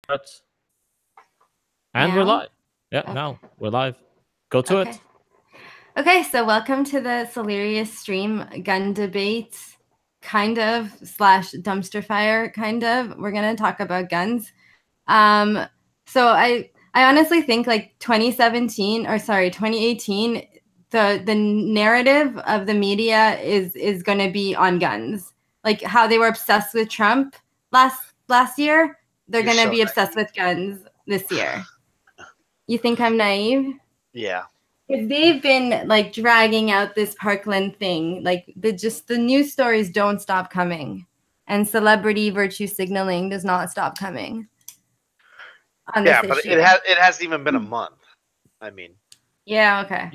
But and we're Now? live. Yeah, Okay. now we're live. Go to Okay. it. Okay, so welcome to the Silerious stream gun debate, kind of, slash dumpster fire, kind of. We're going to talk about guns. So I honestly think like 2018, the narrative of the media is going to be on guns. Like how they were obsessed with Trump last year, they're going to be obsessed with guns this year. You think I'm naive? Yeah. If they've been like dragging out this Parkland thing, like the news stories don't stop coming, and celebrity virtue signaling does not stop coming. On this but issue. it hasn't even been a month. I mean, yeah, okay.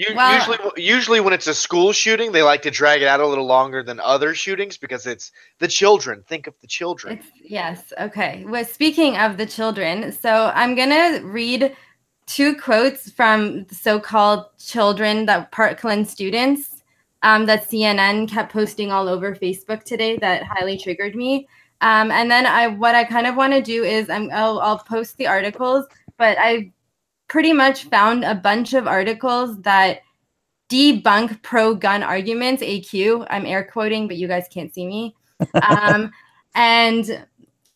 Usually when it's a school shooting, they like to drag it out a little longer than other shootings because it's the children. Think of the children. Yes, okay. Well, speaking of the children, so I'm gonna read 2 quotes from so-called children that Parkland students that CNN kept posting all over Facebook today that highly triggered me. And then what I kind of want to do is I'll post the articles, but I pretty much found a bunch of articles that debunk pro-gun arguments. AQ, I'm air quoting, but you guys can't see me.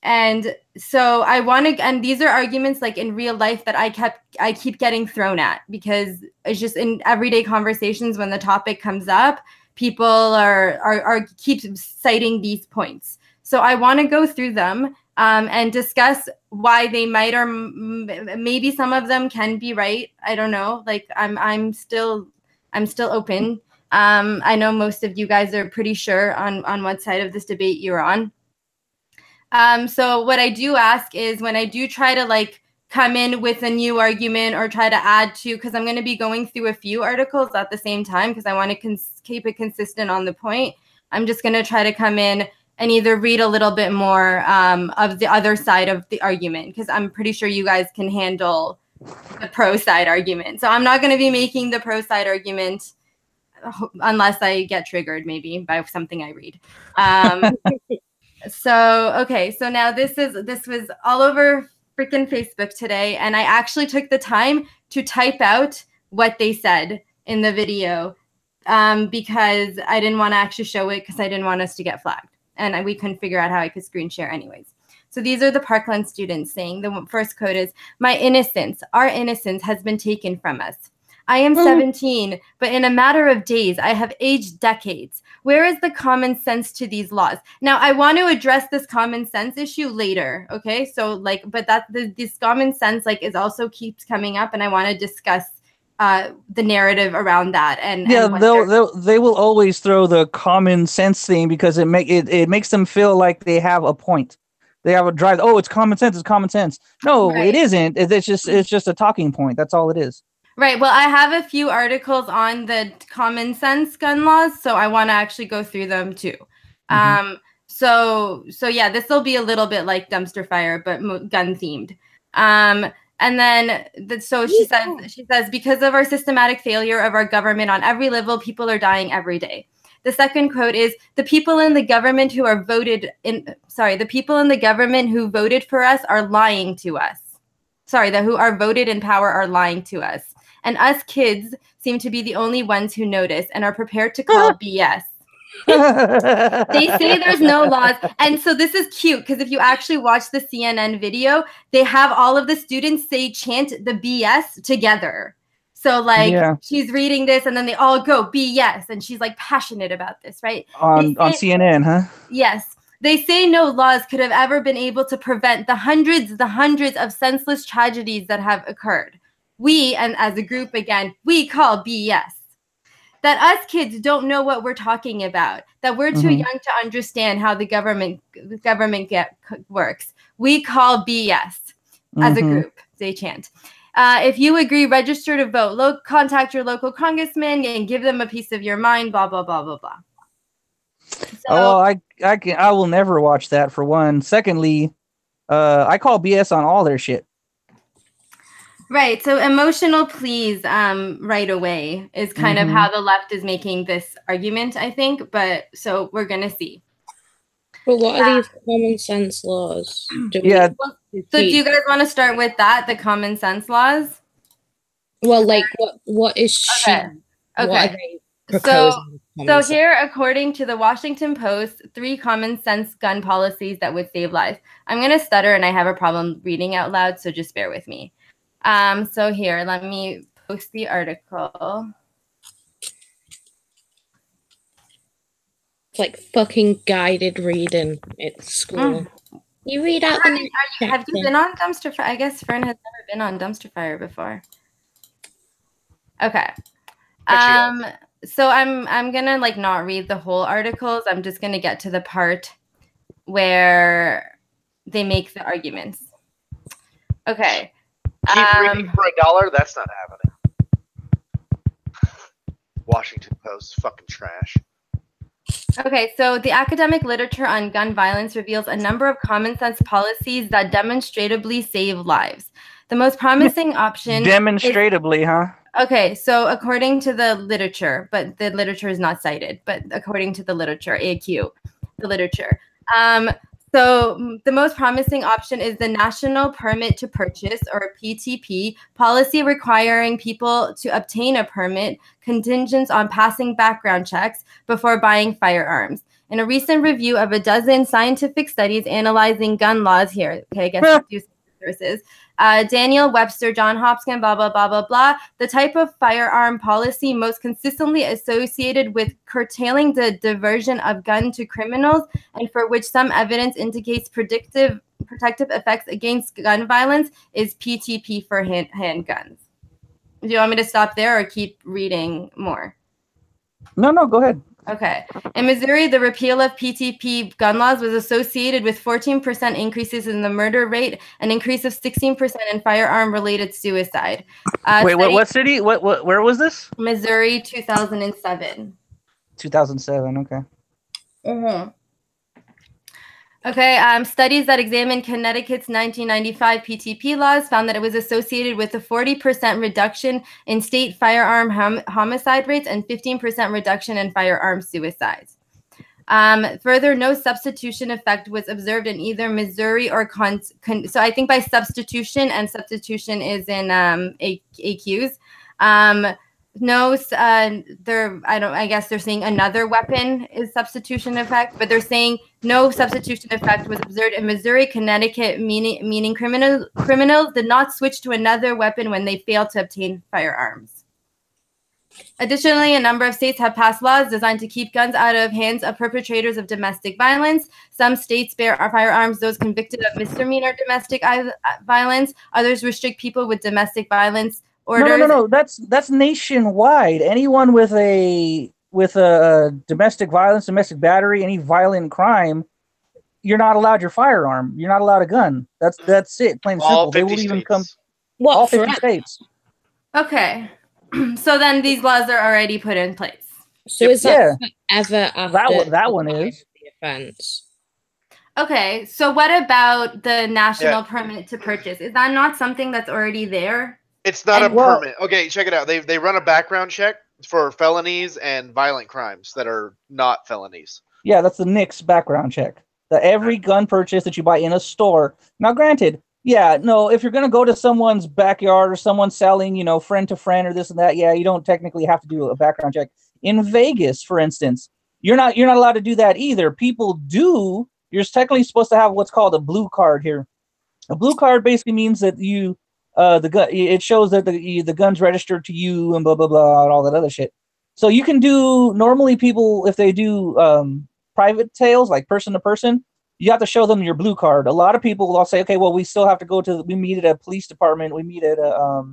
And so I want to, and these are arguments like in real life that I keep getting thrown at, because it's just in everyday conversations when the topic comes up, people are keep citing these points. So I want to go through them and discuss why they might, or maybe some of them can be right. I don't know. Like I'm still open. I know most of you guys are pretty sure on what side of this debate you're on. So what I do ask is, when I do try to like come in with a new argument or try to add to, because I'm going to be going through a few articles at the same time because I want to keep it consistent on the point. I'm just going to try to come in and either read a little bit more of the other side of the argument, because I'm pretty sure you guys can handle the pro side argument. So I'm not going to be making the pro side argument unless I get triggered maybe by something I read. So, okay. So now this was all over freaking Facebook today. And I actually took the time to type out what they said in the video because I didn't want to actually show it because I didn't want us to get flagged. And we couldn't figure out how I could screen share anyways. So these are the Parkland students saying, the first quote is, "My innocence, our innocence has been taken from us. I am 17, but in a matter of days, I have aged decades. Where is the common sense to these laws?" Now, I want to address this common sense issue later, okay? So, like, but this common sense, like, is also keeps coming up, and I want to discuss the narrative around that. And yeah, and they will always throw the common sense thing because it makes them feel like they have a point. They have a drive. Oh, it's common sense. It's common sense. No, right. It isn't. It's just a talking point. That's all it is. Right. Well, I have a few articles on the common sense gun laws, so I want to actually go through them too. Mm-hmm. So yeah, this will be a little bit like dumpster fire, but gun themed. And then she says, "Because of our systematic failure of our government on every level, people are dying every day." The second quote is, "The people in the government who the people in the government who voted for us are lying to us. Who are voted in power are lying to us. And us kids seem to be the only ones who notice and are prepared to call BS. They say there's no laws." And so this is cute, because if you actually watch the CNN video, they have all of the students chant the BS together. So like she's reading this and then they all go BS, and she's like passionate about this, right? On CNN, huh? Yes. They say no laws could have ever been able to prevent the hundreds of senseless tragedies that have occurred. We, and as a group again, we call BS. That us kids don't know what we're talking about. That we're too young to understand how the government works. We call BS as a group, they chant. If you agree, register to vote. Contact your local congressman and give them a piece of your mind, blah, blah, blah, blah, blah. So, I will never watch that, for one. Secondly, I call BS on all their shit. Right. So emotional pleas right away is kind of how the left is making this argument, I think. But so we're going to see. But what are these common sense laws? So do you guys want to start with that, the common sense laws? Well, like what is she? Okay. What Okay. are they proposing? So here, according to the Washington Post, 3 common sense gun policies that would save lives. I'm going to stutter and I have a problem reading out loud, so just bear with me. So here, let me post the article. It's like fucking guided reading at school. You read out the Have you been on Dumpster Fire? I guess Fern has never been on Dumpster Fire before. Okay. So I'm gonna like not read the whole articles. I'm just gonna get to the part where they make the arguments. Okay. Keep reading for $1. That's not happening. Washington Post, fucking trash. Okay, so the academic literature on gun violence reveals a number of common sense policies that demonstrably save lives. The most promising option Demonstrably, huh? Okay, so according to the literature, but the literature is not cited, but according to the literature, AQ, the literature. So the most promising option is the National Permit to Purchase, or PTP, policy requiring people to obtain a permit contingent on passing background checks before buying firearms. In a recent review of a dozen scientific studies analyzing gun laws here, okay, I guess do sources, Daniel Webster, John Hopkins, blah, blah, blah, blah, blah. The type of firearm policy most consistently associated with curtailing the diversion of gun to criminals and for which some evidence indicates protective effects against gun violence is PTP for handguns. Do you want me to stop there or keep reading more? No, go ahead. Okay. In Missouri, the repeal of PTP gun laws was associated with 14% increases in the murder rate, an increase of 16% in firearm-related suicide. Wait, what city? Where was this? Missouri, 2007. 2007. Okay. Mm-hmm. Okay, studies that examined Connecticut's 1995 PTP laws found that it was associated with a 40% reduction in state firearm homicide rates and 15% reduction in firearm suicides. Further, no substitution effect was observed in either Missouri or so I think by substitution, and substitution is in AQs. I guess they're saying another weapon is substitution effect, but they're saying no substitution effect was observed in Missouri, Connecticut, meaning criminals did not switch to another weapon when they failed to obtain firearms. Additionally, a number of states have passed laws designed to keep guns out of hands of perpetrators of domestic violence. Some states spare firearms those convicted of misdemeanor domestic violence. Others restrict people with domestic violence orders. No. That's nationwide. Anyone with a domestic violence, domestic battery, any violent crime, you're not allowed your firearm. You're not allowed a gun. That's it. Plain and simple. They will even come. All 50 states. Okay. So then these laws are already put in place. So is that ever after that one is the offense? Okay. So what about the national permit to purchase? Is that not something that's already there? It's not a permit. Okay, check it out. They run a background check for felonies and violent crimes that are not felonies. Yeah, that's the NICS background check. Every gun purchase that you buy in a store. Now, granted, if you're going to go to someone's backyard or someone selling, friend to friend or this and that, you don't technically have to do a background check. In Vegas, for instance, you're not allowed to do that either. People do. You're technically supposed to have what's called a blue card here. A blue card basically means that you the gun, it shows that the gun's registered to you and blah blah blah and all that other shit. So you can do, normally people, if they do private sales, like person to person, you have to show them your blue card. A lot of people will say, okay, well, we still have to we meet at a police department, we meet at a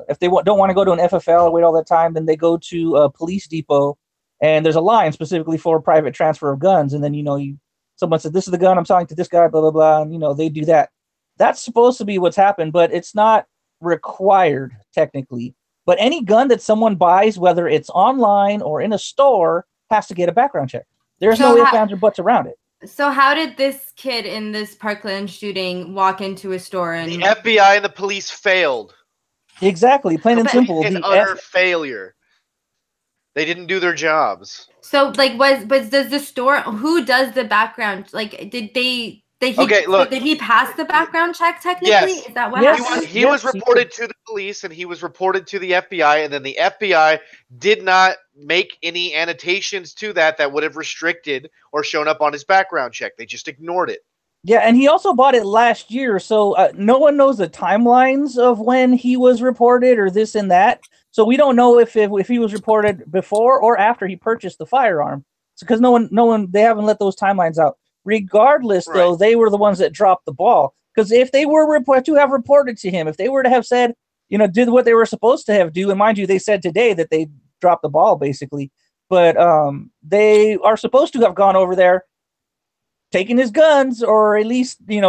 if they don't want to go to an FFL or wait all that time, then they go to a police depot, and there's a line specifically for private transfer of guns, and then someone said, this is the gun I'm selling to this guy, blah blah blah, and they do that. That's supposed to be what's happened, but it's not required technically. But any gun that someone buys, whether it's online or in a store, has to get a background check. There's no ifs, ands, or buts around it. So how did this kid in this Parkland shooting walk into a store and... The FBI and the police failed. Exactly, plain and simple. An utter failure. They didn't do their jobs. So, does the store... Who does the background? Did they Okay, look. Did he pass the background check technically? Yes. Is that what Yes. happened? He was Yes, he reported to the police and he was reported to the FBI, and then the FBI did not make any annotations to that would have restricted or shown up on his background check. They just ignored it. Yeah, and he also bought it last year, so no one knows the timelines of when he was reported or this and that. So we don't know if he was reported before or after he purchased the firearm. Because no one, they haven't let those timelines out. Regardless, though, Right. they were the ones that dropped the ball. Because if they were to have reported to him, if they were to have said, did what they were supposed to have do, and mind you, they said today that they dropped the ball basically, but they are supposed to have gone over there, taken his guns, or at least Yeah,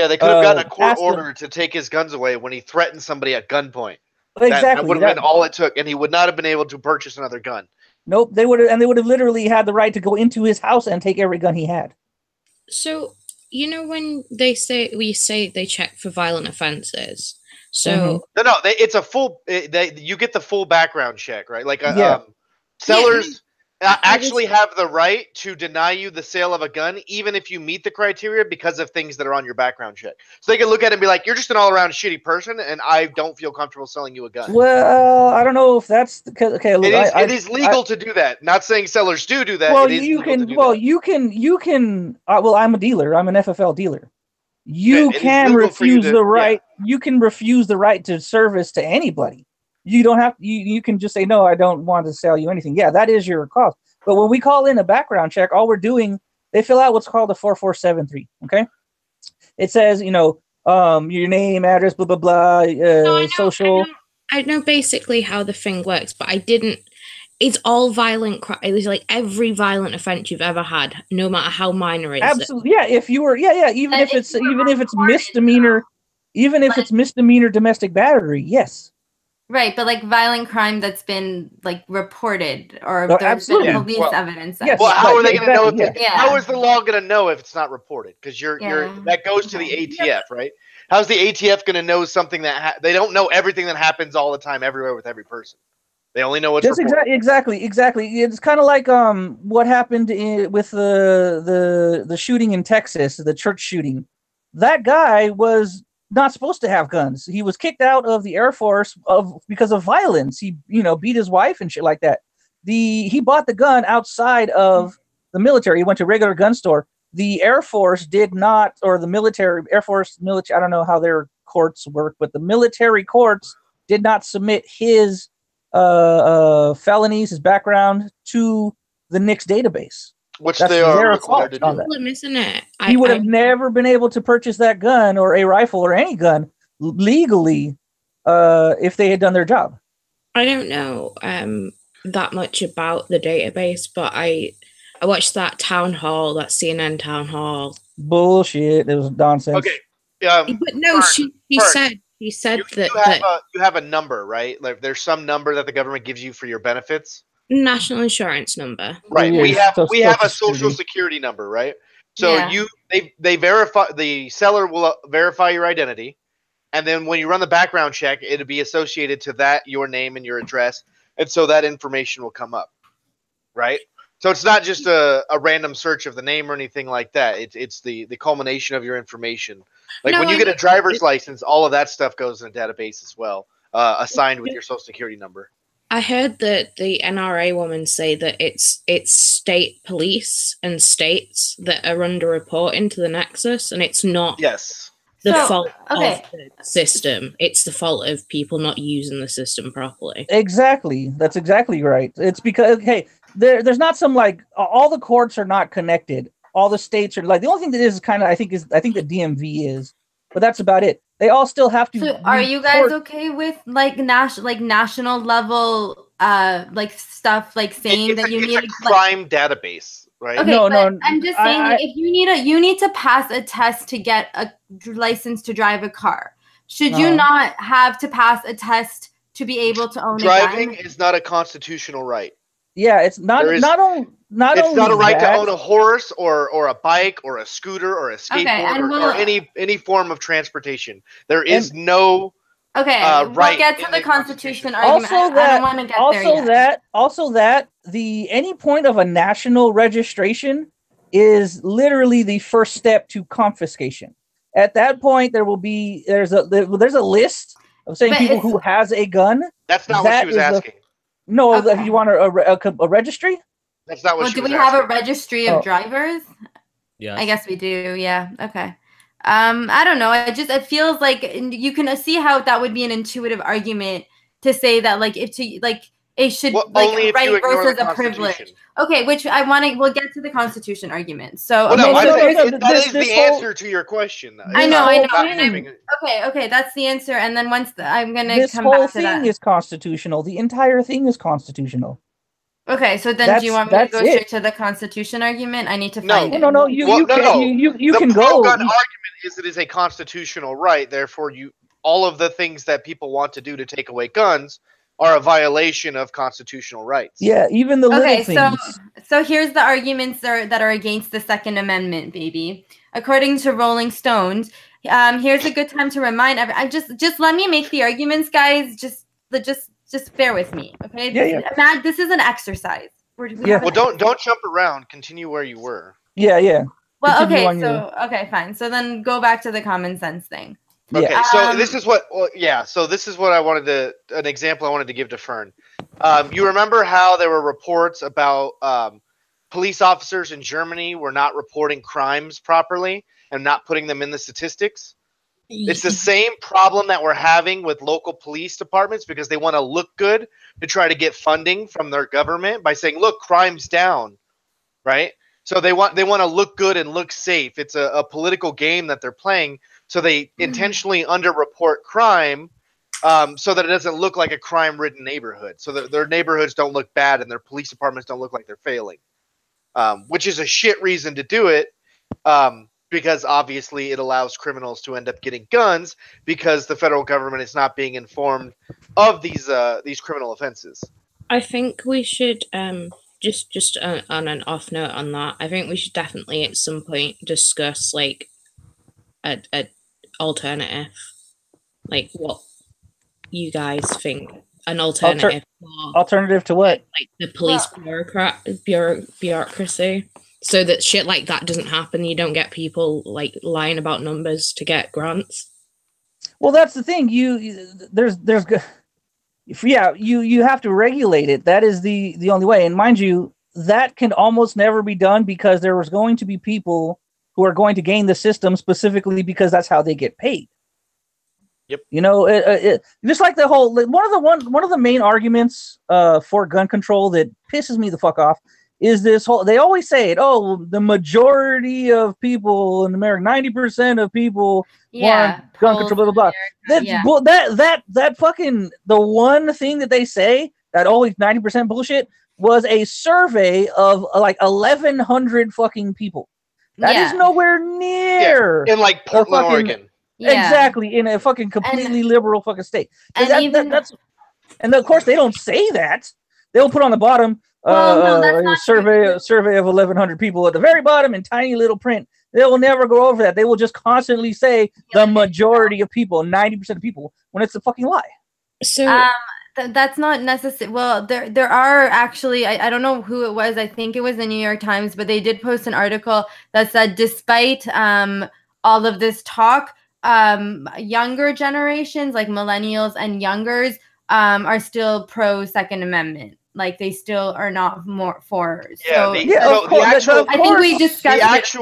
they could have gotten a court asked him- order to take his guns away when he threatened somebody at gunpoint. exactly. That would have been all it took, and he would not have been able to purchase another gun. Nope, they would have literally had the right to go into his house and take every gun he had. So when we say they check for violent offenses. So No, it's a full. You get the full background check, right? Like Yeah. sellers actually have the right to deny you the sale of a gun, even if you meet the criteria, because of things that are on your background check. So they can look at it and be like, "You're just an all-around shitty person, and I don't feel comfortable selling you a gun." Well, I don't know if that's because okay. Look, It is legal to do that. Not saying sellers do that. Well, it is you legal to can. do Well, that. you can. Well, I'm a dealer. I'm an FFL dealer. You It is can legal for you refuse to- the right. You can refuse the right to service to anybody. You don't have. You can just say no. I don't want to sell you anything. Yeah, that is your cost. But when we call in a background check, all we're doing, they fill out what's called a 4473. Okay, it says your name, address, blah blah blah, social. I know basically how the thing works, but I didn't. It's all violent crime. It was like every violent offense you've ever had, no matter how minor it is. Absolutely, yeah. If you were, even if it's misdemeanor, But- misdemeanor domestic battery, yes. Right, but like violent crime that's been like reported or No, there's absolutely. been police Well, evidence of. yes. Well, how Right, are they going to know? exactly, yeah. How is the law going to know if it's not reported? Because that goes to the ATF, right? How's the ATF going to know something that they don't know everything that happens all the time, everywhere with every person? They only know what's Just reported. exactly. It's kind of like what happened with the shooting in Texas, the church shooting. That guy was not supposed to have guns. He was kicked out of the Air Force because of violence. He beat his wife and shit like that. He bought the gun outside of the military. He went to a regular gun store. The Air Force did not, or the military, Air Force military. I don't know how their courts work, but the military courts did not submit his felonies, his background to the NICS database. Which That's they are their required to fault on do. that. Problem, isn't it? He would have never been able to purchase that gun or a rifle or any gun legally if they had done their job. I don't know that much about the database, but I watched that town hall, that CNN town hall. Bullshit. It was nonsense. Okay. But no, Fern, he Fern, said you have a number, right? Like there's some number that the government gives you for your benefits. national insurance number. Right. Yeah, We have a Social social Security. security number, right? So Yeah. they verify, the seller will verify your identity, and then when you run the background check, it'll be associated to that, your name and your address, and so that information will come up, right? So it's not just a random search of the name or anything like that. It's the culmination of your information. Like No, when you I get a know. driver's license, all of that stuff goes in a database as well, assigned with your social security number. I heard that the NRA woman say that it's state police and states that are under reporting to the Nexus, and it's not Yes. the So, fault okay. of the system. It's the fault of people not using the system properly. Exactly. That's exactly right. It's because there's not some like all the courts are not connected. All the states are like the only thing that is kind of I think the DMV is, but that's about it. They all still have to. So are you guys report- okay with like national level like stuff like saying It's that you a need crime database, right? Okay, No, but no, I'm just saying like, if you need to pass a test to get a license to drive a car. Should you Uh-huh. not have to pass a test to be able to own a Driving gun? is not a constitutional right. Yeah, it's not There is- not only It's not a right that, to own a horse or a bike or a scooter or a skateboard and or any form of transportation. There is no Okay, we'll right get to in the the Constitution Constitution. argument. I don't want to get there yet. Also that the any point of a national registration is literally the first step to confiscation. At that point, there's a list of saying But people it's- who has a gun. That's not what That she was is the- asking. No, Okay. if you want a registry. That's not what Well, she do was we have a asking. registry of Oh. drivers? Yes. I guess we do. Yeah. Okay. I don't know. It feels like you can see how that would be an intuitive argument to say that it should Well, like only if right you ignore versus the a privilege. Constitution. Okay, which we'll get to the Constitution argument. So Well, okay, no, I so think no, that this- is this the whole- answer to your question. I It's know, not- I know. not thing- having a- okay, that's the answer. And then I'm gonna This come whole back to thing that. is constitutional. The entire thing is constitutional. Okay, so then do you want me to that's go it. straight to the Constitution argument? I need to No. find No, it. no, no. You Well, no, can no. you the can go. pro-gun argument is it is a constitutional right. Therefore, all of the things that people want to do to take away guns are a violation of constitutional rights. Yeah, even the little Okay, things. so here's the arguments that are against the Second Amendment, baby. According to Rolling Stones, here's a good time to remind. Just let me make the arguments, guys. Just bear with me, okay? Yeah. This is an exercise. Yeah. Well, don't jump around. Continue where you were. Yeah. Well, Continue okay, on your- okay, fine. So then go back to the common sense thing. Okay, Yeah. so this is what. Well, yeah. So this is what an example I wanted to give to Fern. You remember how there were reports about police officers in Germany were not reporting crimes properly and not putting them in the statistics? It's the same problem that we're having with local police departments because they want to look good to try to get funding from their government by saying, "Look, crime's down," right? So they want to look good and look safe. It's a political game that they're playing. So they intentionally underreport crime so that it doesn't look like a crime-ridden neighborhood. So that their neighborhoods don't look bad and their police departments don't look like they're failing, which is a shit reason to do it. Because obviously it allows criminals to end up getting guns because the federal government is not being informed of these criminal offenses. I think we should just on an off note on that. I think we should definitely at some point discuss like a alternative, like what you guys think an alternative. Alternative to what? Like the police bureaucracy. So that shit like that doesn't happen. You don't get people like lying about numbers to get grants. Well, that's the thing. You have to regulate it. That is the only way. And mind you, that can almost never be done because there was going to be people who are going to gain the system specifically because that's how they get paid. Yep. You know, just like the whole one of the main arguments for gun control that pisses me the fuck off is this whole, they always say it, oh, the majority of people in America, 90% of people want gun control, blah, blah, blah. That fucking, the one thing that they say, that always 90% bullshit, was a survey of like 1,100 fucking people. That is nowhere near. In like Portland, Oregon. Exactly, in a fucking completely liberal fucking state. And of course, they don't say that. They'll put on the bottom, survey of 1,100 people at the very bottom in tiny little print. They will never go over that. They will just constantly say the majority of people, 90% of people, when it's a fucking lie. So that's not necessary. Well, there are actually, I don't know who it was. I think it was the New York Times, but they did post an article that said despite all of this talk, younger generations like millennials and youngers are still pro Second Amendment. Like they still are not more for. I think we discussed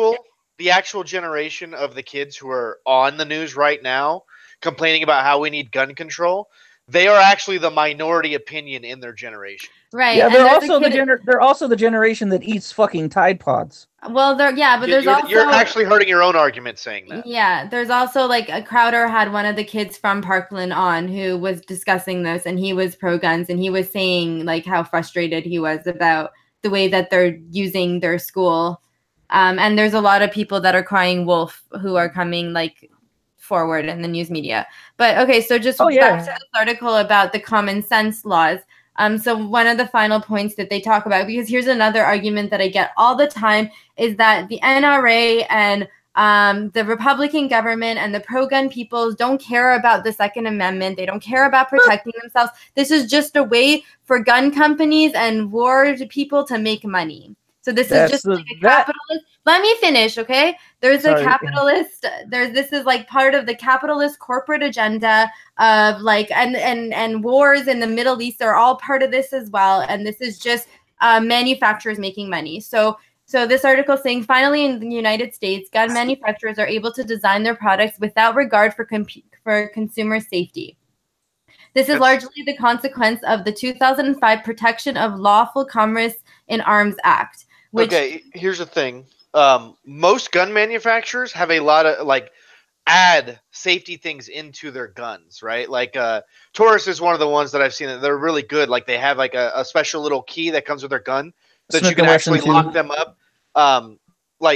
the actual generation of the kids who are on the news right now complaining about how we need gun control. They are actually the minority opinion in their generation. Right. Yeah, they're also the generation that eats fucking Tide Pods. Well, you're actually hurting your own argument saying that. Yeah, there's also like a Crowder had one of the kids from Parkland on who was discussing this, and he was pro guns, and he was saying like how frustrated he was about the way that they're using their school. And there's a lot of people that are crying wolf who are coming like forward in the news media. But okay, so just back to this article about the common sense laws. So one of the final points that they talk about, because here's another argument that I get all the time, is that the NRA and the Republican government and the pro-gun people don't care about the Second Amendment. They don't care about protecting themselves. This is just a way for gun companies and war people to make money. So this is just like a capitalist Let me finish, okay? There's Sorry. a capitalist. This is like part of the capitalist corporate agenda of like, and wars in the Middle East are all part of this as well. And this is just manufacturers making money. So this article is saying finally in the United States, gun manufacturers are able to design their products without regard for consumer safety. This is largely the consequence of the 2005 Protection of Lawful Commerce in Arms Act. Okay, here's the thing. Most gun manufacturers have a lot of add safety things into their guns, right? Like Taurus is one of the ones that I've seen that they're really good. Like they have like a special little key that comes with their gun that you can actually lock them up.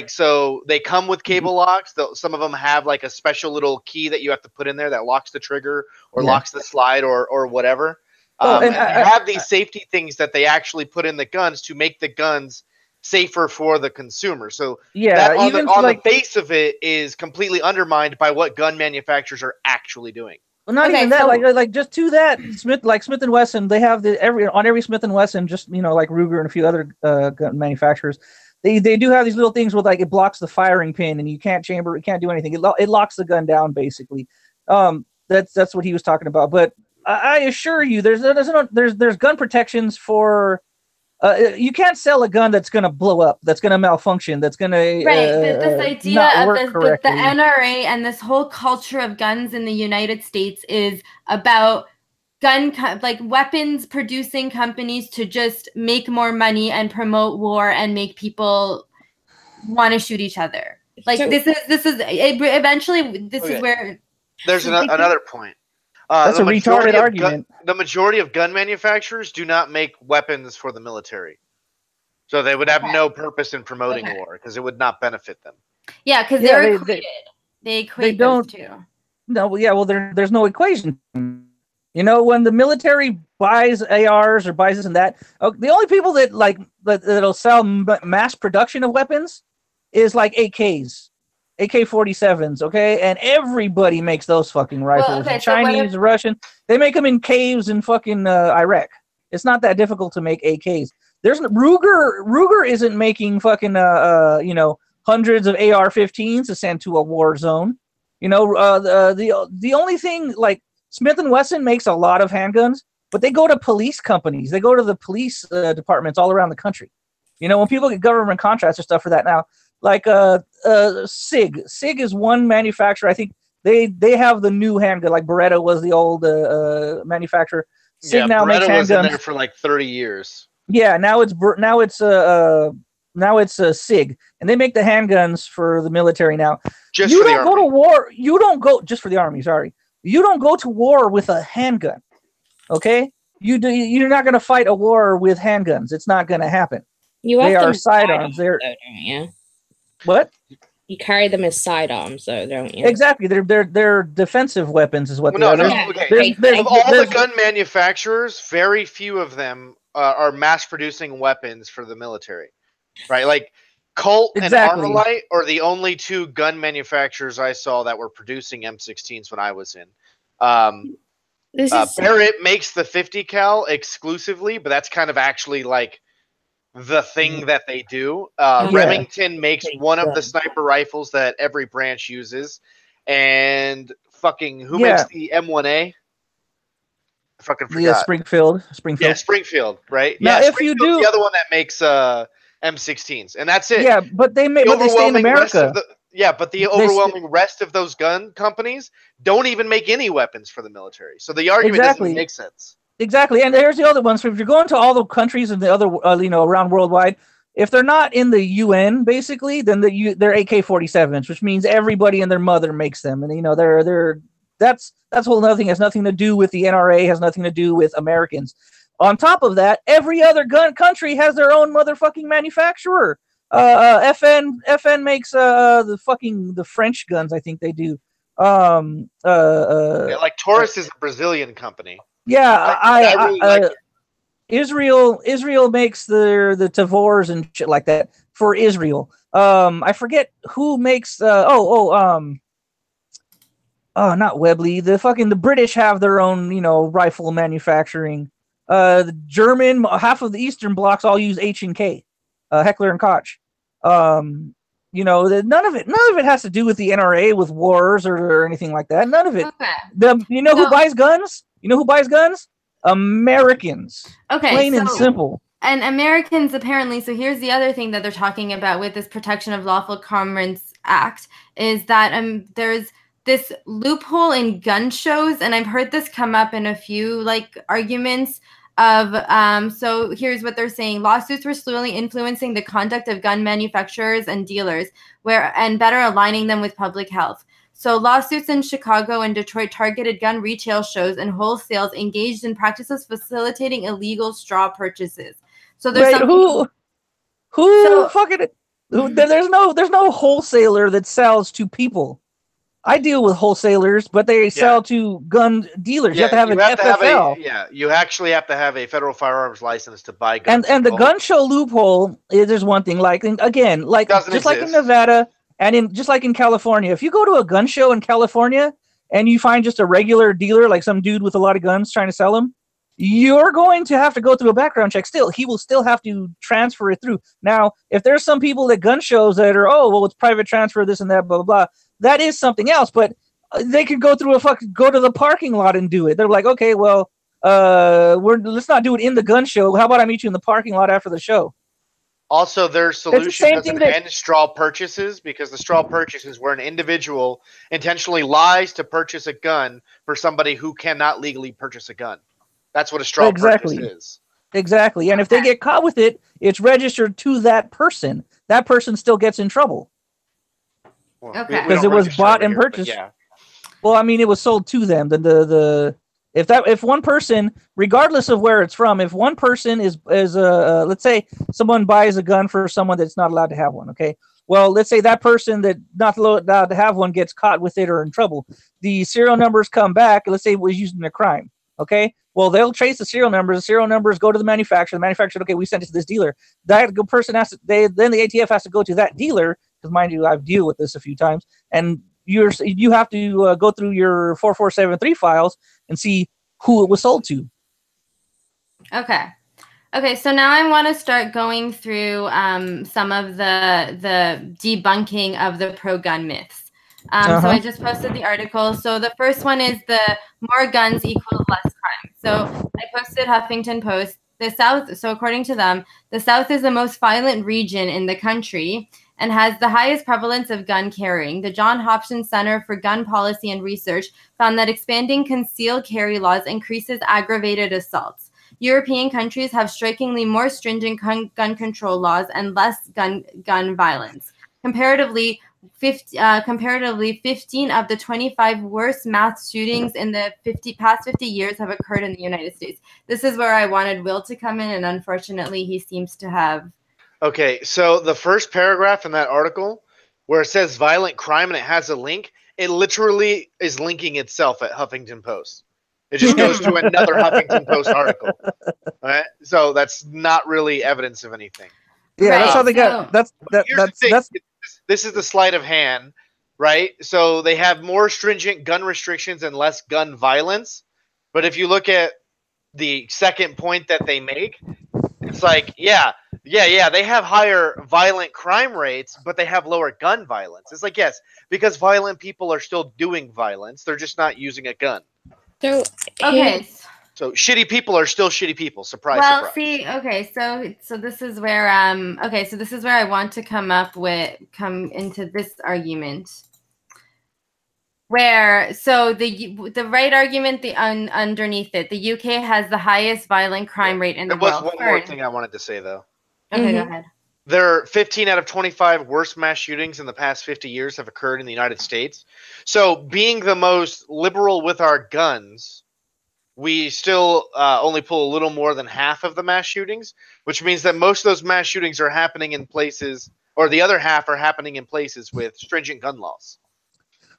So they come with cable locks. Some of them have like a special little key that you have to put in there that locks the trigger or locks the slide or whatever. And they have these safety things that they actually put in the guns to make the guns safer for the consumer. So that on the face of it is completely undermined by what gun manufacturers are actually doing. Well, not even that. Like just to that, Smith and Wesson, they have every Smith and Wesson, just like Ruger and a few other gun manufacturers. They do have these little things with it blocks the firing pin and you can't chamber, it can't do anything. It locks the gun down basically. That's what he was talking about. But I assure you, there's gun protections for. You can't sell a gun that's going to blow up, that's going to malfunction, that's going to this idea of the NRA and this whole culture of guns in the United States is about weapons producing companies to just make more money and promote war and make people want to shoot each other. This is where there's another point. That's a retarded argument. The majority of gun manufacturers do not make weapons for the military. So they would have no purpose in promoting war because it would not benefit them. Yeah, because they're equated. They equate those two. No, yeah, well, there's no equation. When the military buys ARs or buys this and that, the only people that'll sell mass production of weapons is like AKs. AK-47s, okay? And everybody makes those fucking rifles. The Chinese, the Russian, they make them in caves in fucking Iraq. It's not that difficult to make AKs. There's Ruger isn't making fucking hundreds of AR-15s to send to a war zone. The only thing Smith and Wesson makes a lot of handguns, but they go to police companies. They go to the police departments all around the country. When people get government contracts or stuff for that now. SIG is one manufacturer. I think they have the new handgun. Like Beretta was the old manufacturer. SIG now makes handguns. Beretta was in there for 30 years. Yeah, now it's SIG, and they make the handguns for the military now. Just you for don't go to war. You don't go just for the army. Sorry, you don't go to war with a handgun. Okay, you're not going to fight a war with handguns. It's not going to happen. They are sidearms. They're don't you? What? You carry them as sidearms, though, don't you? Exactly. They're defensive weapons, is what they are. Of all the gun manufacturers, very few of them are mass producing weapons for the military, right? Like Colt and Armalite are the only two gun manufacturers I saw that were producing M16s when I was in. Barrett makes the 50 cal exclusively, but that's kind of actually the thing that they do. Remington makes one of the sniper rifles that every branch uses, and who makes the M1A? I fucking forgot. Yeah, Springfield. Yeah, Springfield, right? Now, yeah, if you do the other one that makes M16s, and that's it. Yeah, but they stay in America. But the overwhelming rest of those gun companies don't even make any weapons for the military. So the argument doesn't make sense. Exactly, and there's the other ones. So if you're going to all the countries and the other, around worldwide, if they're not in the UN, basically, then they're AK-47s, which means everybody and their mother makes them, and that's a whole other thing. It has nothing to do with the NRA. Has nothing to do with Americans. On top of that, every other gun country has their own motherfucking manufacturer. FN makes the French guns. I think they do. Taurus is a Brazilian company. Yeah, I really like it. Israel makes the Tavors and shit like that for Israel. I forget who makes not Webley. The British have their own rifle manufacturing. The German, half of the Eastern blocs all use H&K, Heckler and Koch. none of it has to do with the NRA, with wars or anything like that. None of it. Okay. Who buys guns? You know who buys guns? Americans. Okay. Plain and simple. And Americans apparently, so here's the other thing that they're talking about with this Protection of Lawful Commerce Act is that there's this loophole in gun shows, and I've heard this come up in a few arguments of so here's what they're saying. Lawsuits were slowly influencing the conduct of gun manufacturers and dealers and better aligning them with public health. So lawsuits in Chicago and Detroit targeted gun retail shows and wholesales engaged in practices facilitating illegal straw purchases. So there's there's no wholesaler that sells to people. I deal with wholesalers, but they sell to gun dealers. You have to have an FFL. You actually have to have a federal firearms license to buy guns. And the gun show loophole is one thing. Just like in Nevada and just like in California, if you go to a gun show in California and you find just a regular dealer, like some dude with a lot of guns trying to sell them, you're going to have to go through a background check. He will still have to transfer it through. Now, if there's some people at gun shows that are, it's private transfer, this and that, blah, blah, blah, that is something else. But they could go through go to the parking lot and do it. They're like, okay, well, let's not do it in the gun show. How about I meet you in the parking lot after the show? Also, their solution doesn't end straw purchases, because the straw purchase is where an individual intentionally lies to purchase a gun for somebody who cannot legally purchase a gun. That's what a straw purchase is. Exactly. And if they get caught with it, it's registered to that person. That person still gets in trouble. Because it was bought and purchased. Yeah. Well, I mean, it was sold to them. If one person, regardless of where it's from, if one person is let's say someone buys a gun for someone that's not allowed to have one. Okay. Well, let's say that person that not allowed to have one gets caught with it or in trouble. The serial numbers come back. Let's say it was used in a crime. Okay. Well, they'll trace the serial numbers. The serial numbers go to the manufacturer. The manufacturer, okay, we sent it to this dealer. That person then the ATF has to go to that dealer, because mind you, I've dealt with this a few times, and you have to go through your 4473 files and see who it was sold to. Okay. So now I want to start going through some of the debunking of the pro-gun myths. So I just posted the article. So the first one is the more guns equals less crime. So I posted Huffington Post. The South, so according to them, the South is the most violent region in the country and has the highest prevalence of gun carrying. The John Hopkins Center for Gun Policy and Research found that expanding concealed carry laws increases aggravated assaults. European countries have strikingly more stringent gun control laws and less gun violence. Comparatively, 15 of the 25 worst mass shootings in the past 50 years have occurred in the United States. This is where I wanted Will to come in, and unfortunately, he seems to have. Okay, so the first paragraph in that article, where it says violent crime and it has a link, it literally is linking itself at Huffington Post. It just goes to another Huffington Post article. All right? So that's not really evidence of anything. Yeah, right. That's how they got. That's this is the sleight of hand, right? So they have more stringent gun restrictions and less gun violence. But if you look at the second point that they make, it's like, yeah, they have higher violent crime rates, but they have lower gun violence. It's like, yes, because violent people are still doing violence. They're just not using a gun. So, okay. So shitty people are still shitty people. Surprise, well, surprise. See, okay, so this is where so this is where I want to come into this argument. Where the right argument, underneath it, the UK has the highest violent crime rate in the world. There was one more thing I wanted to say though. Okay, go ahead. There are 15 out of 25 worst mass shootings in the past 50 years have occurred in the United States. So being the most liberal with our guns, we still only pull a little more than half of the mass shootings, which means that most of those mass shootings are happening in places, or the other half are happening in places with stringent gun laws.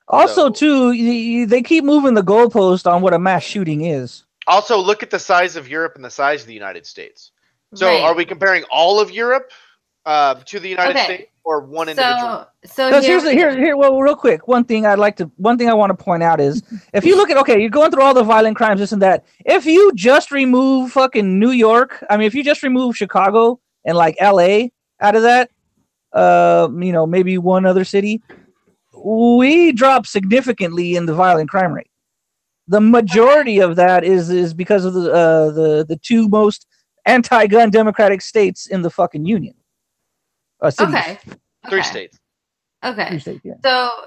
Also, they keep moving the goalpost on what a mass shooting is. Also, look at the size of Europe and the size of the United States. So right. Are we comparing all of Europe to the United States, or one individual? So here. Well, real quick, one thing I want to point out is, if you look at, you're going through all the violent crimes, this and that. If you just remove fucking New York, if you just remove Chicago and like LA out of that, maybe one other city, we drop significantly in the violent crime rate. The majority of that is because of the two most anti-gun democratic states in the fucking union. Cities. Okay. 3 states. Okay. 3 states, yeah.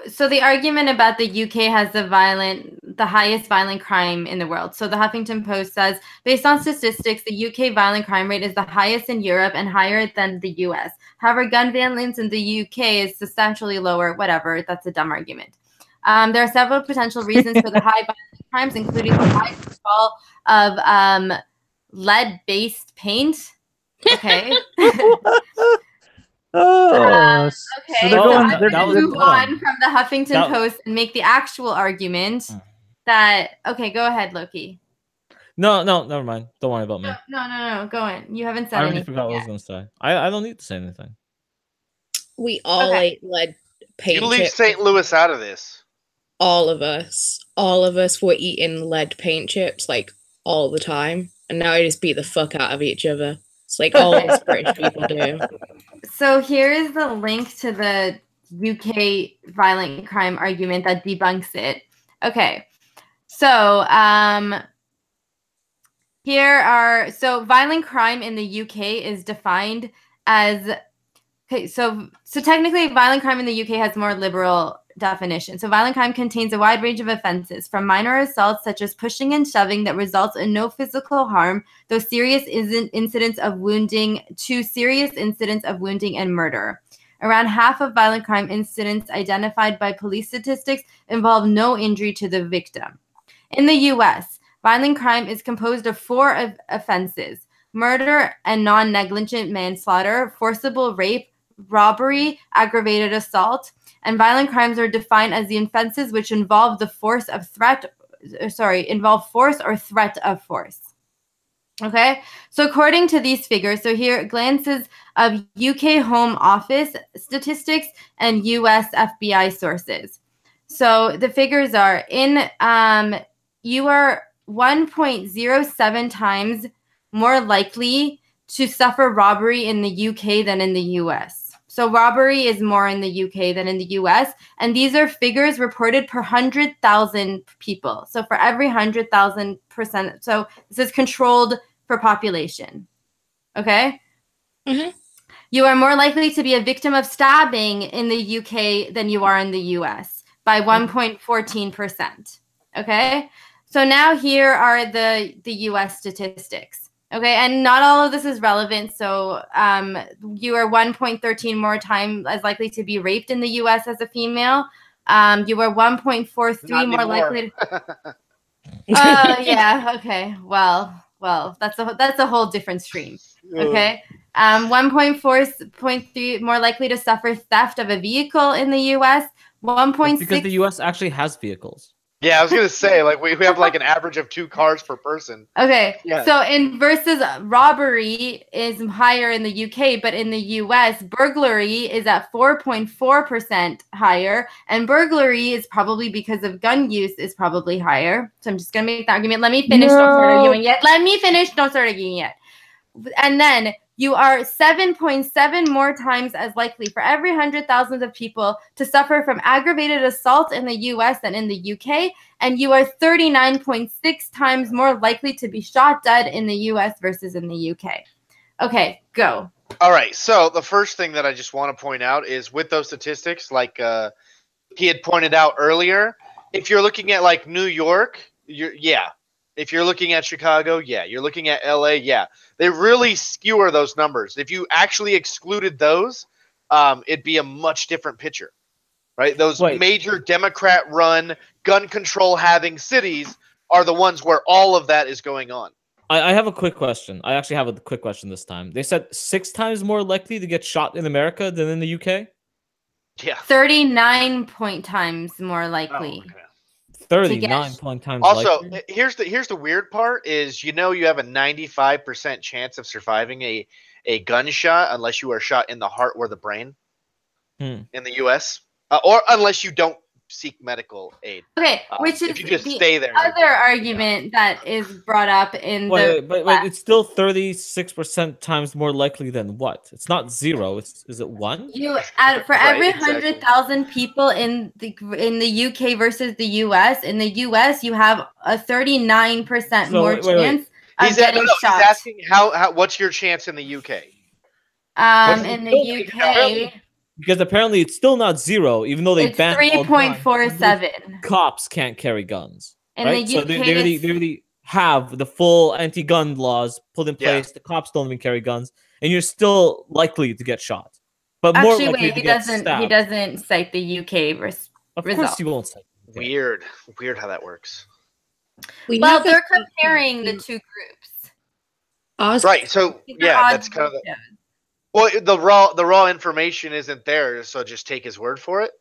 So the argument about the UK has the highest violent crime in the world. So the Huffington Post says, based on statistics, the UK violent crime rate is the highest in Europe and higher than the US. However, gun violence in the UK is substantially lower. Whatever, that's a dumb argument. There are several potential reasons for the high violent crimes, including the high fall of lead-based paint. Okay. Oh, okay. So they're going. I'm that going was- to move hold on. on from the Huffington Post and make the actual argument that. Okay, go ahead, Loki. No, never mind. Don't worry about me. No. Go on. You haven't said I already anything. forgot what I was gonna say. I don't need to say anything. We all Okay. ate lead paint You leave chips. St. Louis out of this. All of us were eating lead paint chips like all the time, and now I just beat the fuck out of each other. It's like all us British people do. So here is the link to the UK violent crime argument that debunks it. Okay. So violent crime in the UK is defined as so technically violent crime in the UK has more liberal definition. So violent crime contains a wide range of offenses, from minor assaults such as pushing and shoving that results in no physical harm, though serious incidents of wounding, to serious incidents of wounding and murder. Around half of violent crime incidents identified by police statistics involve no injury to the victim. In the US, violent crime is composed of 4 offenses: murder and non-negligent manslaughter, forcible rape, robbery, aggravated assault, and violent crimes are defined as the offenses which involve force or threat of force. Okay, so according to these figures, so here glances of UK Home Office statistics and US FBI sources. So the figures are you are 1.07 times more likely to suffer robbery in the UK than in the US. So robbery is more in the UK than in the US. And these are figures reported per 100,000 people. So for every 100,000%. So this is controlled for population. Okay? Mm-hmm. You are more likely to be a victim of stabbing in the UK than you are in the US by 1.14%. Okay? So now here are the US statistics. Okay, and not all of this is relevant. So you are 1.13 more times as likely to be raped in the US as a female. You are 1.43 more likely to... yeah, okay. Well, that's a whole different stream. Okay. 1.4.3 more likely to suffer theft of a vehicle in the US. 1.6 because the US actually has vehicles. Yeah, I was gonna say, like, we have like an average of 2 cars per person. Okay, Yeah. so versus robbery is higher in the UK, but in the US, burglary is at 4.4% higher, and burglary is probably because of gun use is probably higher. So I'm just gonna make the argument. Let me finish. No. Don't start arguing yet. Let me finish. Don't start arguing yet. And then you are 7.7 more times as likely for every 100,000 of people to suffer from aggravated assault in the US than in the UK. And you are 39.6 times more likely to be shot dead in the US versus in the UK. Okay, go. All right. So the first thing that I just want to point out is with those statistics, like he had pointed out earlier, if you're looking at like New York, yeah. If you're looking at Chicago, yeah. You're looking at LA, yeah. They really skewer those numbers. If you actually excluded those, it'd be a much different picture, right? Those major Democrat-run, gun control-having cities are the ones where all of that is going on. I have a quick question. I actually have a quick question this time. They said 6 times more likely to get shot in America than in the UK? Yeah. 39 times more likely. Oh, okay. 39 times also, likely? here's the weird part is, you have a 95% chance of surviving a gunshot unless you are shot in the heart or the brain in the US, or unless you don't seek medical aid. Okay, which is if you just the stay there. other argument that is brought up in Wait, but it's still 36% times more likely than what? It's not 0. Is it 1? For Right, every exactly. 100,000 people in the UK versus the US, in the US you have a 39% more chance of getting shot. He's asking how what's your chance in the UK? In the UK, because apparently it's still not 0, even though they it's banned all guns. 3.47. Cops can't carry guns. In Right? the So UK, they already have the full anti-gun laws put in place. Yeah. The cops don't even carry guns, and you're still likely to get shot. But more actually, likely wait, to he get doesn't. stabbed. He doesn't cite the UK Of results. course, he won't cite. Okay. Weird how that works. Well, they're comparing the two groups. Right. So yeah, that's kind of the. Well, the raw information isn't there, so just take his word for it.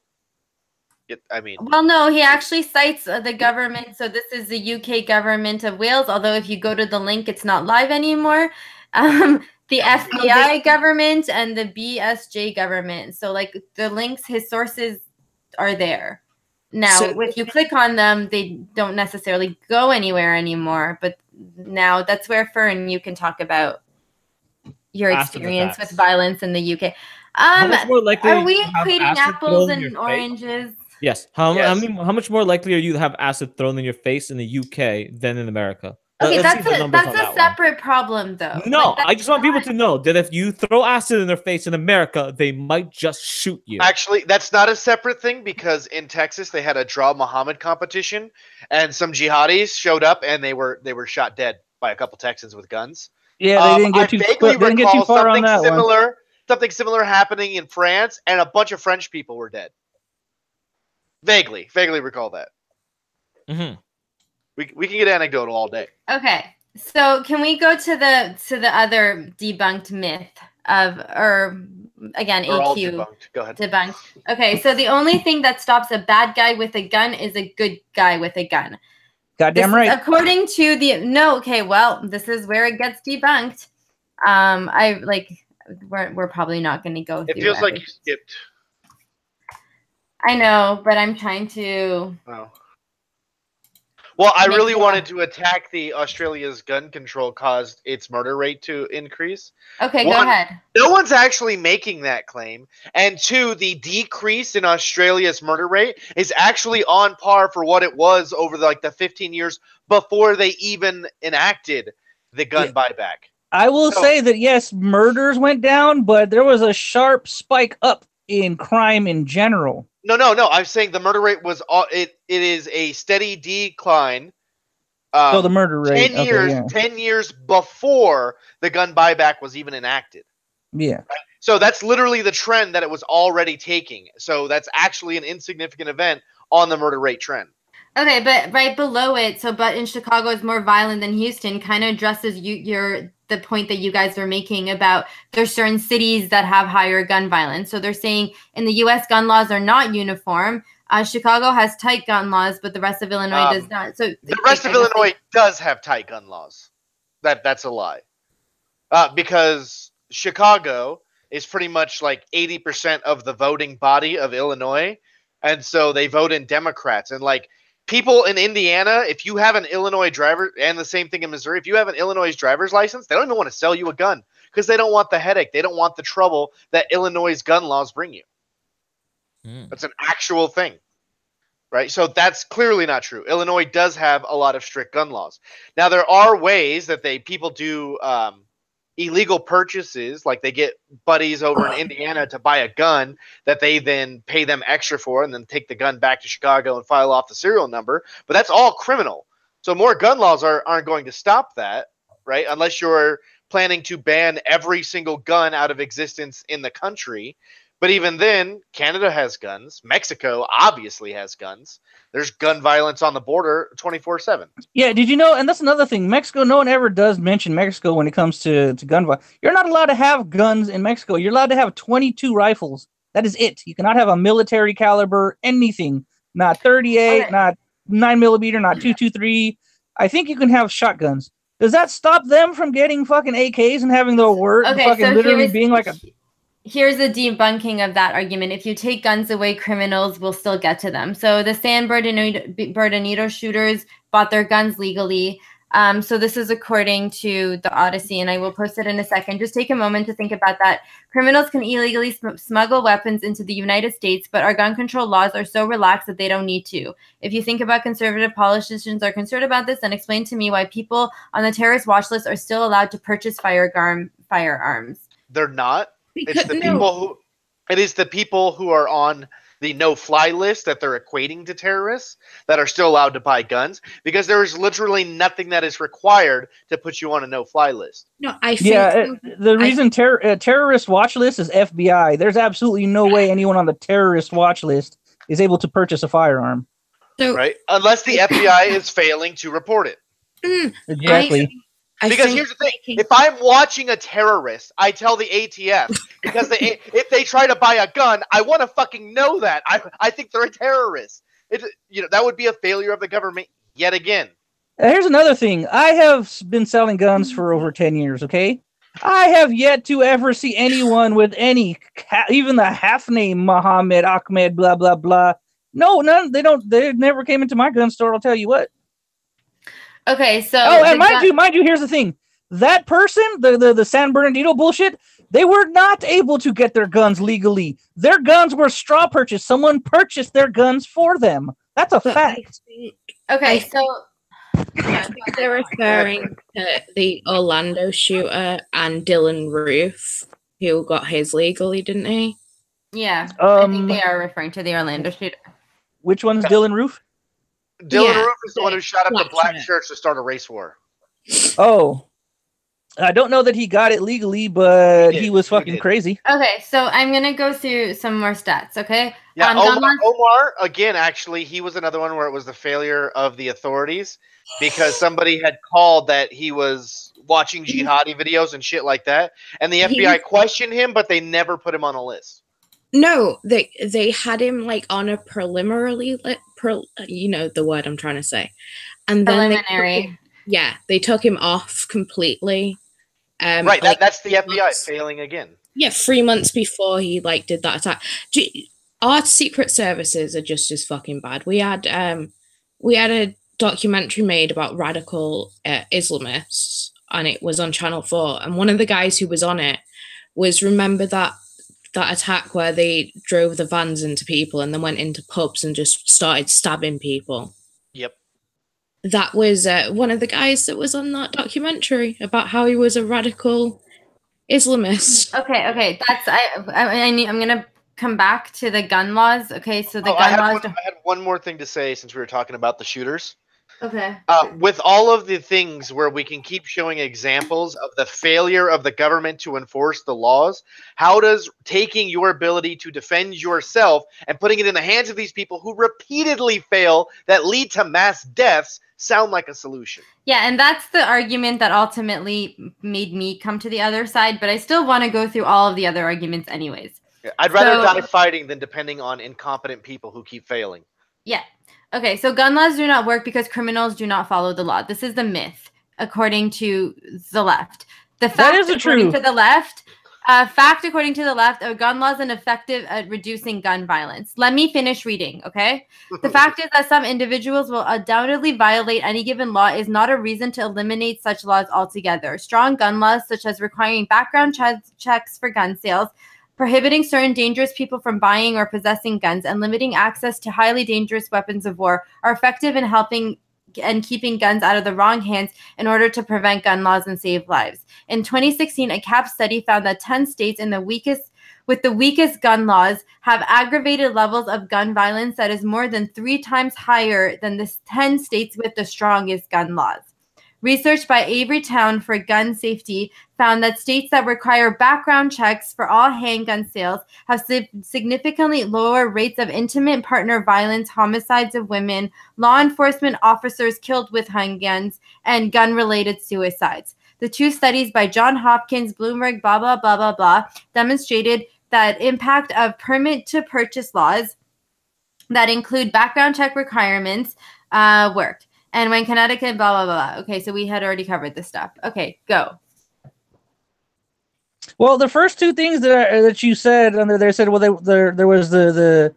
I mean, well, no, he actually cites the government. So this is the UK government of Wales. Although if you go to the link, it's not live anymore. The FBI government and the BSJ government. So like the links, his sources are there. Now, if you click on them, they don't necessarily go anywhere anymore. But now that's where Fern, you can talk about your experience with violence in the UK. How much more likely are we to have equating acid apples thrown in your and face? oranges? Yes. How much more likely are you to have acid thrown in your face in the UK than in America? Okay, that's a separate problem, though. No, I just want people to know that if you throw acid in their face in America, they might just shoot you. Actually, that's not a separate thing because in Texas they had a Draw Muhammad competition, and some jihadis showed up and they were shot dead by a couple Texans with guns. Yeah, they didn't get too far on that one. Something similar happening in France, and a bunch of French people were dead. Vaguely recall that. Mm-hmm. We can get anecdotal all day. Okay, so can we go to the other debunked myth again AQ Go ahead. debunked. Okay, so the only thing that stops a bad guy with a gun is a good guy with a gun. Goddamn right. According to this is where it gets debunked. We're probably not going to go through it. Feels like you skipped. I know, but I'm trying to. Oh. Well, I really wanted to attack the Australia's gun control caused its murder rate to increase. Okay, go ahead. No one's actually making that claim. And two, the decrease in Australia's murder rate is actually on par for what it was over the 15 years before they even enacted the gun buyback. I will say that, yes, murders went down, but there was a sharp spike up in crime in general. No. I'm saying the murder rate was it is a steady decline. So the murder rate 10 years before the gun buyback was even enacted. Yeah. Right? So that's literally the trend that it was already taking. So that's actually an insignificant event on the murder rate trend. Okay, but right below it, but in Chicago is more violent than Houston, kind of addresses the point that you guys were making about there's certain cities that have higher gun violence. So they're saying in the U.S. gun laws are not uniform. Chicago has tight gun laws, but the rest of Illinois does not. So the rest of Illinois does have tight gun laws. That's a lie. Because Chicago is pretty much 80% of the voting body of Illinois, and so they vote in Democrats. And people in Indiana, if you have an Illinois driver, and the same thing in Missouri, if you have an Illinois driver's license, they don't even want to sell you a gun because they don't want the headache. They don't want the trouble that Illinois' gun laws bring you. That's an actual thing, right? So that's clearly not true. Illinois does have a lot of strict gun laws. Now, there are ways that people do illegal purchases, like they get buddies over in Indiana to buy a gun that they then pay them extra for and then take the gun back to Chicago and file off the serial number. But that's all criminal. So more gun laws aren't going to stop that, right? Unless you're planning to ban every single gun out of existence in the country. But even then, Canada has guns. Mexico obviously has guns. There's gun violence on the border 24/7. Yeah, did you know? And that's another thing. Mexico, no one ever does mention Mexico when it comes to gun violence. You're not allowed to have guns in Mexico. You're allowed to have 22 rifles. That is it. You cannot have a military caliber anything. Not 38, not 9mm, not 223. I think you can have shotguns. Does that stop them from getting fucking AKs and having their word fucking literally being like a... here's a debunking of that argument. If you take guns away, criminals will still get to them. So the San Bernardino shooters bought their guns legally. So this is according to the Odyssey, and I will post it in a second. Just take a moment to think about that. Criminals can illegally smuggle weapons into the United States, but our gun control laws are so relaxed that they don't need to. If you think about conservative politicians are concerned about this, then explain to me why people on the terrorist watch list are still allowed to purchase firearms. They're not. Because, It's the people who. It is the people who are on the no-fly list that they're equating to terrorists that are still allowed to buy guns, because there is literally nothing that is required to put you on a no-fly list. No, I think the reason terrorist watch list is FBI. There's absolutely no way anyone on the terrorist watch list is able to purchase a firearm. so. Right? Unless the FBI is failing to report it. Exactly. Because here's the thing: if I'm watching a terrorist, I tell the ATF, because if they try to buy a gun, I want to fucking know that. I think they're a terrorist. That would be a failure of the government yet again. Here's another thing. I have been selling guns for over 10 years, okay? I have yet to ever see anyone with even the half name Mohammed, Ahmed, blah, blah, blah. No, none. They never came into my gun store, I'll tell you what. Okay, so and mind you, here's the thing. That person, the San Bernardino bullshit, they were not able to get their guns legally. Their guns were straw purchased. Someone purchased their guns for them. That's a fact. Okay, so they're referring to the Orlando shooter and Dylan Roof, who got his legally, didn't he? Yeah, I think they are referring to the Orlando shooter. Which one's Dylan Roof? Dylan Roof is the one who shot up the black church to start a race war. Oh. I don't know that he got it legally, but he was fucking crazy. Okay, so I'm going to go through some more stats, okay? Yeah, Omar, again, actually, he was another one where it was the failure of the authorities because somebody had called that he was watching jihadi videos and shit like that, and the FBI questioned him, but they never put him on a list. No, they had him like on a preliminary, you know the word I'm trying to say, and then they took him off completely. Right, that's the FBI failing again. Yeah, 3 months before he did that attack. Our secret services are just as fucking bad. We had a documentary made about radical Islamists, and it was on Channel 4. And one of the guys who was on it remember that attack where they drove the vans into people and then went into pubs and just started stabbing people. Yep. That was one of the guys that was on that documentary about how he was a radical Islamist. Okay. I'm gonna come back to the gun laws. Okay, so the gun laws. I had one more thing to say since we were talking about the shooters. Okay. With all of the things where we can keep showing examples of the failure of the government to enforce the laws, how does taking your ability to defend yourself and putting it in the hands of these people who repeatedly fail that lead to mass deaths sound like a solution? Yeah, and that's the argument that ultimately made me come to the other side, but I still want to go through all of the other arguments anyways. Yeah, I'd rather die fighting than depending on incompetent people who keep failing. Yeah. Okay, so gun laws do not work because criminals do not follow the law. This is the myth, according to the left. The fact, according to the left, according to the left, a gun law is ineffective at reducing gun violence. Let me finish reading, okay? The fact is that some individuals will undoubtedly violate any given law is not a reason to eliminate such laws altogether. Strong gun laws, such as requiring background checks for gun sales, prohibiting certain dangerous people from buying or possessing guns, and limiting access to highly dangerous weapons of war are effective in helping and keeping guns out of the wrong hands in order to prevent gun laws and save lives. In 2016, a CAP study found that 10 states with the weakest gun laws have aggravated levels of gun violence that is more than 3 times higher than the 10 states with the strongest gun laws. Research by Avery Town for Gun Safety found that states that require background checks for all handgun sales have significantly lower rates of intimate partner violence, homicides of women, law enforcement officers killed with handguns, and gun-related suicides. The 2 studies by John Hopkins, Bloomberg, blah, blah, blah, blah, blah, demonstrated that impact of permit-to-purchase laws that include background check requirements worked. And when Connecticut, blah, blah, blah. Okay, so we had already covered this stuff. Okay, go. Well, the first two things that you said under there said, well, there was the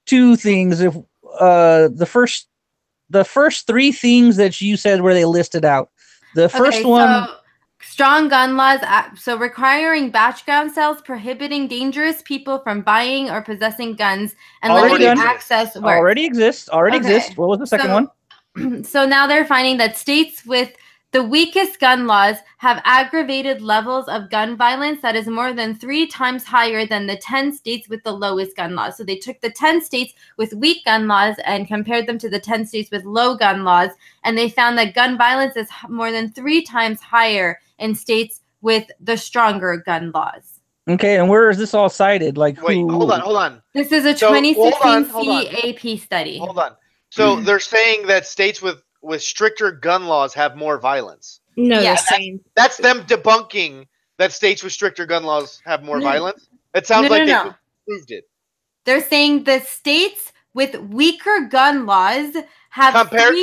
two things. If the first three things that you said where they listed out, the first Okay, one so strong gun laws. So requiring background cells, prohibiting dangerous people from buying or possessing guns, and Already limiting done. access works. already exists. Already Okay. exists. What was the second one? So now they're finding that states with the weakest gun laws have aggravated levels of gun violence that is more than 3 times higher than the 10 states with the lowest gun laws. So they took the 10 states with weak gun laws and compared them to the 10 states with low gun laws, and they found that gun violence is more than 3 times higher in states with the stronger gun laws. Okay, and where is this all cited? Like, Wait, who? hold on. This is a So, 2016 hold on. CAP study. Hold on. So they're saying that states with stricter gun laws have more violence. No, Yeah, they're saying That's them debunking that states with stricter gun laws have more No. violence. It sounds No, like no, they no. proved it. They're saying the states with weaker gun laws have Compared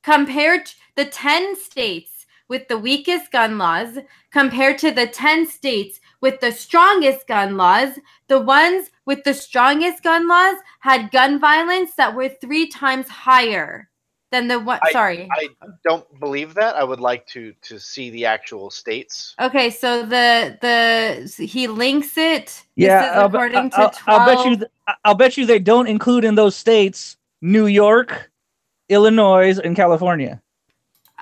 compared the 10 states with the weakest gun laws compared to the 10 states with the strongest gun laws, the ones with the strongest gun laws had gun violence that were 3 times higher than the one. Sorry. I don't believe that. I would like to see the actual states. Okay, so he links it. This Yeah, is according to 12. I'll bet you they don't include in those states New York, Illinois, and California.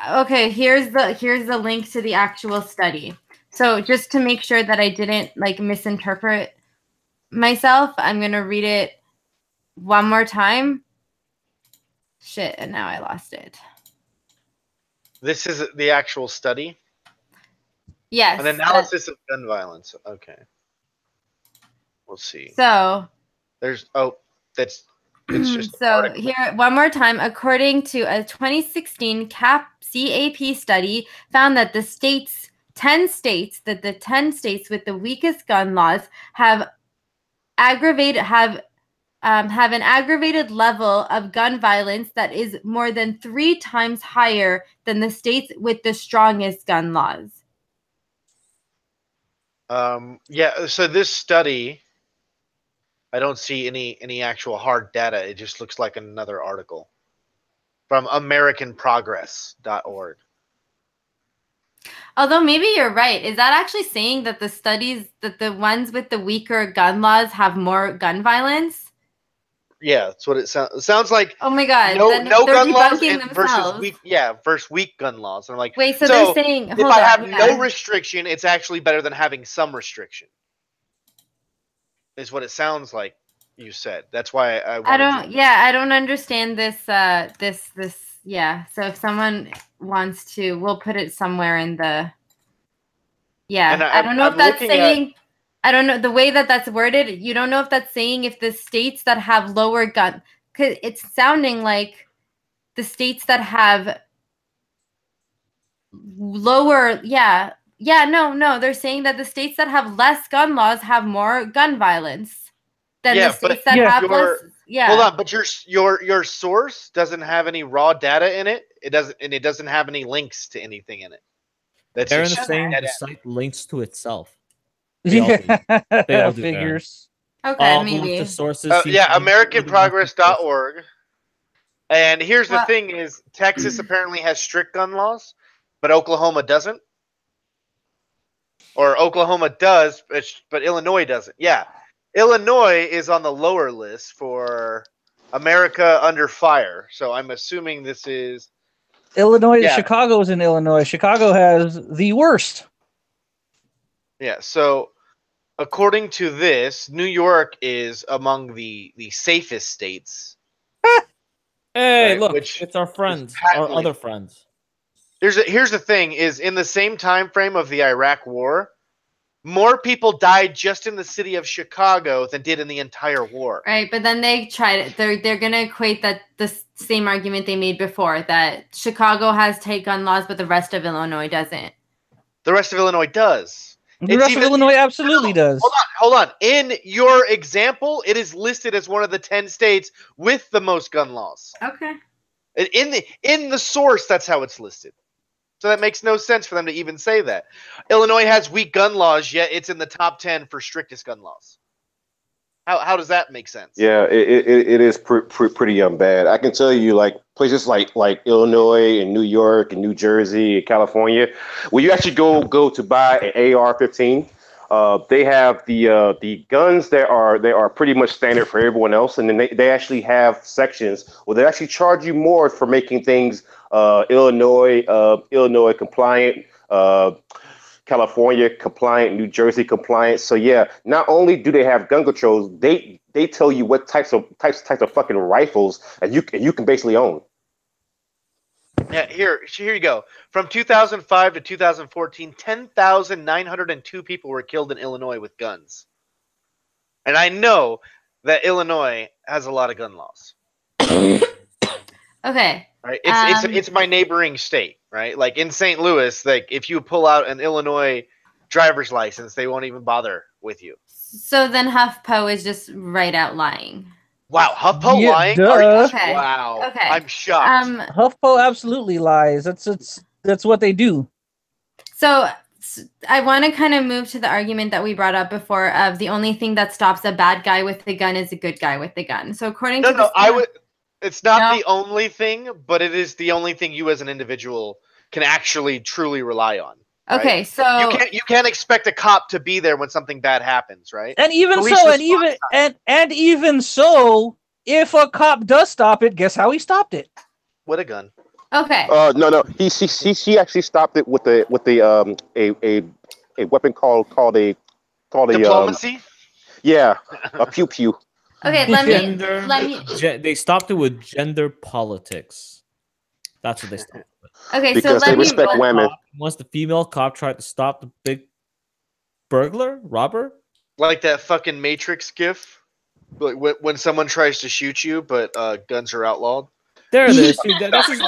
Okay, here's the link to the actual study. So just to make sure that I didn't like misinterpret myself, I'm gonna read it one more time. Shit, and now I lost it. This is the actual study. Yes. An analysis of gun violence. Okay. We'll see. So There's it's just so here one more time. According to a 2016 CAP study, found that the 10 states with the weakest gun laws have an aggravated level of gun violence that is more than 3 times higher than the states with the strongest gun laws. Yeah, so this study, I don't see any actual hard data. It just looks like another article from AmericanProgress.org. Although maybe you're right. Is that actually saying that the ones with the weaker gun laws have more gun violence? Yeah, that's what it sounds. It sounds like. Oh my god! No, then no they're gun laws debunking versus themselves. weak gun laws. And I'm like, Wait, so they're saying if I have no restriction, it's actually better than having some restriction. Is what it sounds like you said. That's why I don't understand this. Yeah. So if someone wants to, we'll put it somewhere in the. Yeah, And I don't know if that's saying. I don't know the way that's worded. You don't know if that's saying if the states that have lower gun, because it's sounding like the states that have lower. Yeah. No. They're saying that the states that have less gun laws have more gun violence than the states that have less. Yeah. Hold on, but your source doesn't have any raw data in it. It doesn't have any links to anything in it. That's Aaron is saying the site links to itself. They all do, figures. Okay, maybe. The sources. AmericanProgress.org. And here's the thing: is Texas apparently has strict gun laws, but Oklahoma doesn't. Or Oklahoma does, but Illinois doesn't. Yeah, Illinois is on the lower list for America Under Fire. So I'm assuming this is Illinois. Yeah. Chicago's in Illinois. Chicago has the worst. Yeah. So according to this, New York is among the safest states. Hey, right? Look, it's our friends, our other friends. Here's the thing: is in the same time frame of the Iraq War, more people died just in the city of Chicago than did in the entire war. Right, but then they tried it. They're going to equate that the same argument they made before, that Chicago has tight gun laws, but the rest of Illinois doesn't. The rest of Illinois does. The rest of Illinois absolutely does. Hold on. In your example, it is listed as one of the 10 states with the most gun laws. Okay. In the source, that's how it's listed. So that makes no sense for them to even say that. Illinois has weak gun laws, yet it's in the top 10 for strictest gun laws. How does that make sense? Yeah, it is pretty bad. I can tell you, like places like Illinois and New York and New Jersey and California, where you actually go to buy an AR-15. They have the guns that are pretty much standard for everyone else, and then they actually have sections where they actually charge you more for making things Illinois compliant, California compliant, New Jersey compliant. So yeah, not only do they have gun controls, they tell you what types of fucking rifles and you can basically own. Yeah, here you go. From 2005 to 2014, 10,902 people were killed in Illinois with guns. And I know that Illinois has a lot of gun laws. Okay. Right? It's my neighboring state, right? Like in St. Louis, like if you pull out an Illinois driver's license, they won't even bother with you. So then HuffPo is just right out lying. Wow, HuffPo Yeah, lying? duh. Are you, Okay. wow. Okay. I'm shocked. HuffPo absolutely lies. That's what they do. So I want to kind of move to the argument that we brought up before of the only thing that stops a bad guy with a gun is a good guy with a gun. So according to this, it's not the only thing, but it is the only thing you as an individual can actually truly rely on. Right? Okay, so you can't expect a cop to be there when something bad happens, right? And even Police so, response even so, if a cop does stop it, guess how he stopped it? With a gun. okay. No. She actually stopped it with a weapon called a Diplomacy? yeah, a pew pew. Okay, let me They stopped it with gender politics. That's what they stopped with. Okay, Because so they respect women. Once the female cop tried to stop the big robber. Like that fucking Matrix gif? Like when someone tries to shoot you, but guns are outlawed. There it is. See, that's just,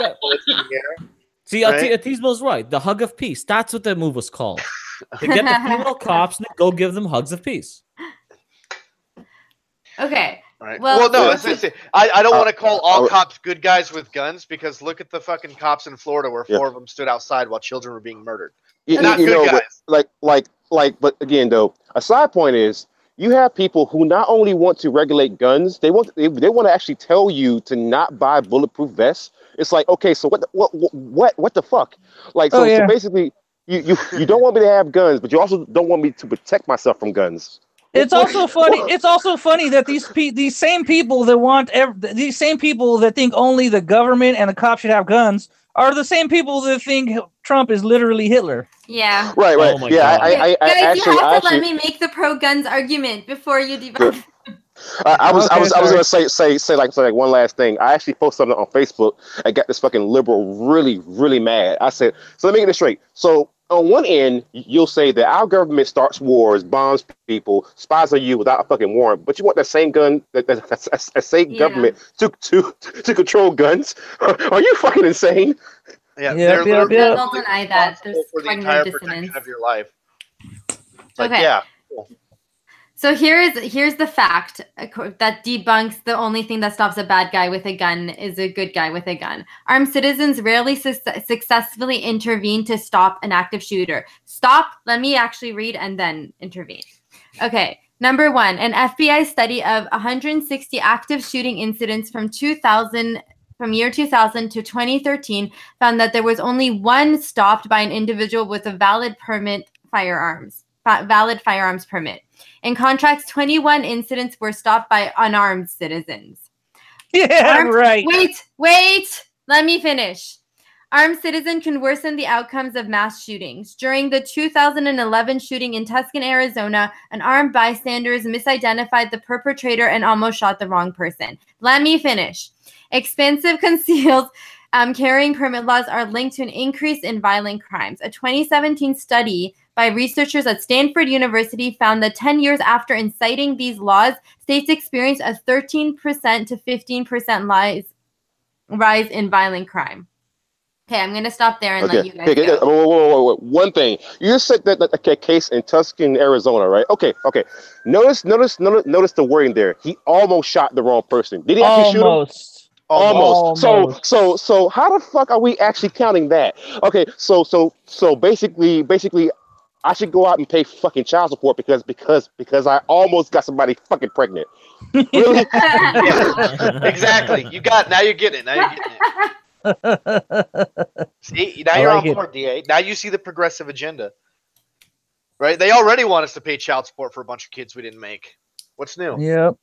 see, Right? Atismo's right. The hug of peace. That's what that move was called. To get the female cops and go give them hugs of peace. Okay. Right. Well, no, I don't want to call all uh, cops good guys with guns because look at the fucking cops in Florida where four of them stood outside while children were being murdered. Not good guys. But again though, a side point is you have people who not only want to regulate guns, they want to actually tell you to not buy bulletproof vests. It's like, okay, so what the fuck? Like, so basically, you don't want me to have guns, but you also don't want me to protect myself from guns. It's also funny. It's also funny that these same people that these same people that think only the government and the cops should have guns are the same people that think Trump is literally Hitler. Yeah. Right. Oh my Yeah, God. I Guys, you have to actually let me make the pro guns argument before you debunk. I was Okay, gonna say like one last thing. I actually posted something on Facebook. I got this fucking liberal really mad. I said, so let me get this straight. So on one end, you'll say that our government starts wars, bombs people, spies on you without a fucking warrant, but you want that same gun, that same government to control guns? Are you fucking insane? Yeah, Yep, they're yep, yep. Don't deny that. There's for the cognitive entire dissonance. protection of your life. Like, Okay. yeah. Cool. So here's the fact that debunks the only thing that stops a bad guy with a gun is a good guy with a gun. Armed citizens rarely successfully intervene to stop an active shooter. Stop, let me actually read and then intervene. Okay, number one, an FBI study of 160 active shooting incidents from year 2000 to 2013 found that there was only one stopped by an individual with a valid firearms permit. In contrast, 21 incidents were stopped by unarmed citizens. Yeah, right. Wait, let me finish. Armed citizens can worsen the outcomes of mass shootings. During the 2011 shooting in Tucson, Arizona, an armed bystander misidentified the perpetrator and almost shot the wrong person. Let me finish. Expensive concealed carrying permit laws are linked to an increase in violent crimes. A 2017 study by researchers at Stanford University found that 10 years after inciting these laws, states experienced a 13% to 15% rise in violent crime. Okay, I'm going to stop there and let you guys go. Whoa. One thing. You just said that case in Tucson, Arizona, right? Okay. Notice the wording there. He almost shot the wrong person. Did he actually shoot him? Almost. Almost. So how the fuck are we actually counting that? Okay, so basically, I should go out and pay fucking child support because I almost got somebody fucking pregnant. Really? Yeah, exactly. You got now. You're getting it. Now you're getting it. See, now I you're like on it. board, Da. Now you see the progressive agenda, right? They already want us to pay child support for a bunch of kids we didn't make. What's new? Yep.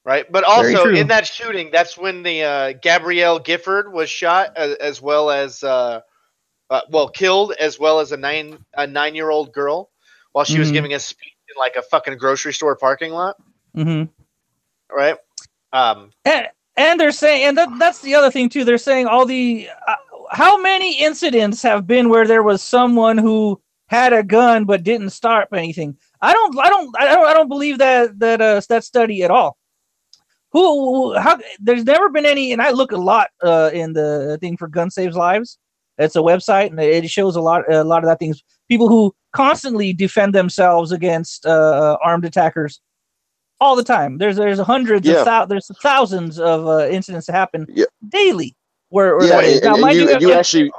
Right, but Very also true. in that shooting, that's when the Gabrielle Gifford was shot, as well as killed, as well as a 9-year-old girl while she was Mhm. giving a speech in like a fucking grocery store parking lot. Mhm. Right. And they're saying, and that's the other thing too. They're saying all the how many incidents have been where there was someone who had a gun but didn't start anything. I don't believe that study at all. How there's never been any, and I look a lot in the thing for Gun Saves Lives. It's a website, and it shows a lot of that things. People who constantly defend themselves against armed attackers all the time. There's hundreds of there's thousands of incidents that happen daily where that is. Now, and mind you you, actually.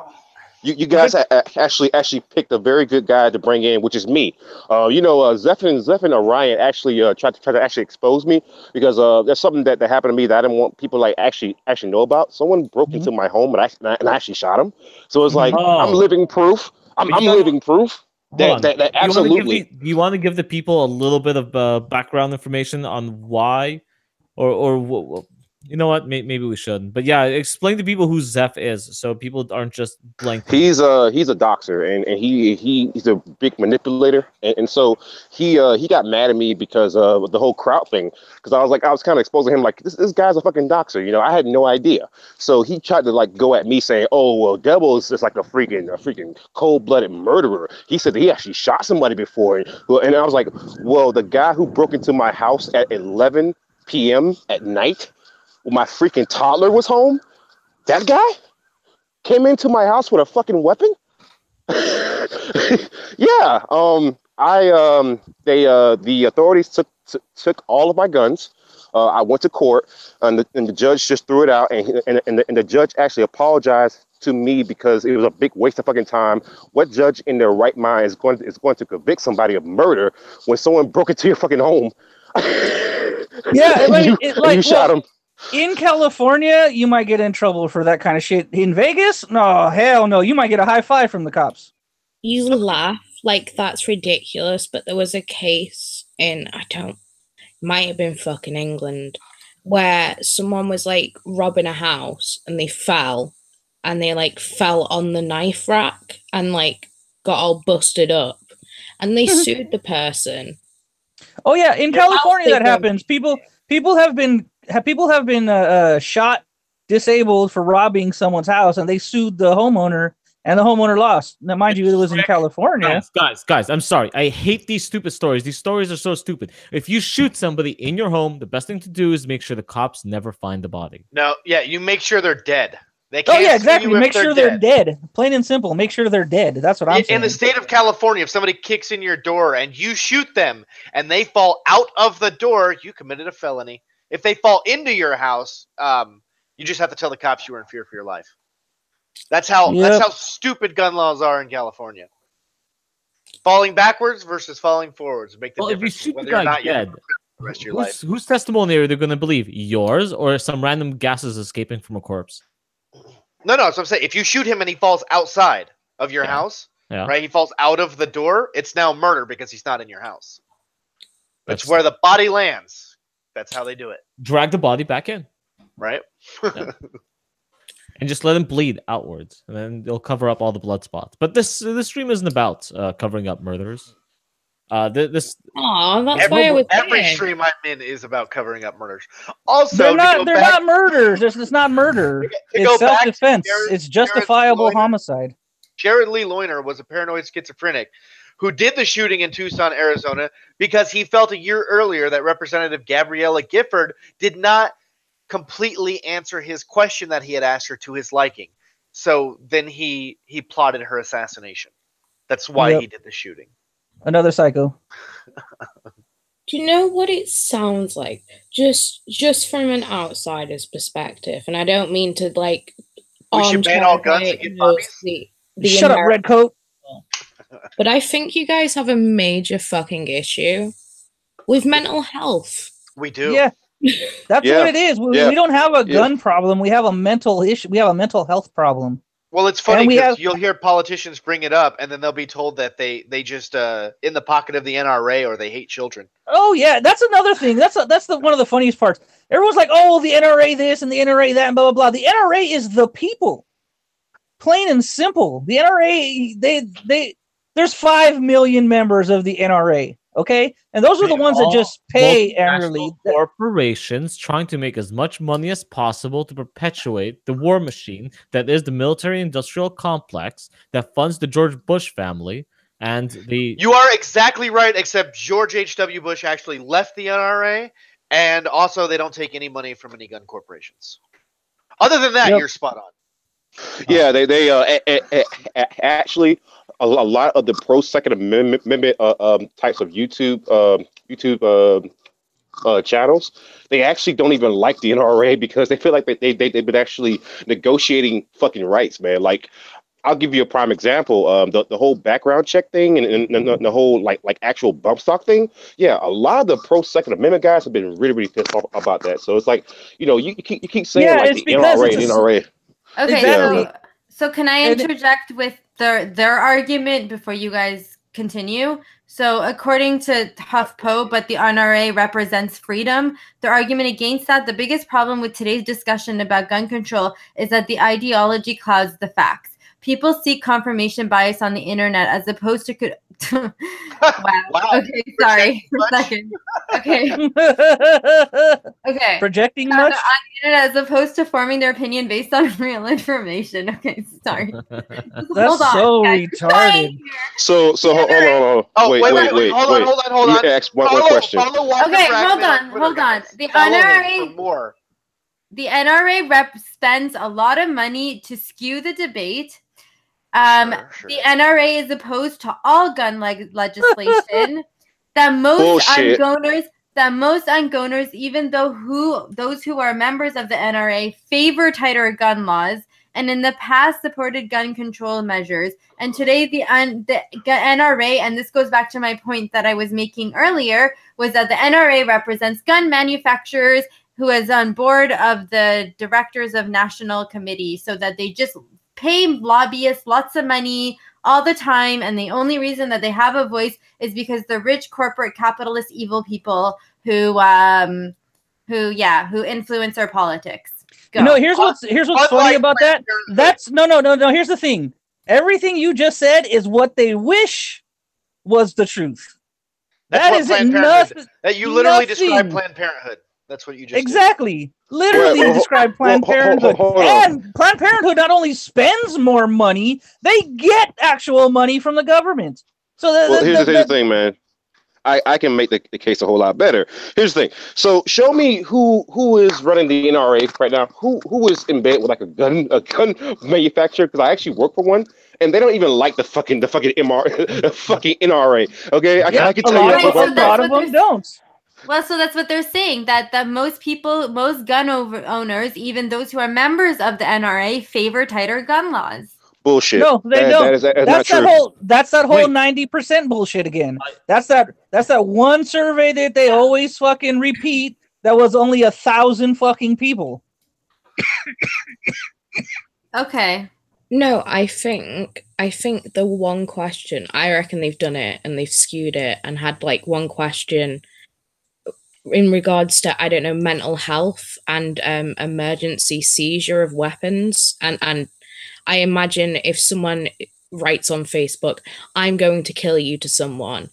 You guys actually picked a very good guy to bring in, which is me. Zephyr Orion actually tried to actually expose me because there's something that happened to me that I didn't want people like actually know about. Someone broke into my home and I actually shot him. So it's like I'm Oh, living proof. I'm living proof hold on. that Do you want to give absolutely. do you want to give the people a little bit of background information on why, or you know what? Maybe we shouldn't. But yeah, explain to people who Zeph is, so people aren't just blanking. He's a doxer and he's a big manipulator and so he got mad at me because of the whole crowd thing because I was kind of exposing him like this guy's a fucking doxer, I had no idea. So he tried to like go at me saying, oh well, Devil is just like a freaking cold-blooded murderer. He said that he actually shot somebody before, and I was like, well, the guy who broke into my house at 11 p.m. at night when my freaking toddler was home, that guy came into my house with a fucking weapon. Yeah. The authorities took all of my guns. I went to court, and the judge just threw it out, and the judge actually apologized to me because it was a big waste of fucking time. What judge in their right mind is going to convict somebody of murder when someone broke into your fucking home? yeah, and you shot him. In California, you might get in trouble for that kind of shit. In Vegas, no, hell no. You might get a high five from the cops. You laugh like that's ridiculous, but there was a case in, might have been fucking England, where someone was like robbing a house and they fell on the knife rack and like got all busted up and they sued the person. Oh yeah, in California that happens. People have been shot, disabled for robbing someone's house, and they sued the homeowner, and the homeowner lost. Now, mind you, it was in California. Guys, I'm sorry. I hate these stupid stories. These stories are so stupid. If you shoot somebody in your home, the best thing to do is make sure the cops never find the body. No, yeah, you make sure they're dead. They can't exactly. Make sure they're dead. Plain and simple. Make sure they're dead. That's what I'm saying. In the state of California, if somebody kicks in your door and you shoot them and they fall out of the door, you committed a felony. If they fall into your house, you just have to tell the cops you were in fear for your life. That's how stupid gun laws are in California. Falling backwards versus falling forwards make the difference. If you shoot the guy dead, the rest of your life. Whose testimony are they going to believe? Yours or some random gases escaping from a corpse? No. So I'm saying if you shoot him and he falls outside of your house, right? He falls out of the door. It's now murder because he's not in your house. It's where the body lands. That's how they do it. Drag the body back in. Right. And just let him bleed outwards, and then they'll cover up all the blood spots. But this stream isn't about covering up murders. That's why I was every stream I'm in is about covering up murders. Also, they're not murders. It's not murder. It's self-defense. It's justifiable homicide. Jared Lee Loyner was a paranoid schizophrenic who did the shooting in Tucson, Arizona, because he felt a year earlier that Representative Gabriella Gifford did not completely answer his question that he had asked her to his liking. So then he plotted her assassination. That's why he did the shooting. Another psycho. Do you know what it sounds like? Just from an outsider's perspective, and I don't mean to like We should ban all guns and get puppies? the Shut up, American Redcoat. But I think you guys have a major fucking issue with mental health. We do. Yeah, that's Yeah. what it is. We, Yeah. we don't have a Yeah. gun problem. We have a mental issue. We have a mental health problem. Well, it's funny we because have- you'll hear politicians bring it up, and then they'll be told that they just in the pocket of the NRA or they hate children. Oh yeah, that's another thing. That's one of the funniest parts. Everyone's like, "Oh, the NRA this and the NRA that and blah blah blah." The NRA is the people, plain and simple. The NRA, there's 5 million members of the NRA. Okay, and those are the ones that just pay annually. Corporations trying to make as much money as possible to perpetuate the war machine that is the military-industrial complex that funds the George Bush family and the. You are exactly right, except George H.W. Bush actually left the NRA, and also they don't take any money from any gun corporations. Other than that, you're spot on. Yeah, they actually a lot of the pro Second Amendment types of YouTube channels, they actually don't even like the NRA because they feel like they've been actually negotiating fucking rights, man. Like, I'll give you a prime example. The whole background check thing and the whole like actual bump stock thing. Yeah, a lot of the pro Second Amendment guys have been really pissed off about that. So it's like, you keep saying like the NRA. Okay, Exactly. so can I interject with their argument before you guys continue? So according to HuffPo, but the NRA represents freedom, their argument against that, the biggest problem with today's discussion about gun control is that the ideology clouds the facts. People seek confirmation bias on the internet as opposed to wow. Okay, sorry for a second. Okay. Okay. Projecting on much? the internet as opposed to forming their opinion based on real information. Okay, sorry. That's so retarded. So hold on. Oh, wait. Hold on. Let me ask one question. Okay, hold on. The NRA, the NRA spends a lot of money to skew the debate. Sure. The NRA is opposed to all gun legislation. That most ungunners, even though those who are members of the NRA favor tighter gun laws, and in the past supported gun control measures. And today the NRA, and this goes back to my point that I was making earlier, was that the NRA represents gun manufacturers who is on board of the directors of national committee, so that they just pay lobbyists lots of money all the time, and the only reason that they have a voice is because the rich corporate capitalist evil people who influence our politics. Go. No, here's what's funny about that. That's no. Here's the thing. Everything you just said is what they wish was the truth. That is nothing. That you literally described Planned Parenthood. That's what you just did. Literally described Planned Parenthood. And Planned Parenthood not only spends more money, they get actual money from the government. So here's the thing, man. I can make the case a whole lot better. Here's the thing. So show me who is running the NRA right now. Who is in bed with like a gun manufacturer? Because I actually work for one, and they don't even like the fucking NRA. Okay, I can tell you a lot of them don't. Well, so that's what they're saying, that most gun owners, even those who are members of the NRA, favor tighter gun laws. Bullshit. No, they don't. That's that whole 90% bullshit again. That's that one survey that they always fucking repeat that was only 1,000 fucking people. Okay. No, I think the one question, I reckon they've done it and they've skewed it and had like one question in regards to, I don't know, mental health and emergency seizure of weapons. And I imagine if someone writes on Facebook, I'm going to kill you to someone,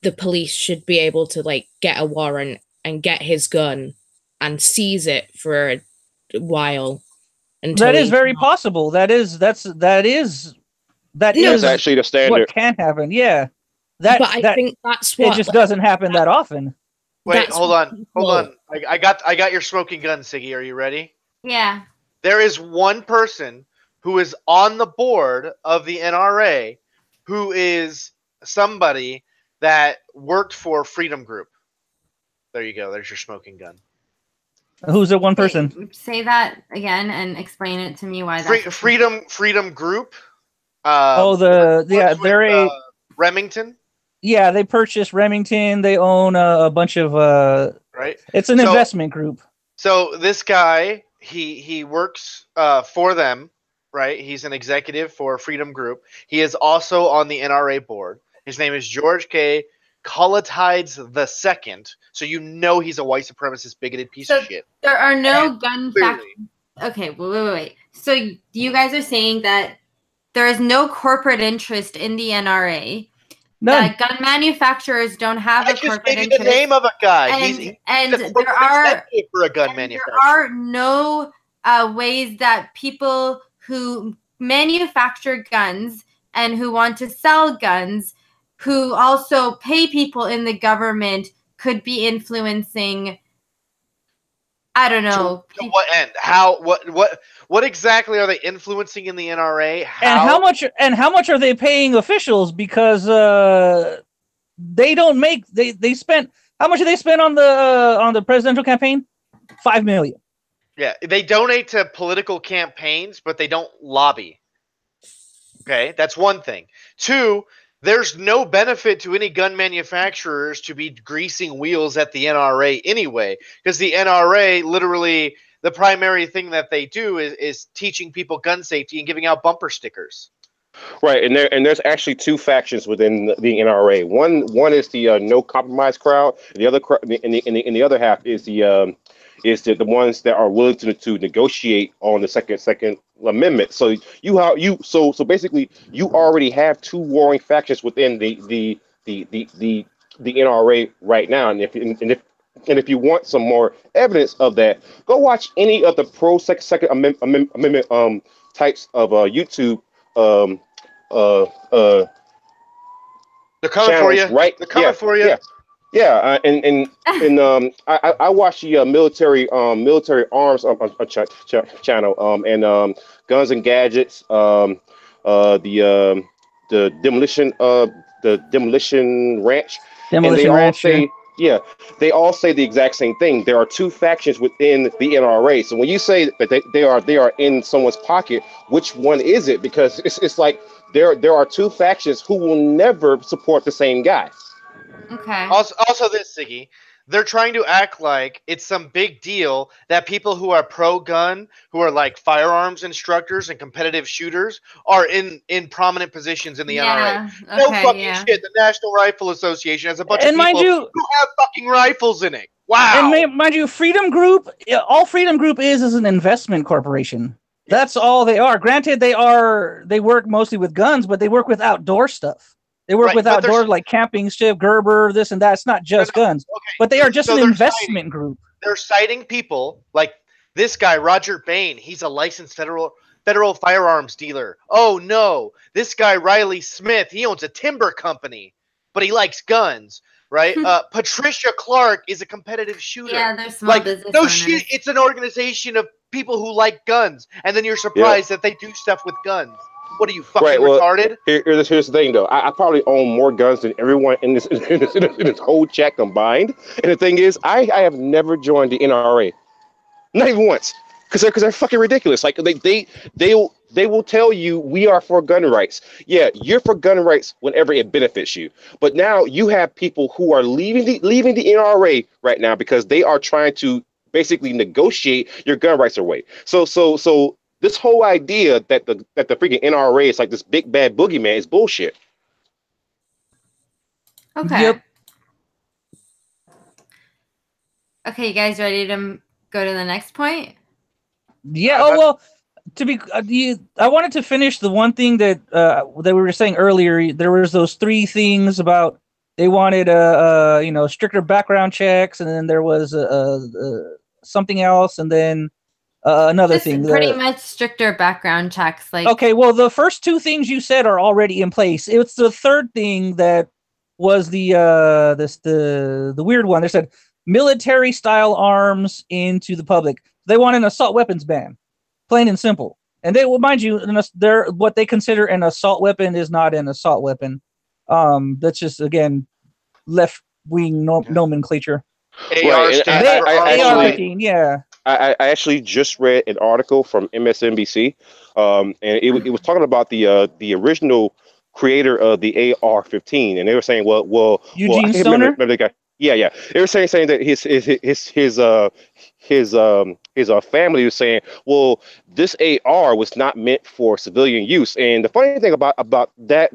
the police should be able to like get a warrant and get his gun and seize it for a while. That is very possible. That is actually the standard. What can happen? Yeah. But I think that's what it just doesn't happen that often. Wait, hold on. I got your smoking gun, Siggy. Are you ready? Yeah. There is one person who is on the board of the NRA who is somebody that worked for Freedom Group. There you go. There's your smoking gun. Who's the one person? Say that again and explain it to me why that's Freedom Group. They're a Remington. Yeah, they purchased Remington. They own a bunch of right. It's an investment group. So this guy, he works for them, right? He's an executive for Freedom Group. He is also on the NRA board. His name is George K. Colatides II. So you know he's a white supremacist, bigoted piece of shit. There are no gun factories. Okay, wait. So you guys are saying that there is no corporate interest in the NRA. None. That gun manufacturers don't have a corporate interest. The name of a guy. And there are no ways that people who manufacture guns and who want to sell guns, who also pay people in the government, could be influencing. I don't know. To what end? How? What exactly are they influencing in the NRA? And how much are they paying officials? Because they don't make they spent how much did they spend on the presidential campaign? $5 million. Yeah, they donate to political campaigns, but they don't lobby. Okay, that's one thing. Two, there's no benefit to any gun manufacturers to be greasing wheels at the NRA anyway, because the NRA literally, the primary thing that they do is teaching people gun safety and giving out bumper stickers. Right, and there's actually two factions within the NRA. One is the no compromise crowd. The other in the other half is the ones that are willing to negotiate on the second amendment. So so basically you already have two warring factions within the NRA right now. And if you want some more evidence of that, go watch any of the pro second amendment types of YouTube they're coming channels, for you. Right? They're coming for you. Yeah, and I watch the military arms channel and Guns and Gadgets, the demolition ranch, they all say the exact same thing. There are two factions within the NRA. So when you say that they are in someone's pocket, which one is it? Because it's like there are two factions who will never support the same guy. Okay. Also this, Siggy, they're trying to act like it's some big deal that people who are pro-gun, who are like firearms instructors and competitive shooters, are in prominent positions in the NRA. No fucking shit. The National Rifle Association has a bunch of people who have fucking rifles in it. Wow. And mind you, Freedom Group, all Freedom Group is an investment corporation. That's all they are. Granted, they work mostly with guns, but they work with outdoor stuff. They work with outdoor, like camping ship, Gerber, this and that. It's not just guns, but they are just an investment group. They're citing people like this guy, Roger Bain. He's a licensed federal firearms dealer. Oh no, this guy, Riley Smith. He owns a timber company, but he likes guns. Right? Patricia Clark is a competitive shooter. Yeah, they're small business owners. It's an organization of people who like guns, and then you're surprised that they do stuff with guns. What are you, fucking retarded? Here's the thing, though. I probably own more guns than everyone in this whole chat combined. And the thing is, I have never joined the NRA, not even once, because they're fucking ridiculous. Like they will tell you we are for gun rights. Yeah, you're for gun rights whenever it benefits you. But now you have people who are leaving the NRA right now because they are trying to basically negotiate your gun rights away. So this whole idea that the freaking NRA is like this big bad boogeyman is bullshit. Okay. Yep. Okay, you guys ready to go to the next point? Yeah. Well, I wanted to finish the one thing that we were saying earlier. There was those three things about they wanted stricter background checks, and then there was something else, and then another thing. Pretty much stricter background checks. Like, okay, well, the first two things you said are already in place. It's the third thing that was the weird one. They said military style arms into the public. They want an assault weapons ban, plain and simple. And they will, mind you, what they consider an assault weapon is not an assault weapon. That's just, again, left wing nomenclature. AR and stands for AR-15, yeah. I actually just read an article from MSNBC, and it was talking about the original creator of the AR-15, and they were saying, well, I Eugene can't remember Stoner? the guy. Yeah. They were saying that his family was saying, well, this AR was not meant for civilian use. And the funny thing about that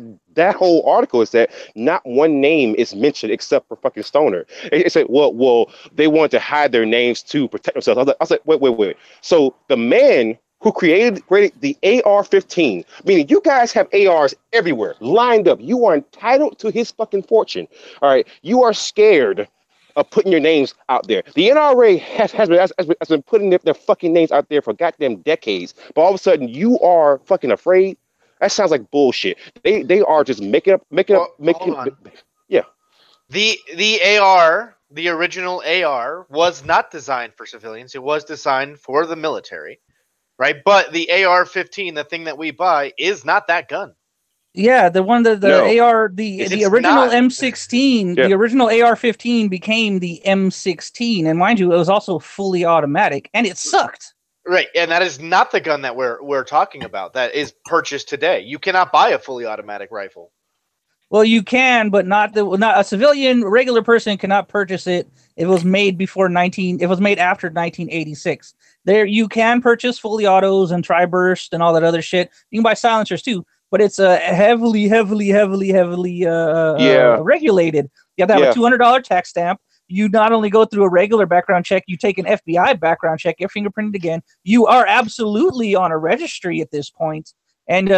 whole article is that not one name is mentioned except for fucking Stoner. It said, well, they wanted to hide their names to protect themselves. I was like, wait. So the man who created the AR-15, meaning you guys have ARs everywhere, lined up. You are entitled to his fucking fortune. All right, you are scared of putting your names out there. The NRA has been putting their fucking names out there for goddamn decades, but all of a sudden you are fucking afraid. That sounds like bullshit. They are just making up. Hold on. Yeah. The AR, the original AR, was not designed for civilians. It was designed for the military, right? But the AR-15, the thing that we buy, is not that gun. Yeah, the one that No. the original not. M16, Yeah. the original AR-15 became the M16, and mind you, it was also fully automatic, and it sucked. Right, and that is not the gun that we're talking about. That is purchased today. You cannot buy a fully automatic rifle. Well, you can, but not a civilian, regular person cannot purchase it. It was made It was made after 1986. There, you can purchase fully autos and tri-burst and all that other shit. You can buy silencers too, but it's heavily regulated. You have to have a $200 tax stamp. You not only go through a regular background check, you take an FBI background check, get fingerprinted again. You are absolutely on a registry at this point, and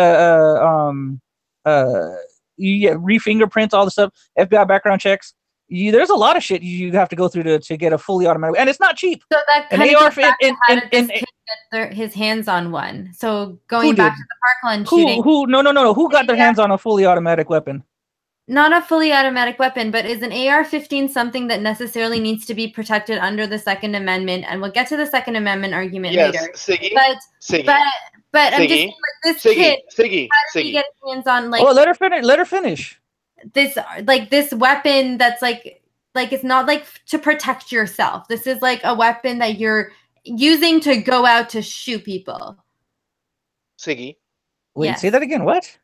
you get re-fingerprints, all the stuff, FBI background checks. There's a lot of shit you have to go through to get a fully automatic, and it's not cheap. So that An kind of AR gets back to how did this kid get his hands on one. So going back to the Parkland shooting. Who got their hands on a fully automatic weapon? Not a fully automatic weapon, but is an AR-15 something that necessarily needs to be protected under the Second Amendment? And we'll get to the Second Amendment argument later. Siggy, but I'm just saying, like, this kid, how did he get his hands on, like? Oh, let her finish. This weapon that's like it's not like to protect yourself. This is like a weapon that you're using to go out to shoot people. Siggy. Wait, yes. Say that again. What?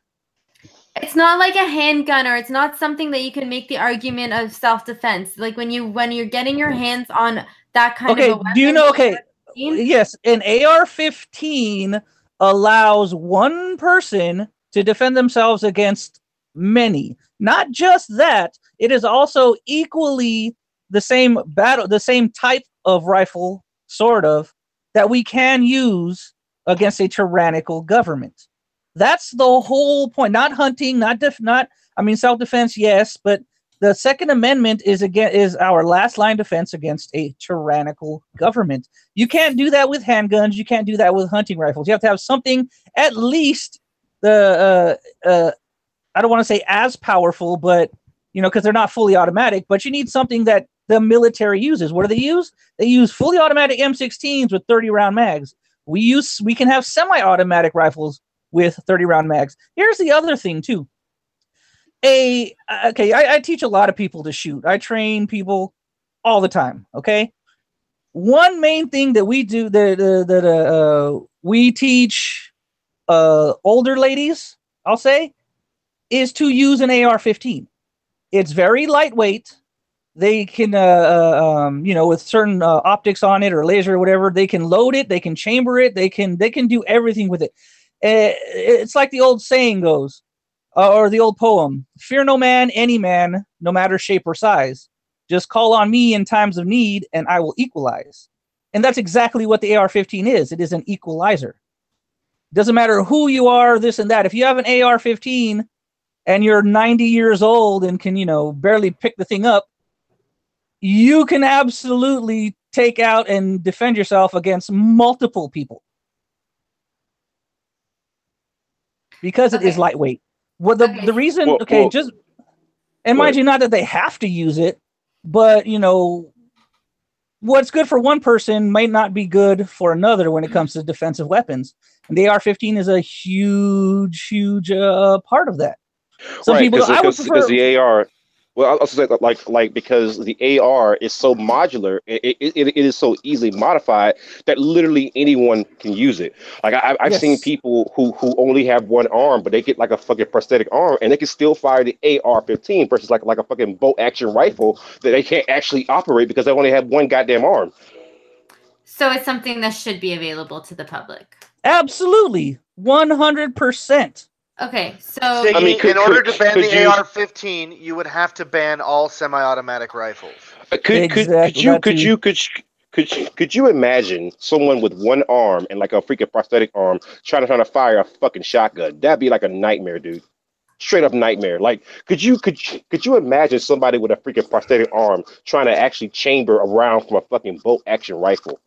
It's not like a handgun, or it's not something that you can make the argument of self-defense. Like when you're getting your hands on that kind of a weapon. Do you know? Okay, yes, an AR-15 allows one person to defend themselves against many. Not just that, it is also equally the same type of rifle, sort of, that we can use against a tyrannical government. That's the whole point. Not hunting, self-defense, yes, but the Second Amendment is our last line defense against a tyrannical government. You can't do that with handguns. You can't do that with hunting rifles. You have to have something at least I don't want to say as powerful, but because they're not fully automatic. But you need something that the military uses. What do they use? They use fully automatic M16s with 30-round mags. We can have semi-automatic rifles with 30-round mags. Here's the other thing too. I teach a lot of people to shoot. I train people all the time. Okay, one main thing that we do that we teach older ladies, I'll say, is to use an AR-15. It's very lightweight. They can, with certain optics on it or laser or whatever, they can load it, they can chamber it, they can do everything with it. It's like the old saying goes, or the old poem: "Fear no man, any man, no matter shape or size. Just call on me in times of need, and I will equalize." And that's exactly what the AR-15 is. It is an equalizer. Doesn't matter who you are, this and that. If you have an AR-15 and you're 90 years old and can, barely pick the thing up, you can absolutely take out and defend yourself against multiple people. Because it is lightweight. Well, the reason, mind you, not that they have to use it, but what's good for one person might not be good for another when it comes to defensive weapons. And the AR-15 is a huge part of that. Some people, because the AR. Well, I'll say that like because the AR is so modular, it is so easily modified that literally anyone can use it. Like I've seen Yes. people who only have one arm, but they get like a fucking prosthetic arm, and they can still fire the AR-15 versus like a fucking bolt action rifle that they can't actually operate because they only have one goddamn arm. So it's something that should be available to the public. Absolutely, 100%. Okay, so Ziggy, I mean, in order to ban could the you AR-15, you would have to ban all semi-automatic rifles. Exactly, that too. could you imagine someone with one arm and like a freaking prosthetic arm trying to fire a fucking shotgun? That'd be like a nightmare, dude. Straight up nightmare. Like, could you imagine somebody with a freaking prosthetic arm trying to actually chamber a round from a fucking bolt action rifle?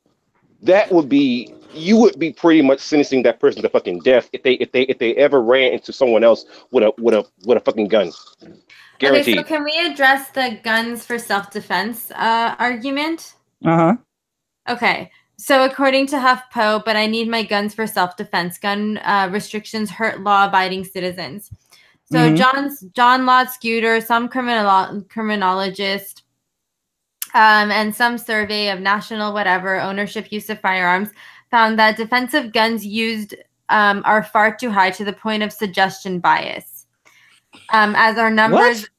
That would be You would be pretty much sentencing that person to fucking death if they ever ran into someone else with a fucking gun. okay, Guaranteed. so can we address the guns for self-defense argument? Uh-huh. Okay, so according to HuffPo, but I need my guns for self-defense. Gun restrictions hurt law-abiding citizens. So John Lott Scooter, some criminologist, and some survey of national whatever ownership use of firearms found that defensive guns used are far too high to the point of suggestion bias. As our numbers,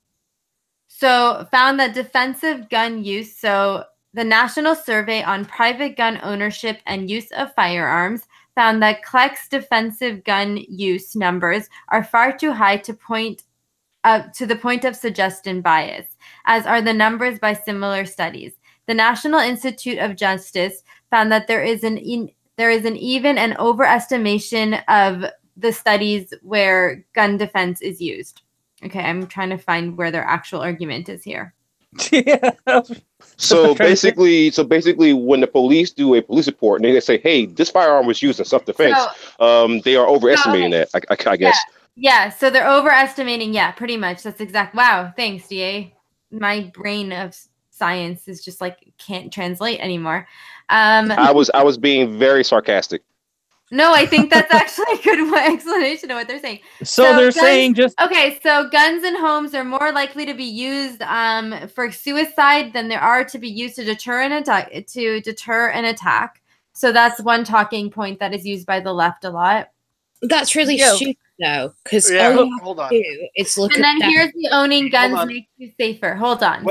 so found that defensive gun use. So the National Survey on Private Gun Ownership and Use of Firearms found that CLEC's defensive gun use numbers are far too high to the point of suggestion bias, as are the numbers by similar studies. The National Institute of Justice found that there is an even an overestimation of the studies where gun defense is used. Okay, I'm trying to find where their actual argument is here. Yeah. So basically, when the police do a police report and they say, "Hey, this firearm was used in self-defense," they are overestimating that. I guess. Yeah. So they're overestimating. Yeah, pretty much. That's exact. Wow. Thanks, DA. My brain of science is just like can't translate anymore. I was being very sarcastic. No, I think that's actually a good explanation of what they're saying. So they're saying just okay. So guns in homes are more likely to be used for suicide than there are to be used to deter an attack. So that's one talking point that is used by the left a lot. That's really stupid, though, because hold on. Here's the owning guns makes you safer. Hold on.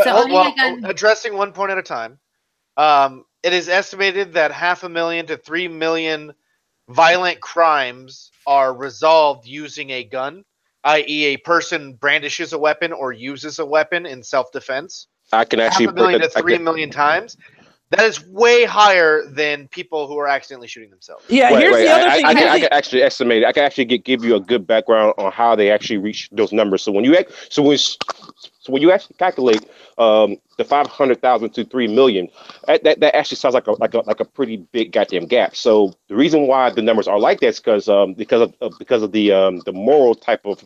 Addressing one point at a time. It is estimated that 500,000 to 3 million violent crimes are resolved using a gun, i.e., a person brandishes a weapon or uses a weapon in self-defense. I can actually 500,000 to 3 million times. That is way higher than people who are accidentally shooting themselves. Yeah, here's the other thing. I can actually estimate it. I can actually give you a good background on how they actually reach those numbers. So when you actually calculate the 500,000 to 3 million, that actually sounds like a pretty big goddamn gap. So the reason why the numbers are like that is because of the moral type of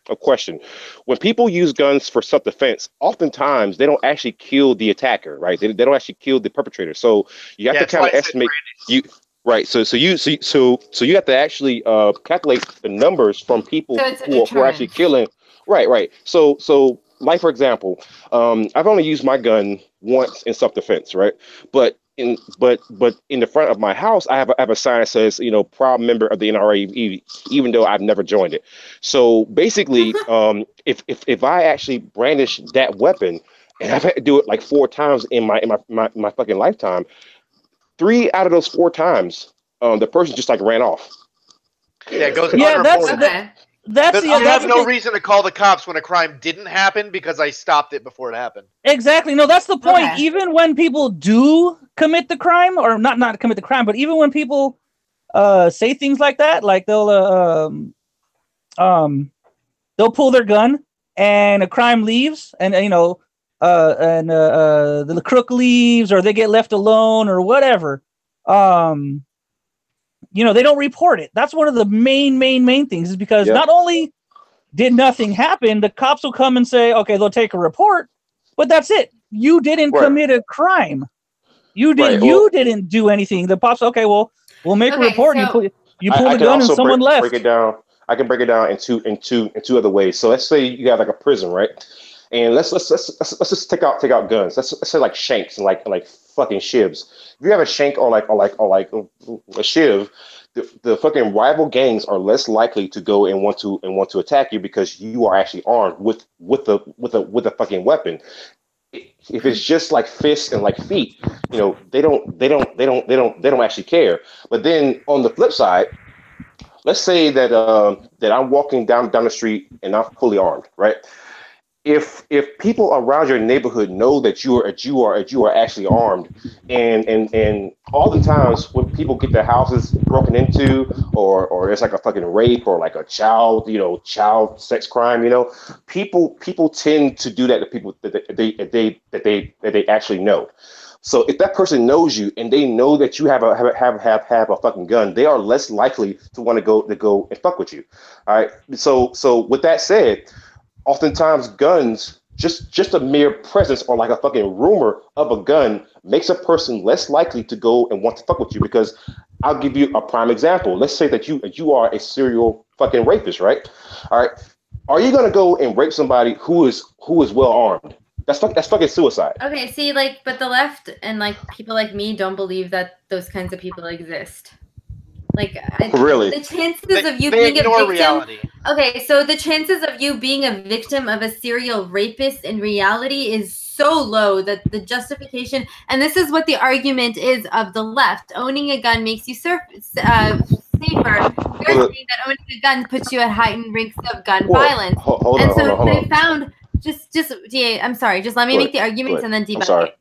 a question. When people use guns for self-defense, oftentimes they don't actually kill the attacker, right? They don't actually kill the perpetrator. So you have to kind of estimate right. So you have to actually calculate the numbers from people who are actually killing. Right. So like for example, I've only used my gun once in self-defense, right? But in the front of my house, I have a sign that says, proud member of the NRA, even though I've never joined it. So basically, if I actually brandish that weapon, and I've had to do it like 4 times in my fucking lifetime, 3 out of those 4 times, the person just like ran off. Yeah, it goes unreported. I have no reason to call the cops when a crime didn't happen because I stopped it before it happened. Exactly. No, that's the point. Okay. Even when people do commit the crime, or not commit the crime, but even when people say things like that, like they'll pull their gun and a crime leaves, and the crook leaves, or they get left alone, or whatever. They don't report it. That's one of the main things, is because not only did nothing happen, the cops will come and say, okay, they'll take a report, but that's it. You didn't commit a crime. You didn't do anything. The cops, okay, well, we'll make a report. So you pull the gun and someone left. Break it down. I can break it down in two other ways. So let's say you have like a prison, right? And let's just take out guns. Let's say like shanks and like fucking shivs. If you have a shank or like a shiv, the fucking rival gangs are less likely to go and want to attack you because you are actually armed with a fucking weapon. If it's just like fists and like feet, they don't actually care. But then on the flip side, let's say that I'm walking down the street and I'm fully armed, right? If people around your neighborhood know that you are actually armed, and all the times when people get their houses broken into, or it's like a fucking rape or like a child sex crime, people tend to do that to people that they actually know. So if that person knows you and they know that you have a fucking gun, they are less likely to want to go and fuck with you. All right. So with that said, oftentimes guns, just a mere presence or like a fucking rumor of a gun makes a person less likely to go and want to fuck with you. Because I'll give you a prime example. Let's say that you are a serial fucking rapist, right? All right. Are you gonna go and rape somebody who is well armed? That's fucking suicide. Okay, see, like, but the left and like people like me don't believe that those kinds of people exist. Like, Really? The chances of you They being a ignore victim. reality. Okay, so the chances of you being a victim of a serial rapist in reality is so low that the justification, and this is what the argument is of the left, owning a gun makes you safer. You're saying that owning a gun puts you at heightened risks of gun violence. Hold and on, so hold they on. found, DA, I'm sorry, just let me make the arguments and then I'm debunk sorry. it.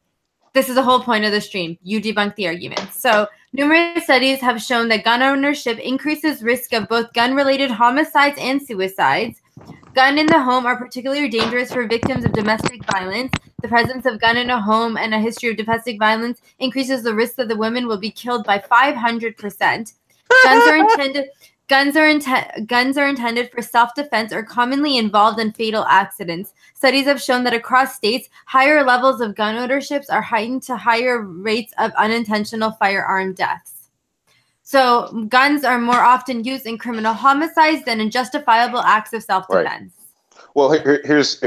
This is the whole point of the stream. You debunk the arguments. So numerous studies have shown that gun ownership increases risk of both gun-related homicides and suicides. Gun in the home are particularly dangerous for victims of domestic violence. The presence of gun in a home and a history of domestic violence increases the risk that the women will be killed by 500%. Guns are intended for self-defense or commonly involved in fatal accidents. Studies have shown that across states, higher levels of gun ownerships are heightened to higher rates of unintentional firearm deaths. So guns are more often used in criminal homicides than in justifiable acts of self-defense. Right. Well, here's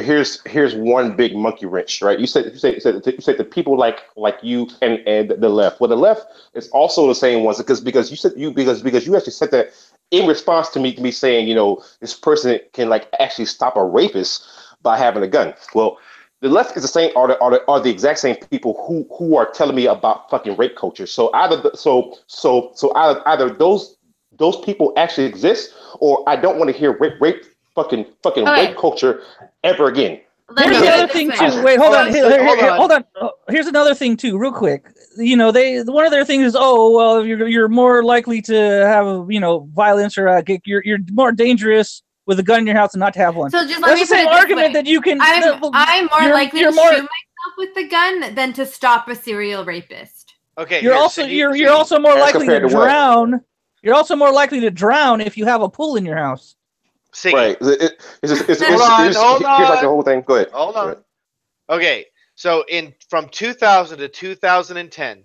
one big monkey wrench, right? You said the people like you and the left. Well, the left is also the same ones because you actually said that in response to me saying, this person can like actually stop a rapist by having a gun. Well, the left is the same are the exact same people who are telling me about fucking rape culture. So either those people actually exist, or I don't want to hear rape rape culture ever again. Here's the other thing too. Wait, hold on. Hold on. Here's another thing too, real quick. One of their things is, oh well, you're more likely to have violence or you're more dangerous with a gun in your house than not to have one. So just let me That's the same argument that you can. I'm more likely to shoot myself with the gun than to stop a serial rapist. Okay. You're also more likely to drown. You're also more likely to drown if you have a pool in your house. Right. Hold on. Here's like the whole thing. Go ahead. Hold on. Okay. So from 2000 to 2010,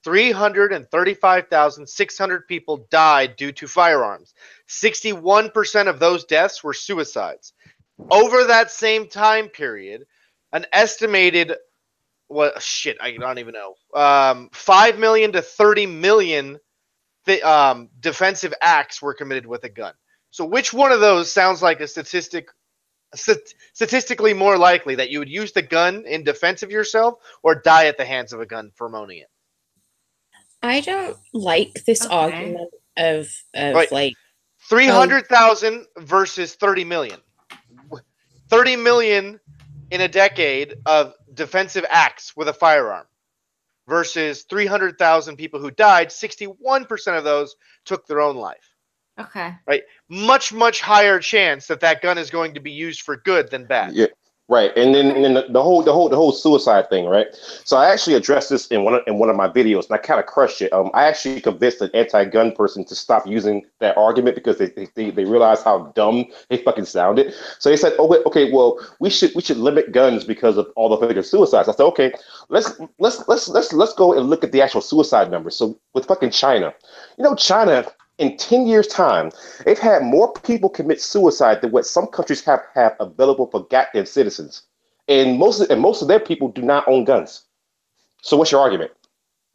335,600 people died due to firearms. 61% of those deaths were suicides. Over that same time period, an estimated I don't even know. 5 million to 30 million defensive acts were committed with a gun. So which one of those sounds like a statistically more likely that you would use the gun in defense of yourself or die at the hands of a gun for owning it? I don't like this argument of like 300,000 versus 30 million. 30 million in a decade of defensive acts with a firearm versus 300,000 people who died. 61% of those took their own life. Okay. Right. Much, much higher chance that gun is going to be used for good than bad. Yeah. Right. And then the whole suicide thing, right? So I actually addressed this in one of my videos, and I kind of crushed it. I actually convinced an anti-gun person to stop using that argument because they realized how dumb they fucking sounded. So they said, "Oh, wait, okay, well, we should limit guns because of all the fucking suicides." I said, "Okay, let's go and look at the actual suicide numbers." So with fucking China, China in 10 years' time, they've had more people commit suicide than what some countries have available for goddamn citizens. And most of their people do not own guns. So what's your argument?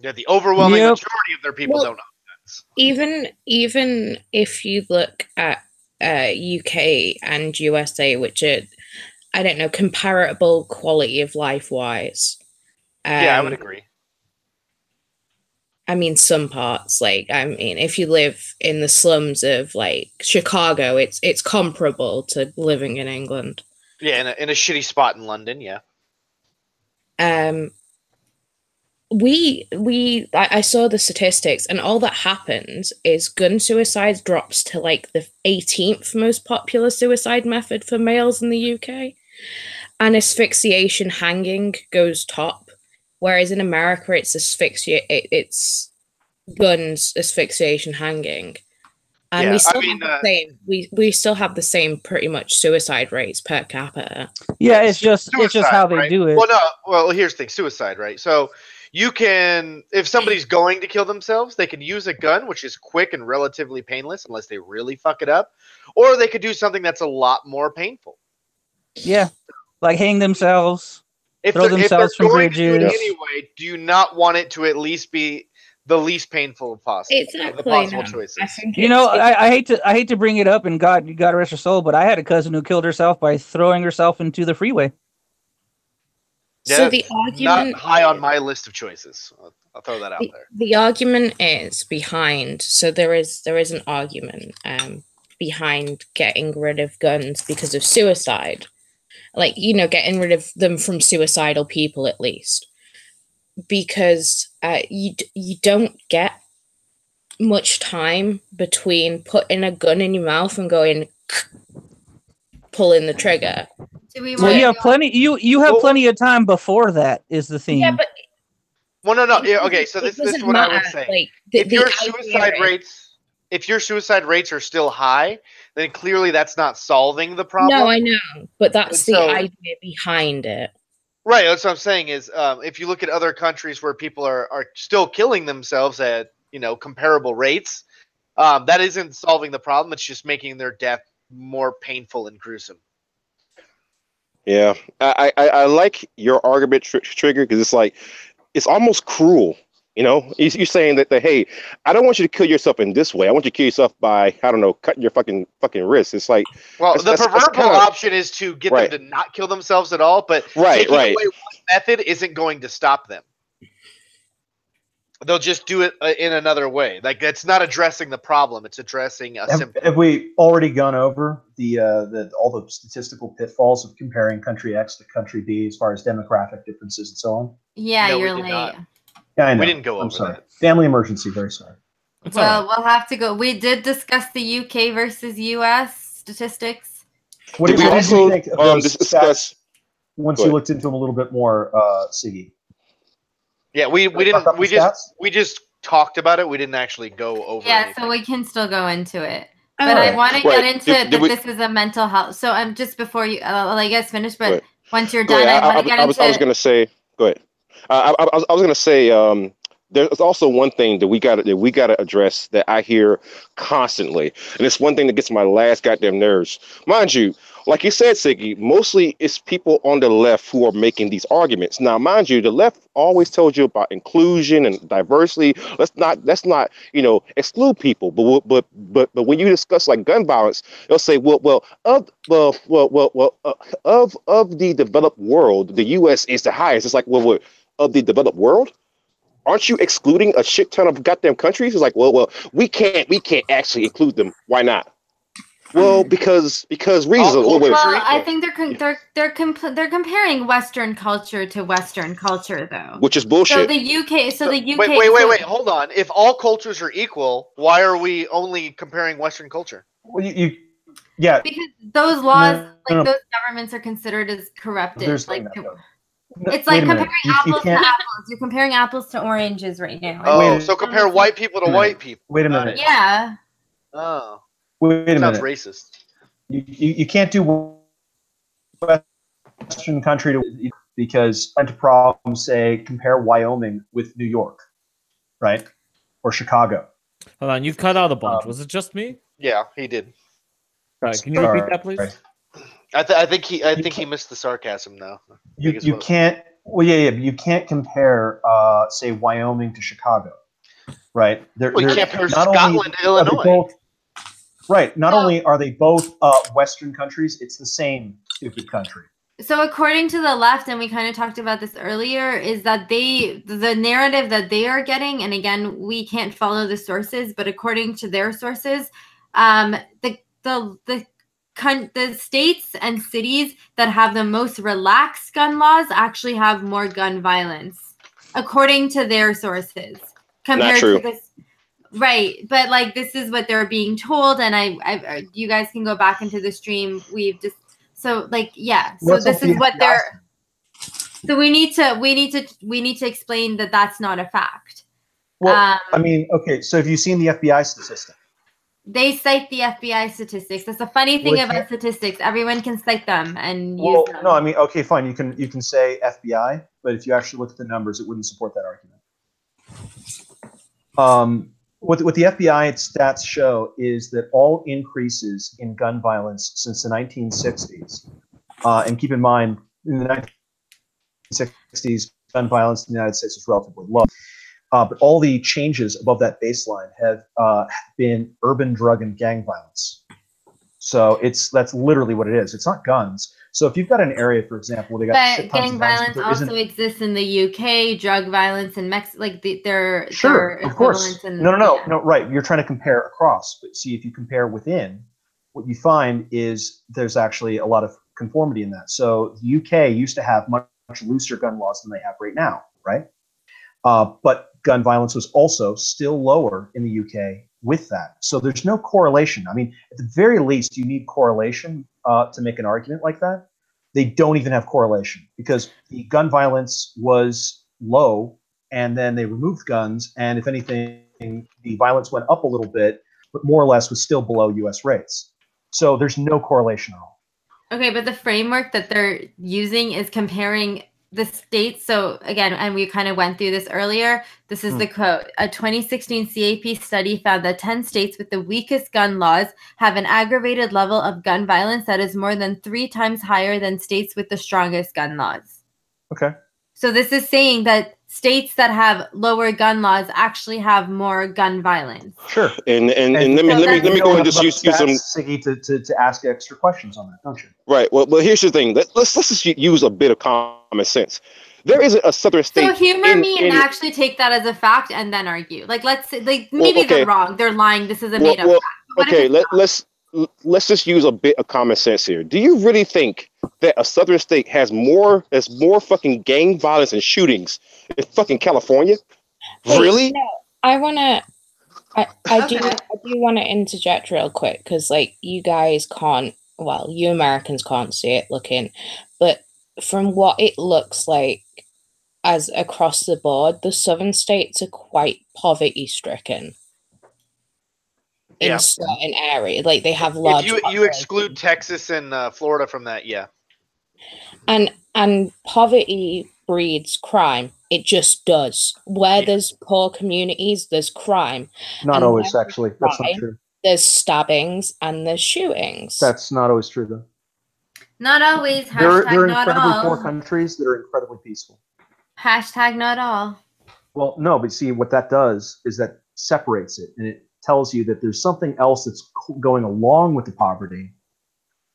Yeah, the overwhelming Yep. majority of their people don't own guns. Even if you look at UK and USA, which are, I don't know, comparable quality of life wise. Yeah, I would agree. I mean, some parts, like, I mean, if you live in the slums of like Chicago, it's comparable to living in England. Yeah, in a shitty spot in London. Yeah. I saw the statistics, and all that happens is gun suicide drops to like the 18th most popular suicide method for males in the UK, and asphyxiation hanging goes top, whereas in America it's it's guns, asphyxiation, hanging, and Yeah, we still I mean, have the same. We still have the same pretty much suicide rates per capita. Yeah, it's just how they right? do it. Well, no. Well, here's the thing: suicide, right? So you can, if somebody's going to kill themselves, they can use a gun, which is quick and relatively painless, unless they really fuck it up, or they could do something that's a lot more painful. Yeah, like hang themselves, If throw they're themselves from going to do it bridges. anyway, do you not want it to at least be the least painful possible? Exactly. The possible No. choices. I think You know, I hate to bring it up, and God rest her soul, but I had a cousin who killed herself by throwing herself into the freeway. So Yeah, the not argument high on my list of choices. I'll throw that out there. the argument is behind. So there is an argument behind getting rid of guns because of suicide, like, you know, getting rid of them from suicidal people at least, because you don't get much time between putting a gun in your mouth and going pulling the trigger. Do we Well, want you have plenty. You have plenty of time before that. Is the thing. Yeah, but Well, no. Yeah, okay, so this is what I would say. Like, If your suicide rates are still high, then clearly that's not solving the problem. No, I know, but that's the idea behind it. Right, that's what I'm saying is, if you look at other countries where people are still killing themselves at, you know, comparable rates, that isn't solving the problem. It's just making their death more painful and gruesome. Yeah, I like your argument trigger because it's like it's almost cruel. You know, you're saying that hey, I don't want you to kill yourself in this way. I want you to kill yourself by, I don't know, cutting your fucking wrists. It's like, well, the proverbial option is to get them to not kill themselves at all, but taking away one method isn't going to stop them. They'll just do it in another way. Like, that's not addressing the problem; it's addressing a symptom. Have we already gone over all the statistical pitfalls of comparing country X to country B as far as demographic differences and so on? Yeah, No, you're late. Yeah, I know. We didn't go over I'm sorry. that. Family emergency. Very sorry. Well, we'll have to go. We did discuss the UK versus US statistics. What did you think of those discuss once you looked into them a little bit more, Siggy? Yeah, we didn't. We just talked about it. We didn't actually go over. Yeah, anything. So we can still go into it. But I want to get into this is a mental health. So I'm just before you, I'll let you guys finish. But once you're done, I want to get into. I was going to say. Go ahead. I was going to say. There's also one thing that we got to address that I hear constantly, and it's one thing that gets my last goddamn nerves. Mind you, like you said, Siggy, mostly it's people on the left who are making these arguments. Now, mind you, the left always told you about inclusion and diversity. Let's not exclude people. But when you discuss like gun violence, they'll say, of the developed world, the U.S. is the highest. It's like, of the developed world, aren't you excluding a shit ton of goddamn countries? It's like, we can't actually include them. Why not? Well, because reasons. I think they're comparing Western culture to Western culture, though. Which is bullshit. So the UK. Wait, hold on. If all cultures are equal, why are we only comparing Western culture? Well, yeah. Because those laws, those governments are considered as corrupted. It's like comparing apples to apples. You're comparing apples to oranges right now. Oh, so compare white people to white people. Wait a minute. Yeah. Oh. Wait a minute. Sounds racist. You can't do Western country because to problem say compare Wyoming with New York, right? Or Chicago. Hold on, you cut out a bunch. Was it just me? Yeah, he did. Sorry, can you repeat that, please? I think he missed the sarcasm now. You can't. Well, but you can't compare, say, Wyoming to Chicago, right? You can't compare Scotland to Illinois. Not only are they both Western countries, it's the same stupid country. So according to the left, and we kind of talked about this earlier, is that the narrative that they are getting, and again, we can't follow the sources, but according to their sources, the states and cities that have the most relaxed gun laws actually have more gun violence, according to their sources. Compared to this, right? But like this is what they're being told, and I you guys can go back into the stream. We've just so like yeah. So this is what they're. So we need to explain that that's not a fact. Well, I mean, okay. So have you seen the FBI statistic? They cite the FBI statistics. That's the funny thing about statistics. Everyone can cite them and use them. No, I mean, okay, fine. You can say FBI, but if you actually look at the numbers, it wouldn't support that argument. What the FBI stats show is that all increases in gun violence since the 1960s, and keep in mind, in the 1960s, gun violence in the United States was relatively low. But all the changes above that baseline have been urban drug and gang violence. So that's literally what it is. It's not guns. So if you've got an area, for example, where they got but gang violence also exists in the UK, drug violence in Mexico, like they're of course. No, right. You're trying to compare across, but see if you compare within, what you find is there's actually a lot of conformity in that. So the UK used to have much looser gun laws than they have right now, right? But gun violence was also still lower in the UK with that. So there's no correlation. I mean, at the very least, you need correlation to make an argument like that. They don't even have correlation because the gun violence was low and then they removed guns. And if anything, the violence went up a little bit, but more or less was still below US rates. So there's no correlation at all. Okay, but the framework that they're using is comparing the states. So again, and we kind of went through this earlier. This is the quote. A 2016 CAP study found that 10 states with the weakest gun laws have an aggravated level of gun violence that is more than 3 times higher than states with the strongest gun laws. Okay. So this is saying that states that have lower gun laws actually have more gun violence. Sure. And let me go and just use some Siggy to ask extra questions on that, don't you? Right. Well, here's the thing. Let's just use a bit of common sense. There isn't a southern state. So humor me and actually take that as a fact and then argue. Like let's say, like maybe they're wrong. They're lying. This is a made up fact. Okay. Let's just use a bit of common sense here. Do you really think that a southern state has more fucking gang violence and shootings in fucking California? Really? No, I do want to interject real quick because like you guys can't, well, you Americans can't see it looking, but from what it looks like as across the board, the southern states are quite poverty stricken. In certain areas, like they have large. If you exclude Texas and Florida from that, yeah. And poverty breeds crime. It just does. Where there's poor communities, there's crime. Not always, actually. That's not true. There's stabbings and there's shootings. That's not always true, though. Not always. There are not incredibly all. poor countries that are incredibly peaceful. Hashtag not all. Well, no, but see, what that does is that separates it, and it tells you that there's something else that's going along with the poverty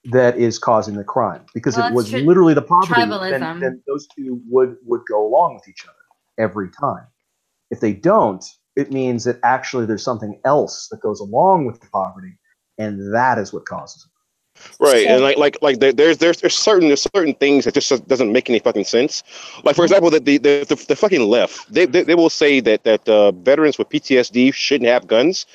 that is causing the crime. Because if it was literally the poverty, then those two would go along with each other every time. If they don't, it means that actually there's something else that goes along with the poverty, and that is what causes it. Right, and like there's certain things that just doesn't make any fucking sense. Like for example, the fucking left, they will say that veterans with PTSD shouldn't have guns.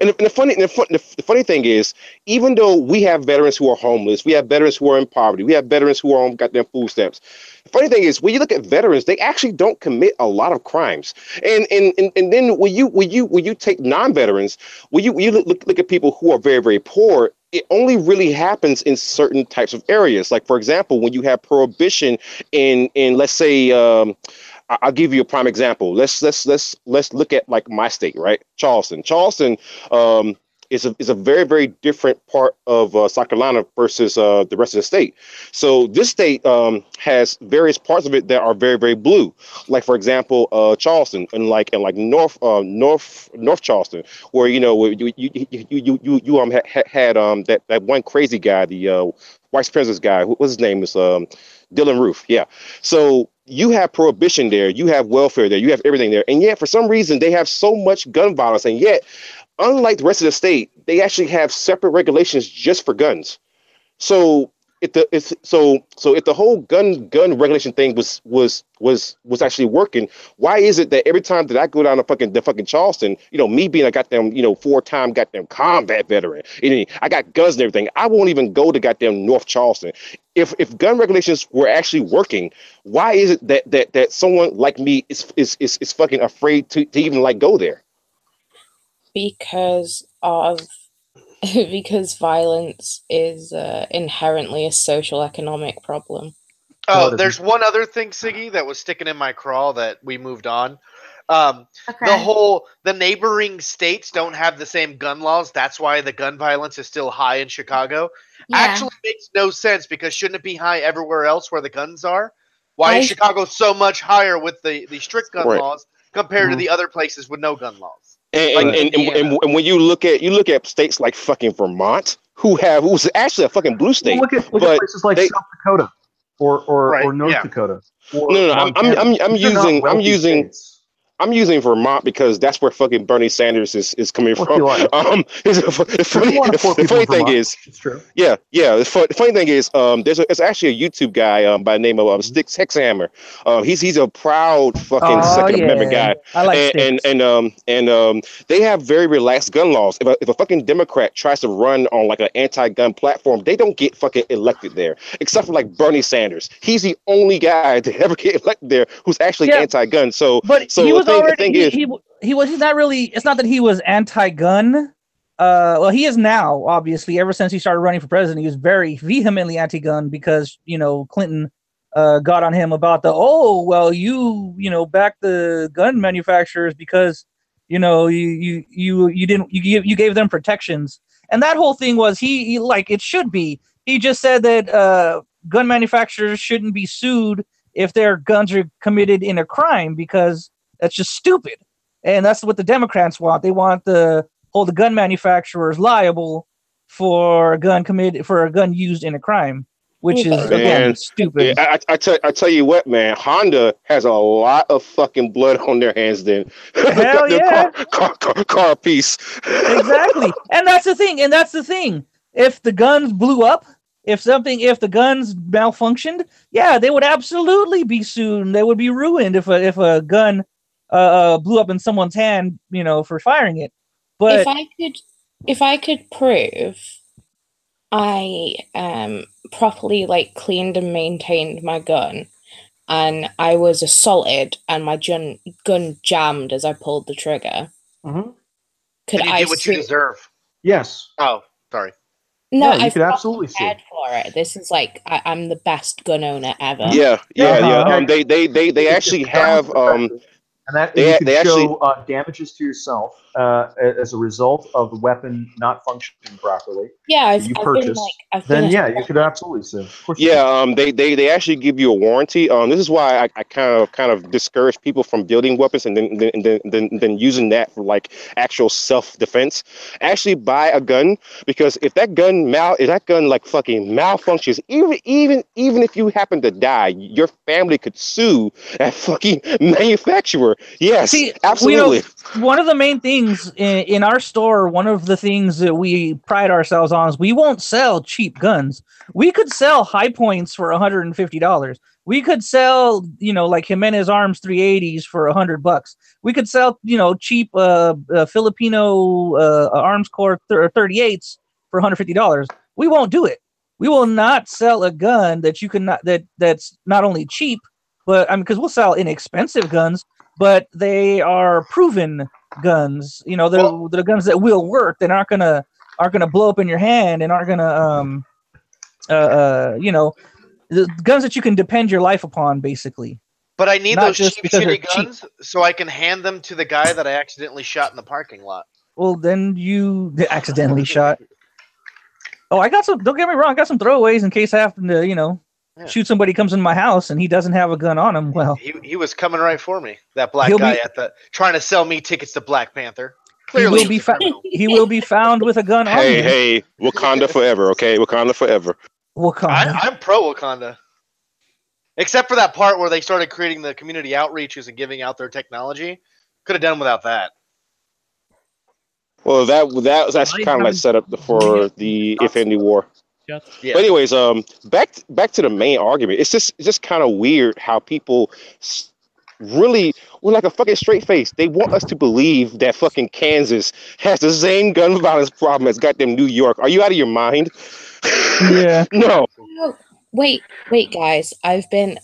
And the funny thing is, even though we have veterans who are homeless, we have veterans who are in poverty, we have veterans who are on goddamn food stamps. The funny thing is, when you look at veterans, they actually don't commit a lot of crimes. And then when you take non-veterans, when you look at people who are very, very poor, it only really happens in certain types of areas. Like, for example, when you have prohibition in let's say, I'll give you a prime example. Let's look at like my state, right? Charleston. Charleston is a very very different part of South Carolina versus the rest of the state. So this state has various parts of it that are very very blue. Like for example, Charleston and like North Charleston, where where you had that one crazy guy, the white supremacist guy. What's his name is Dylan Roof. Yeah. So you have prohibition there, you have welfare there, you have everything there, and yet for some reason they have so much gun violence, and yet unlike the rest of the state, they actually have separate regulations just for guns. So if the whole gun regulation thing was actually working, why is it that every time that I go down to fucking Charleston, me being a goddamn 4-time goddamn combat veteran, and I got guns and everything, I won't even go to goddamn North Charleston. If gun regulations were actually working, why is it that someone like me is fucking afraid to even like go there? Because violence is inherently a social economic problem. Oh, there's one other thing, Siggy, that was sticking in my craw that we moved on. The neighboring states don't have the same gun laws. That's why the gun violence is still high in Chicago. Yeah. Actually makes no sense, because shouldn't it be high everywhere else where the guns are? Why is Chicago so much higher with the strict gun laws compared to the other places with no gun laws? And when you look at states like fucking Vermont, who's actually a fucking blue state, look at places like South Dakota or North Dakota. I'm using Vermont because that's where fucking Bernie Sanders is coming from. The funny thing is, it's true. Yeah. The funny thing is, there's actually a YouTube guy by the name of Sticks Hexhammer. He's a proud fucking Second Amendment guy. I like Sticks. And they have very relaxed gun laws. If a fucking Democrat tries to run on like an anti-gun platform, they don't get fucking elected there, except for like Bernie Sanders. He's the only guy to ever get elected there who's actually anti-gun. He's not really. It's not that he was anti-gun. Well, he is now. Obviously, ever since he started running for president, he was very vehemently anti-gun because Clinton got on him about you back the gun manufacturers because you gave them protections, and that whole thing was he like it should be. He just said that gun manufacturers shouldn't be sued if their guns are committed in a crime because that's just stupid. And that's what the Democrats want. They want to hold the gun manufacturers liable for a gun used in a crime, which is again stupid. Yeah, I tell you what, man, Honda has a lot of fucking blood on their hands then. Hell yeah. Car piece. Exactly. And that's the thing. If the guns blew up, if the guns malfunctioned, they would absolutely be sued. They would be ruined if a gun blew up in someone's hand, for firing it. But if I could prove I properly like cleaned and maintained my gun, and I was assaulted and my gun jammed as I pulled the trigger, could I get what you deserve? Yes. Oh, sorry. No, you could absolutely sue for it. This is like I'm the best gun owner ever. Yeah. They actually have and that you can show damages to yourself as a result of the weapon not functioning properly. Yeah, you purchased. You could absolutely sue. Of course they actually give you a warranty. This is why I kind of discourage people from building weapons and then using that for like actual self-defense. Actually buy a gun, because if that gun like fucking malfunctions, even if you happen to die, your family could sue that fucking manufacturer. Yes, absolutely. One of the main things in our store, one of the things that we pride ourselves on is we won't sell cheap guns. We could sell high points for $150. We could sell, like Jimenez Arms 380s for $100. We could sell, cheap Filipino Arms Corps 38s for $150. We won't do it. We will not sell a gun that's not only cheap, but because we'll sell inexpensive guns, but they are proven guns. They're guns that will work. They're not gonna blow up in your hand and aren't gonna the guns that you can depend your life upon, basically. But I need Not those just cheap, because they're shitty guns so I can hand them to the guy that I accidentally shot in the parking lot. Well, then you accidentally shot. Oh, I got some. Don't get me wrong. I got some throwaways in case I happen to, Yeah. shoot somebody comes in my house and he doesn't have a gun on him. Well, He was coming right for me. That black He'll guy be- at the trying to sell me tickets to Black Panther. he Clearly, will be he's a criminal. he will be found with a gun on Hey, him. hey, Wakanda forever, okay? Wakanda forever. Wakanda. I'm pro Wakanda. Except for that part where they started creating the community outreaches and giving out their technology. Could have done without that. Well, that's actually kind of like set up for the Infinity War. Yeah. But anyways, back to the main argument. It's just kind of weird how people really, with like a fucking straight face, they want us to believe that fucking Kansas has the same gun violence problem as goddamn New York. Are you out of your mind? Yeah. No. Oh, wait, guys. I've been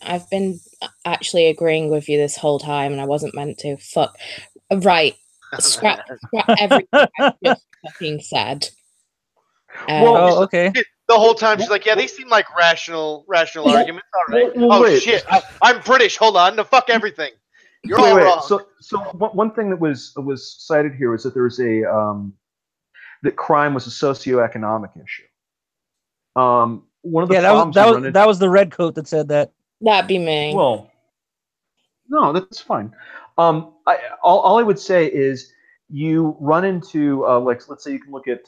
actually agreeing with you this whole time, and I wasn't meant to. Fuck. Right. Scrap everything I just fucking said. Well, okay. The whole time she's like, "Yeah, these seem like rational arguments." All right. Well, wait. Shit! I'm British. Hold on. No, fuck everything. You're all wrong. So one thing that was cited here was that there was a that crime was a socioeconomic issue. One of the problems that was the red coat that said that. That'd be me. Well, no, that's fine. All I would say is you run into like, let's say you can look at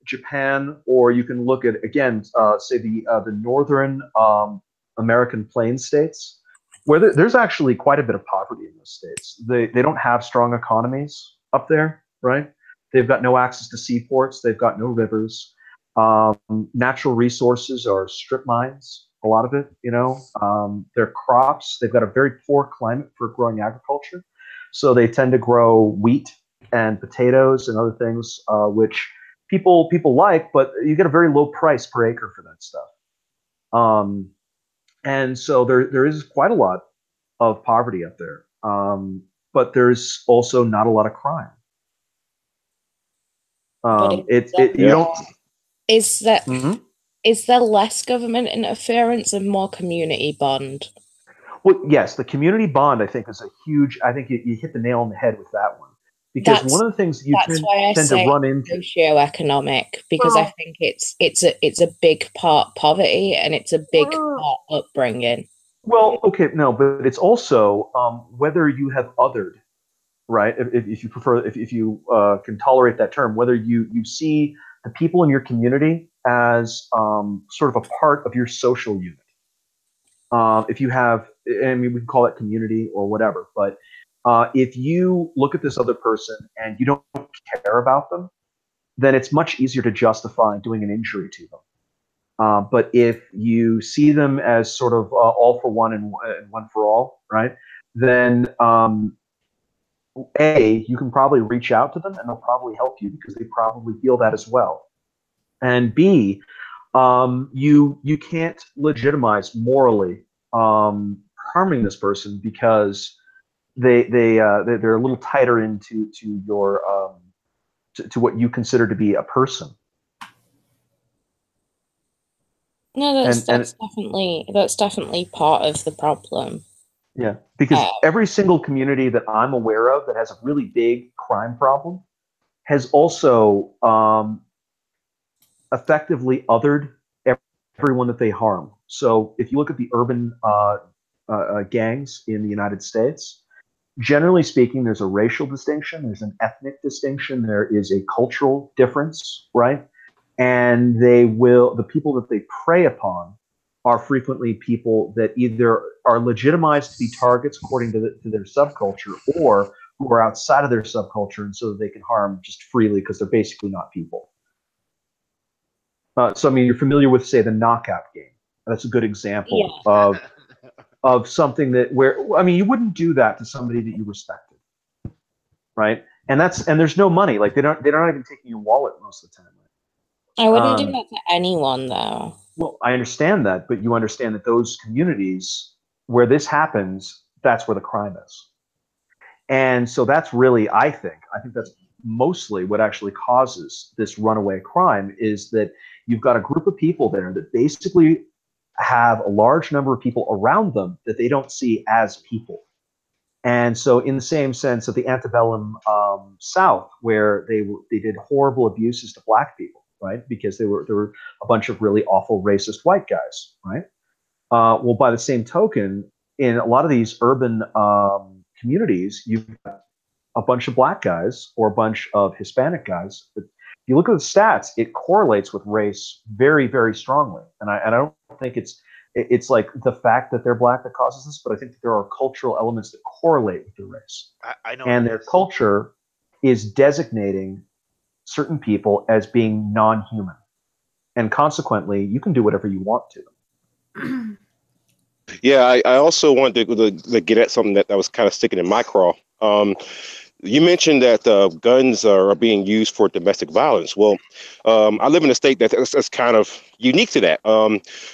Japan, or you can look at, again, say the northern American plain states, where there's actually quite a bit of poverty in those states. They don't have strong economies up there, right? They've got no access to seaports. They've got no rivers. Natural resources are strip mines, a lot of it, their crops, they've got a very poor climate for growing agriculture. So they tend to grow wheat and potatoes and other things, which people like, but you get a very low price per acre for that stuff. And so there is quite a lot of poverty up there. But there's also not a lot of crime. You don't. Is that Mhm. Is there less government interference and more community bond? Well, yes, the community bond, I think, is a huge. I think you hit the nail on the head with that one, because one of the things you tend to run into socioeconomic, because I think it's a big part poverty, and it's a big part upbringing. Well, okay, no, but it's also whether you have othered, right? If you prefer, if you can tolerate that term, whether you see the people in your community as sort of a part of your social unit. If you have, I mean, we can call it community or whatever, but if you look at this other person and you don't care about them, then it's much easier to justify doing an injury to them. But if you see them as sort of all for one and one for all, right, then you can probably reach out to them and they'll probably help you because they probably feel that as well. And B, you can't legitimize morally harming this person because they're a little tighter into your to what you consider to be a person. No, that's definitely part of the problem. Yeah, because every single community that I'm aware of that has a really big crime problem has also effectively othered everyone that they harm. So if you look at the urban gangs in the United States, generally speaking, there's a racial distinction, there's an ethnic distinction, there is a cultural difference, right? And the people that they prey upon are frequently people that either are legitimized to be targets according to their subculture, or who are outside of their subculture, and so they can harm just freely because they're basically not people. So I mean, you're familiar with, say, the knockout game. That's a good example of something where I mean, you wouldn't do that to somebody that you respected, right? And there's no money. Like they're not even taking your wallet most of the time. I wouldn't do that to anyone, though. Well, I understand that, but you understand that those communities where this happens, that's where the crime is. And so that's really, I think that's mostly what actually causes this runaway crime, is that you've got a group of people there that basically have a large number of people around them that they don't see as people. And so, in the same sense of the antebellum South, where they did horrible abuses to black people, right? Because there were a bunch of really awful racist white guys, right? Well, by the same token, in a lot of these urban communities, you've got a bunch of black guys or a bunch of Hispanic guys. But if you look at the stats, it correlates with race very, very strongly. And I don't think it's like the fact that they're black that causes this, but I think that there are cultural elements that correlate with their race. I know. And their culture is designating certain people as being non-human. And consequently, you can do whatever you want to them. Yeah, I also wanted to get at something that was kind of sticking in my craw. You mentioned that guns are being used for domestic violence. Well, I live in a state that's kind of unique to that.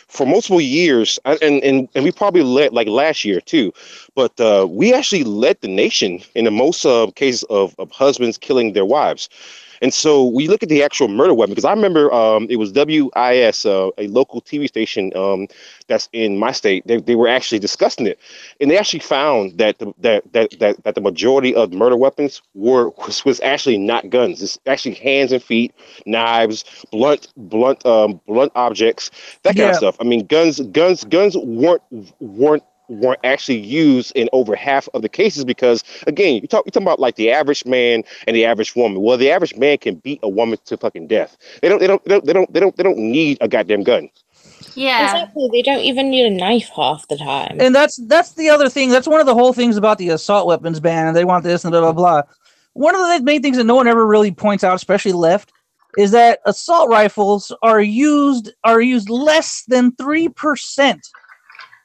For multiple years, and we probably led like last year too, but we actually led the nation in the most cases of husbands killing their wives. And so we look at the actual murder weapon, because I remember it was WIS, a local TV station that's in my state. They were actually discussing it, and they actually found that the majority of murder weapons was actually not guns. It's actually hands and feet, knives, blunt objects, that kind of stuff. I mean, guns weren't actually used in over half of the cases, because again, you're talking about like the average man and the average woman. Well, the average man can beat a woman to fucking death. They don't need a goddamn gun. Yeah, exactly. They don't even need a knife half the time. And that's the other thing. That's one of the whole things about the assault weapons ban. And they want this and blah blah blah. One of the main things that no one ever really points out, especially left, is that assault rifles are used less than 3%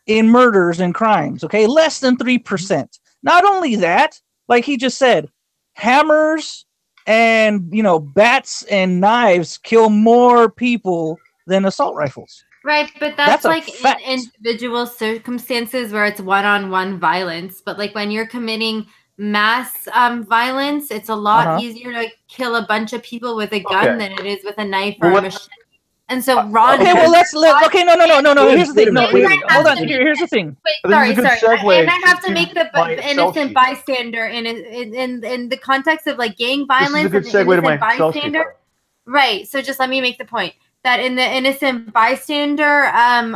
in murders and crimes. Okay, less than 3%. Not only that, like he just said, hammers and bats and knives kill more people than assault rifles. right, but that's like fact. in individual circumstances where it's one-on-one violence. But like when you're committing mass violence, it's a lot easier to kill a bunch of people with a gun than it is with a knife or a machine. And so Ron. Okay, well okay, no. Here's the thing. No, hold on. Here's the thing. Wait, sorry. And I have to make the innocent bystander in the context of like gang violence. This is a good segue to my bystander. Right. So just let me make the point that in the innocent bystander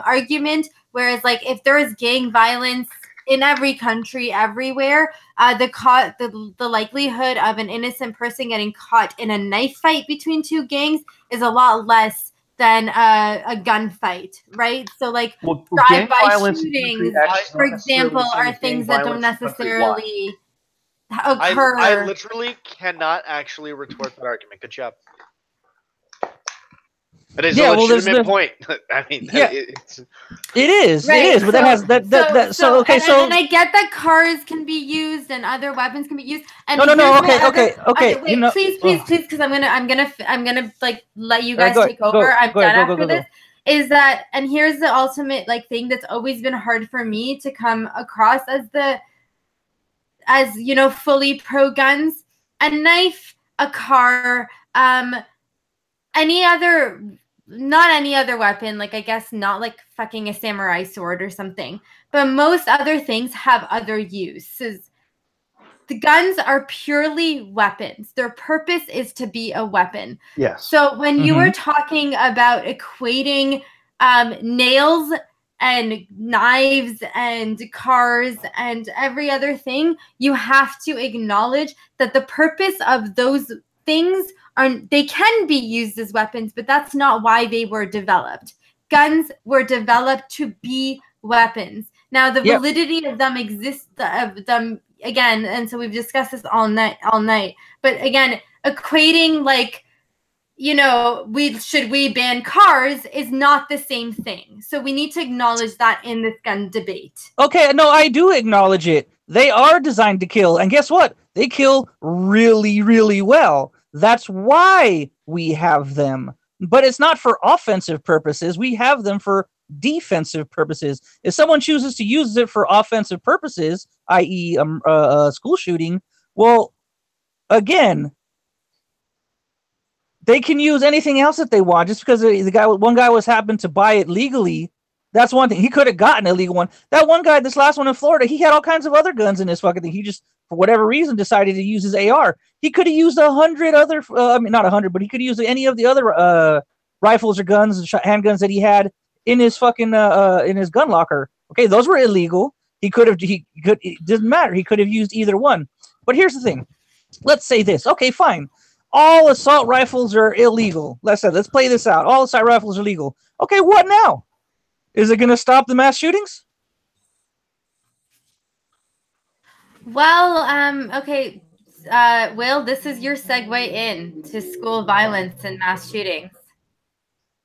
argument, whereas like if there is gang violence in every country, everywhere, the likelihood of an innocent person getting caught in a knife fight between two gangs is a lot less than a gunfight, right? So like drive-by shootings, for example, are things that don't necessarily occur. I literally cannot actually retort that argument. Good job. It is a legitimate point. I mean, it is, but that has that. So okay, and I get that cars can be used and other weapons can be used. And no. Okay. Wait, please, because I'm gonna like let you guys take over. I'm done after this. Is that, and here's the ultimate like thing that's always been hard for me to come across as fully pro guns. A knife, a car, not any other weapon, like I guess not like fucking a samurai sword or something, but most other things have other uses. The guns are purely weapons. Their purpose is to be a weapon. Yes. So when you were talking about equating nails and knives and cars and every other thing, you have to acknowledge that the purpose of those things they can be used as weapons, but that's not why they were developed. Guns were developed to be weapons. Now, the validity of them exists, again, and so we've discussed this all night. But again, equating like, should we ban cars is not the same thing. So we need to acknowledge that in this gun debate. Okay, no, I do acknowledge it. They are designed to kill, and guess what? They kill really, really well. That's why we have them. But it's not for offensive purposes. We have them for defensive purposes. If someone chooses to use it for offensive purposes, i.e. school shooting, well, again, they can use anything else that they want. Just because one guy was happened to buy it legally That's one thing. He could have gotten an illegal one. That one guy, this last one in Florida, he had all kinds of other guns in his fucking thing. He just, for whatever reason, decided to use his AR. He could have used 100 other, not 100, but he could use any of the other rifles or guns and handguns that he had in his fucking in his gun locker. Okay, those were illegal. He could have. It doesn't matter. He could have used either one. But here's the thing. Let's say this. Okay, fine. All assault rifles are illegal. Let's play this out. All assault rifles are legal. Okay, what now? Is it going to stop the mass shootings? Well, okay. Will, this is your segue in to school violence and mass shootings.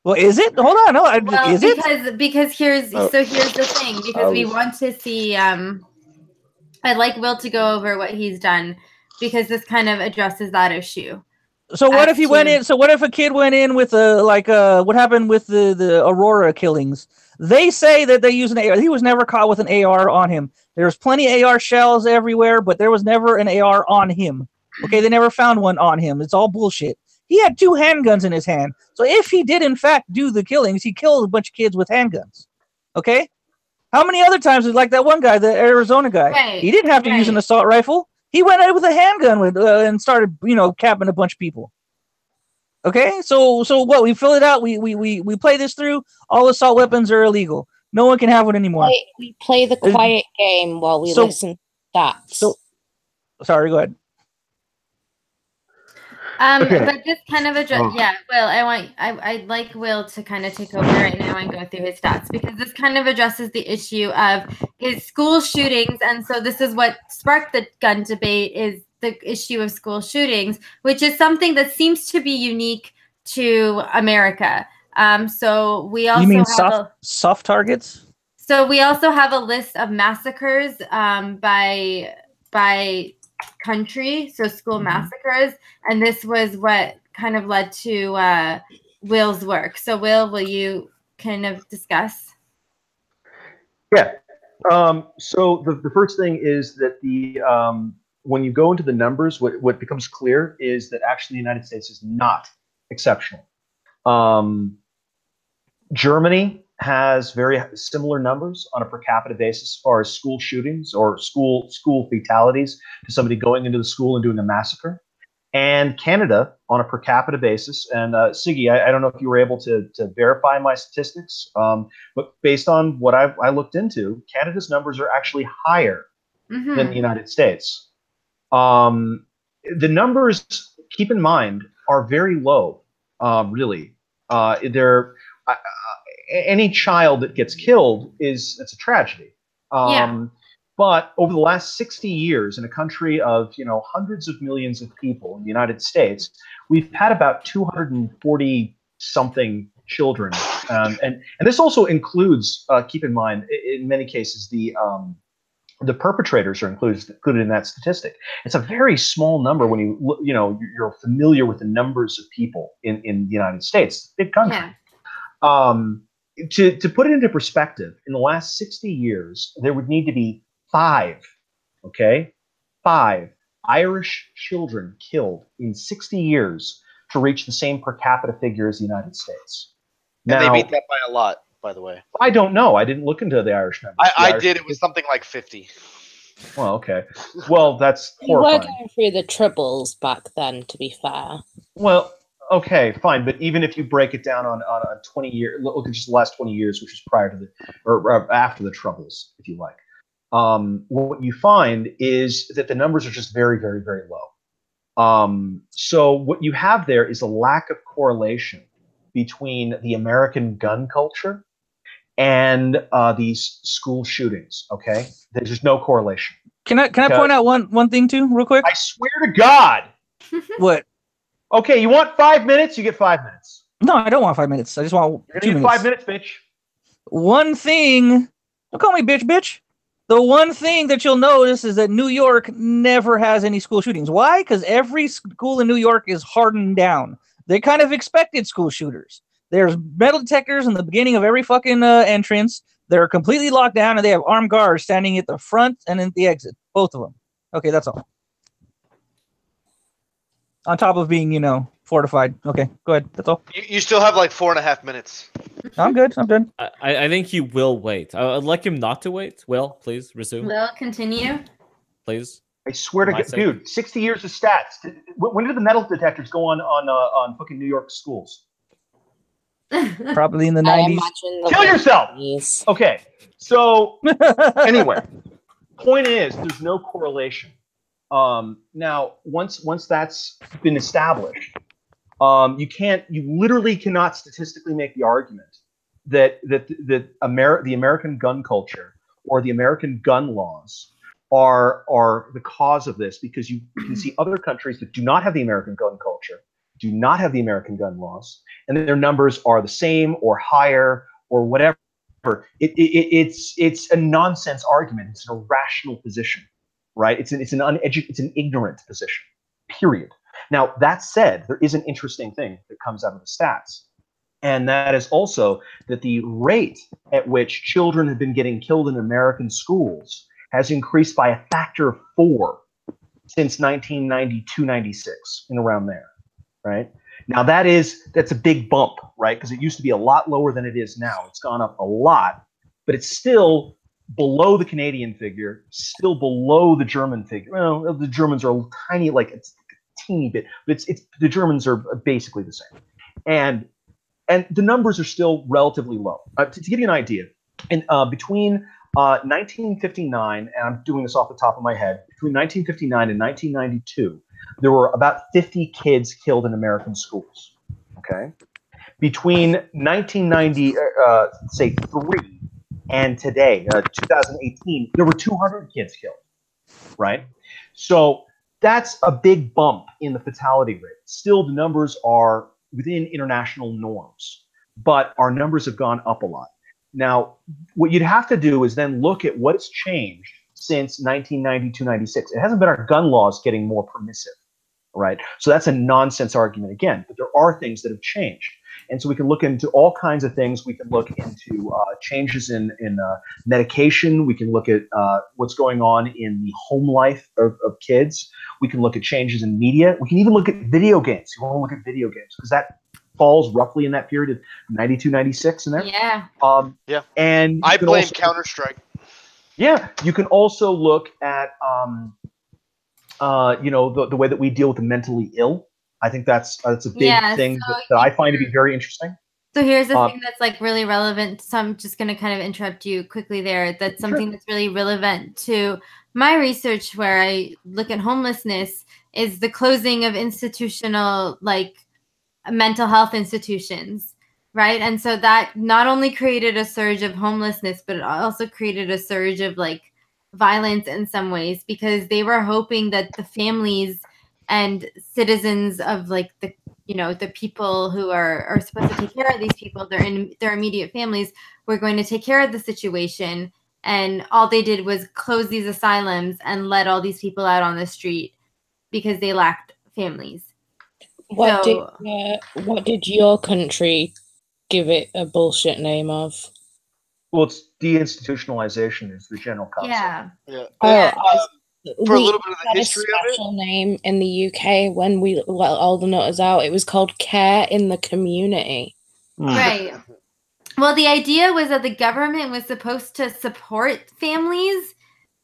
Well, is it? Hold on. No, well, is it? Because here's the thing. Because we want to see. I'd like Will to go over what he's done because this kind of addresses that issue. So what if he went in? So what if a kid went in with what happened with the Aurora killings? They say that they use an AR. He was never caught with an AR on him. There's plenty of AR shells everywhere, but there was never an AR on him. Okay, they never found one on him. It's all bullshit. He had 2 handguns in his hand. So if he did in fact do the killings, he killed a bunch of kids with handguns. Okay? How many other times was like that one guy, the Arizona guy? Right, he didn't have to use an assault rifle. He went out with a handgun and started, capping a bunch of people. Okay, so what? We fill it out. We play this through. All assault weapons are illegal. No one can have one anymore. We play the quiet game while we listen to stats. Sorry, go ahead. Okay. But this kind of Will, I'd like Will to kind of take over right now and go through his stats because this kind of addresses the issue of his school shootings, and so this is what sparked the gun debate is the issue of school shootings, which is something that seems to be unique to America. So we also soft targets. So we also have a list of massacres by country, so school massacres, and this was what kind of led to Will's work. So will you kind of discuss? Yeah. So the first thing is that when you go into the numbers, what becomes clear is that actually the United States is not exceptional. Germany has very similar numbers on a per capita basis as far as school shootings or school fatalities to somebody going into the school and doing a massacre. And Canada on a per capita basis, and Siggy, I don't know if you were able to verify my statistics, but based on what I looked into, Canada's numbers are actually higher than the United States. The numbers, keep in mind, are very low, really. Any child that gets killed it's a tragedy. But over the last 60 years, in a country of hundreds of millions of people in the United States, we've had about 240 something children, and this also includes, keep in mind, in many cases the perpetrators are included in that statistic. It's a very small number when you're familiar with the numbers of people in the United States. It's a big country. To put it into perspective, in the last 60 years, there would need to be 5 Irish children killed in 60 years to reach the same per capita figure as the United States. And they beat that by a lot, by the way. I don't know. I didn't look into the Irish numbers. I did. It was something like 50. Well, okay. Well, that's horrifying. You were going through the triples back then, to be fair. Well, okay, fine. But even if you break it down on a 20-year, look at just the last 20 years, which is prior to or after the Troubles, if you like. What you find is that the numbers are just very, very, very low. So what you have there is a lack of correlation between the American gun culture and these school shootings. Okay, there's just no correlation. Can I point out one thing too, real quick? I swear to God. What? Okay, you want 5 minutes? You get 5 minutes. No, I don't want 5 minutes. I just want You're 2 gonna minutes. get 5 minutes, bitch. One thing. Don't call me bitch. The one thing that you'll notice is that New York never has any school shootings. Why? Because every school in New York is hardened down. They kind of expected school shooters. There's metal detectors in the beginning of every fucking entrance. They're completely locked down, and they have armed guards standing at the front and at the exit. Both of them. Okay, that's all. On top of being, fortified. Okay, go ahead. That's all. You still have like 4.5 minutes. I'm good. I'm done. I think he will wait. I'd like him not to wait. Will, please resume. Will continue. Please. I swear to My God, sake. dude, 60 years of stats. When did the metal detectors go on fucking New York schools? Probably in the I 90s. imagine the Kill yourself! 90s. Okay, so anyway, point is, there's no correlation. Now, once that's been established, you literally cannot statistically make the argument that the American gun culture or the American gun laws are the cause of this, because you can see other countries that do not have the American gun culture, do not have the American gun laws, and their numbers are the same or higher or whatever. It's a nonsense argument. It's an irrational position, right? It's an ignorant position. Period. Now, that said, there is an interesting thing that comes out of the stats, and that is also that the rate at which children have been getting killed in American schools has increased by a factor of 4 since 1992-96, and around there, right? Now, that's a big bump, right? Because it used to be a lot lower than it is now. It's gone up a lot, but it's still below the Canadian figure, still below the German figure. Well, the Germans are tiny, like it's a teeny bit, but it's the Germans are basically the same, and the numbers are still relatively low. To give you an idea, between 1959, and I'm doing this off the top of my head, between 1959 and 1992, there were about 50 kids killed in American schools. Okay, between 1990, say 3, and today, 2018, there were 200 kids killed. Right, so that's a big bump in the fatality rate. Still, the numbers are within international norms, but our numbers have gone up a lot. Now, what you'd have to do is then look at what's changed since 1992-96. It hasn't been our gun laws getting more permissive, right? So that's a nonsense argument again, but there are things that have changed. And so we can look into all kinds of things. We can look into changes in medication. We can look at what's going on in the home life of kids. We can look at changes in media. We can even look at video games. You want to look at video games because that falls roughly in that period of 92-96 in there. Yeah. Yeah. And I blame Counter-Strike. Yeah. You can also look at the way that we deal with the mentally ill. I think that's a big thing that I find to be very interesting. So here's the thing that's like really relevant. So I'm just going to kind of interrupt you quickly there. That's something that's really relevant to my research, where I look at homelessness, is the closing of institutional, like mental health institutions, right? And so that not only created a surge of homelessness, but it also created a surge of like violence in some ways, because they were hoping that the families and citizens of like the people who are supposed to take care of these people, their immediate families, were going to take care of the situation. And all they did was close these asylums and let all these people out on the street because they lacked families. What did your country give it a bullshit name of? Well, it's deinstitutionalization is the general concept. Yeah. For a little bit of the history of it, a special name in the UK when we let all the nutters out. It was called care in the community. Right. Well, the idea was that the government was supposed to support families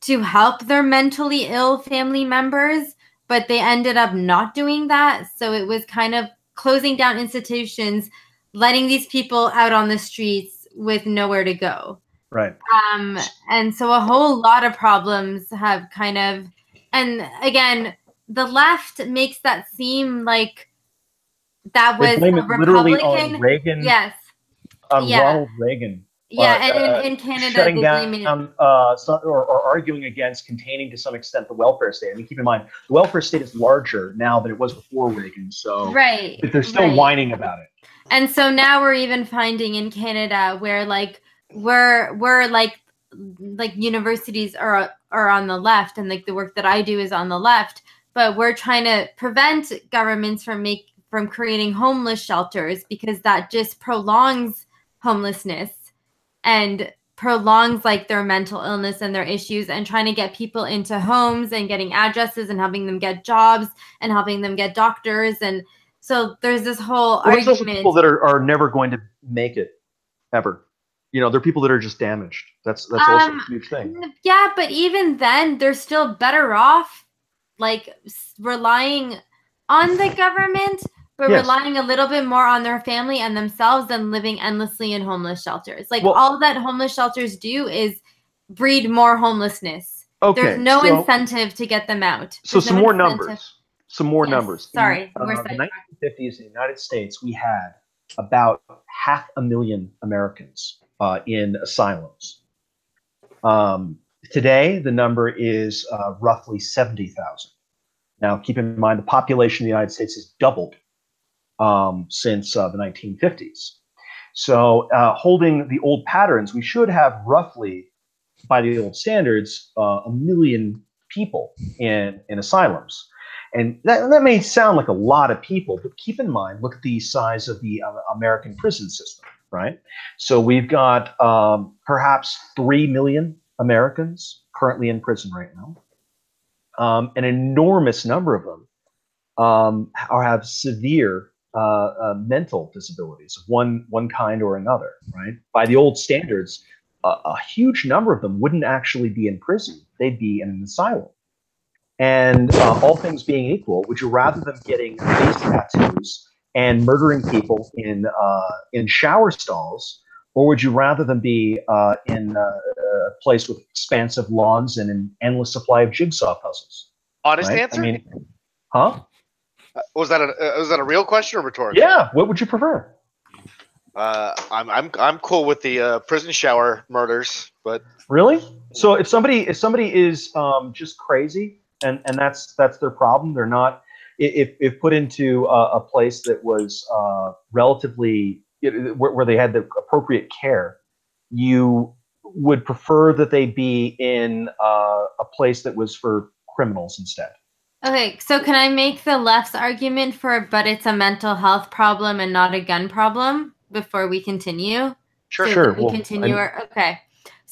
to help their mentally ill family members, but they ended up not doing that. So it was kind of closing down institutions, letting these people out on the streets with nowhere to go. Right. And so a whole lot of problems have kind of, and again, the left makes that seem like that was a Republican. On Reagan. Yes. Ronald Reagan. Yeah, and in Canada, shutting down or arguing against containing to some extent the welfare state. I mean, keep in mind, the welfare state is larger now than it was before Reagan. So but they're still whining about it. And so now we're even finding in Canada where like we're like universities are on the left, and like the work that I do is on the left, but we're trying to prevent governments from creating homeless shelters, because that just prolongs homelessness and prolongs like their mental illness and their issues, and trying to get people into homes and getting addresses and helping them get jobs and helping them get doctors. And so there's this whole argument. There's also people that are never going to make it. ever. You know, there are people that are just damaged. That's also a huge thing. Yeah, but even then, they're still better off, like relying on the government, but relying a little bit more on their family and themselves than living endlessly in homeless shelters. Like all that homeless shelters do is breed more homelessness. Okay, there's no incentive to get them out. So some more numbers. Some more numbers. Sorry, in the 1950s in the United States, we had about 500,000 Americans in asylums. Today, the number is roughly 70,000. Now, keep in mind, the population of the United States has doubled since the 1950s. So holding the old patterns, we should have roughly, by the old standards, 1 million people in asylums. And that may sound like a lot of people, but keep in mind, look at the size of the American prison system, right? So we've got perhaps 3 million Americans currently in prison right now. An enormous number of them have severe mental disabilities of one kind or another, right? By the old standards, a huge number of them wouldn't actually be in prison. They'd be in an asylum. And all things being equal, would you rather them getting face tattoos and murdering people in shower stalls, or would you rather them be in a place with expansive lawns and an endless supply of jigsaw puzzles? Honest answer? I mean, huh? Was that a real question or rhetorical? Yeah. What would you prefer? I'm cool with the prison shower murders, but really. So if somebody is just crazy. And that's their problem. They're not, if put into a place that was relatively where they had the appropriate care, you would prefer that they be in a place that was for criminals instead. Okay, so can I make the left's argument but it's a mental health problem and not a gun problem before we continue? Sure. We continue. Okay.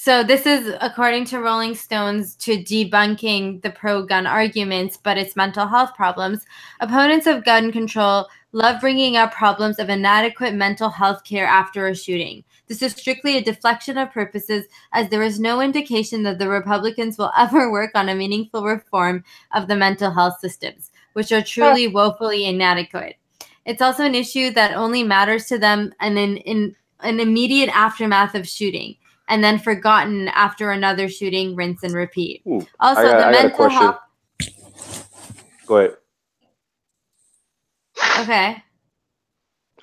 So this is according to Rolling Stones to debunking the pro-gun arguments, but it's mental health problems. Opponents of gun control love bringing up problems of inadequate mental health care after a shooting. This is strictly a deflection of purposes, as there is no indication that the Republicans will ever work on a meaningful reform of the mental health systems, which are truly woefully inadequate. It's also an issue that only matters to them and in an immediate aftermath of shooting, and then forgotten after another shooting, rinse and repeat. Also, the mental health. Go ahead. Okay.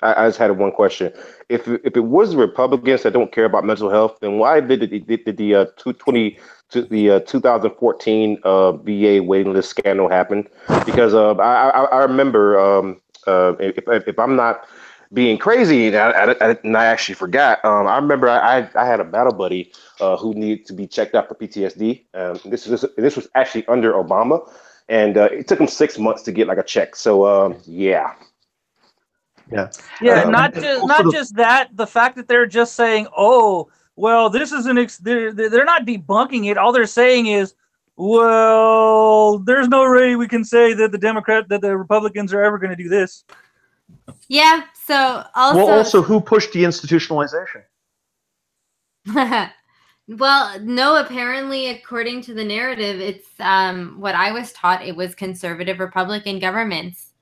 I just had one question. If it was the Republicans that don't care about mental health, then why did the 2014 VA waiting list scandal happen? Because I remember, if I'm not being crazy, and I actually forgot. I remember I had a battle buddy who needed to be checked out for PTSD. This was actually under Obama, and it took him 6 months to get like a check. So yeah. Not just that. The fact that they're just saying, "Oh, well, this is they're not debunking it. All they're saying is, well, there's no way we can say that the Republicans are ever going to do this." Yeah. So also who pushed deinstitutionalization? Well, no, apparently, according to the narrative, it's what I was taught. It was conservative Republican governments.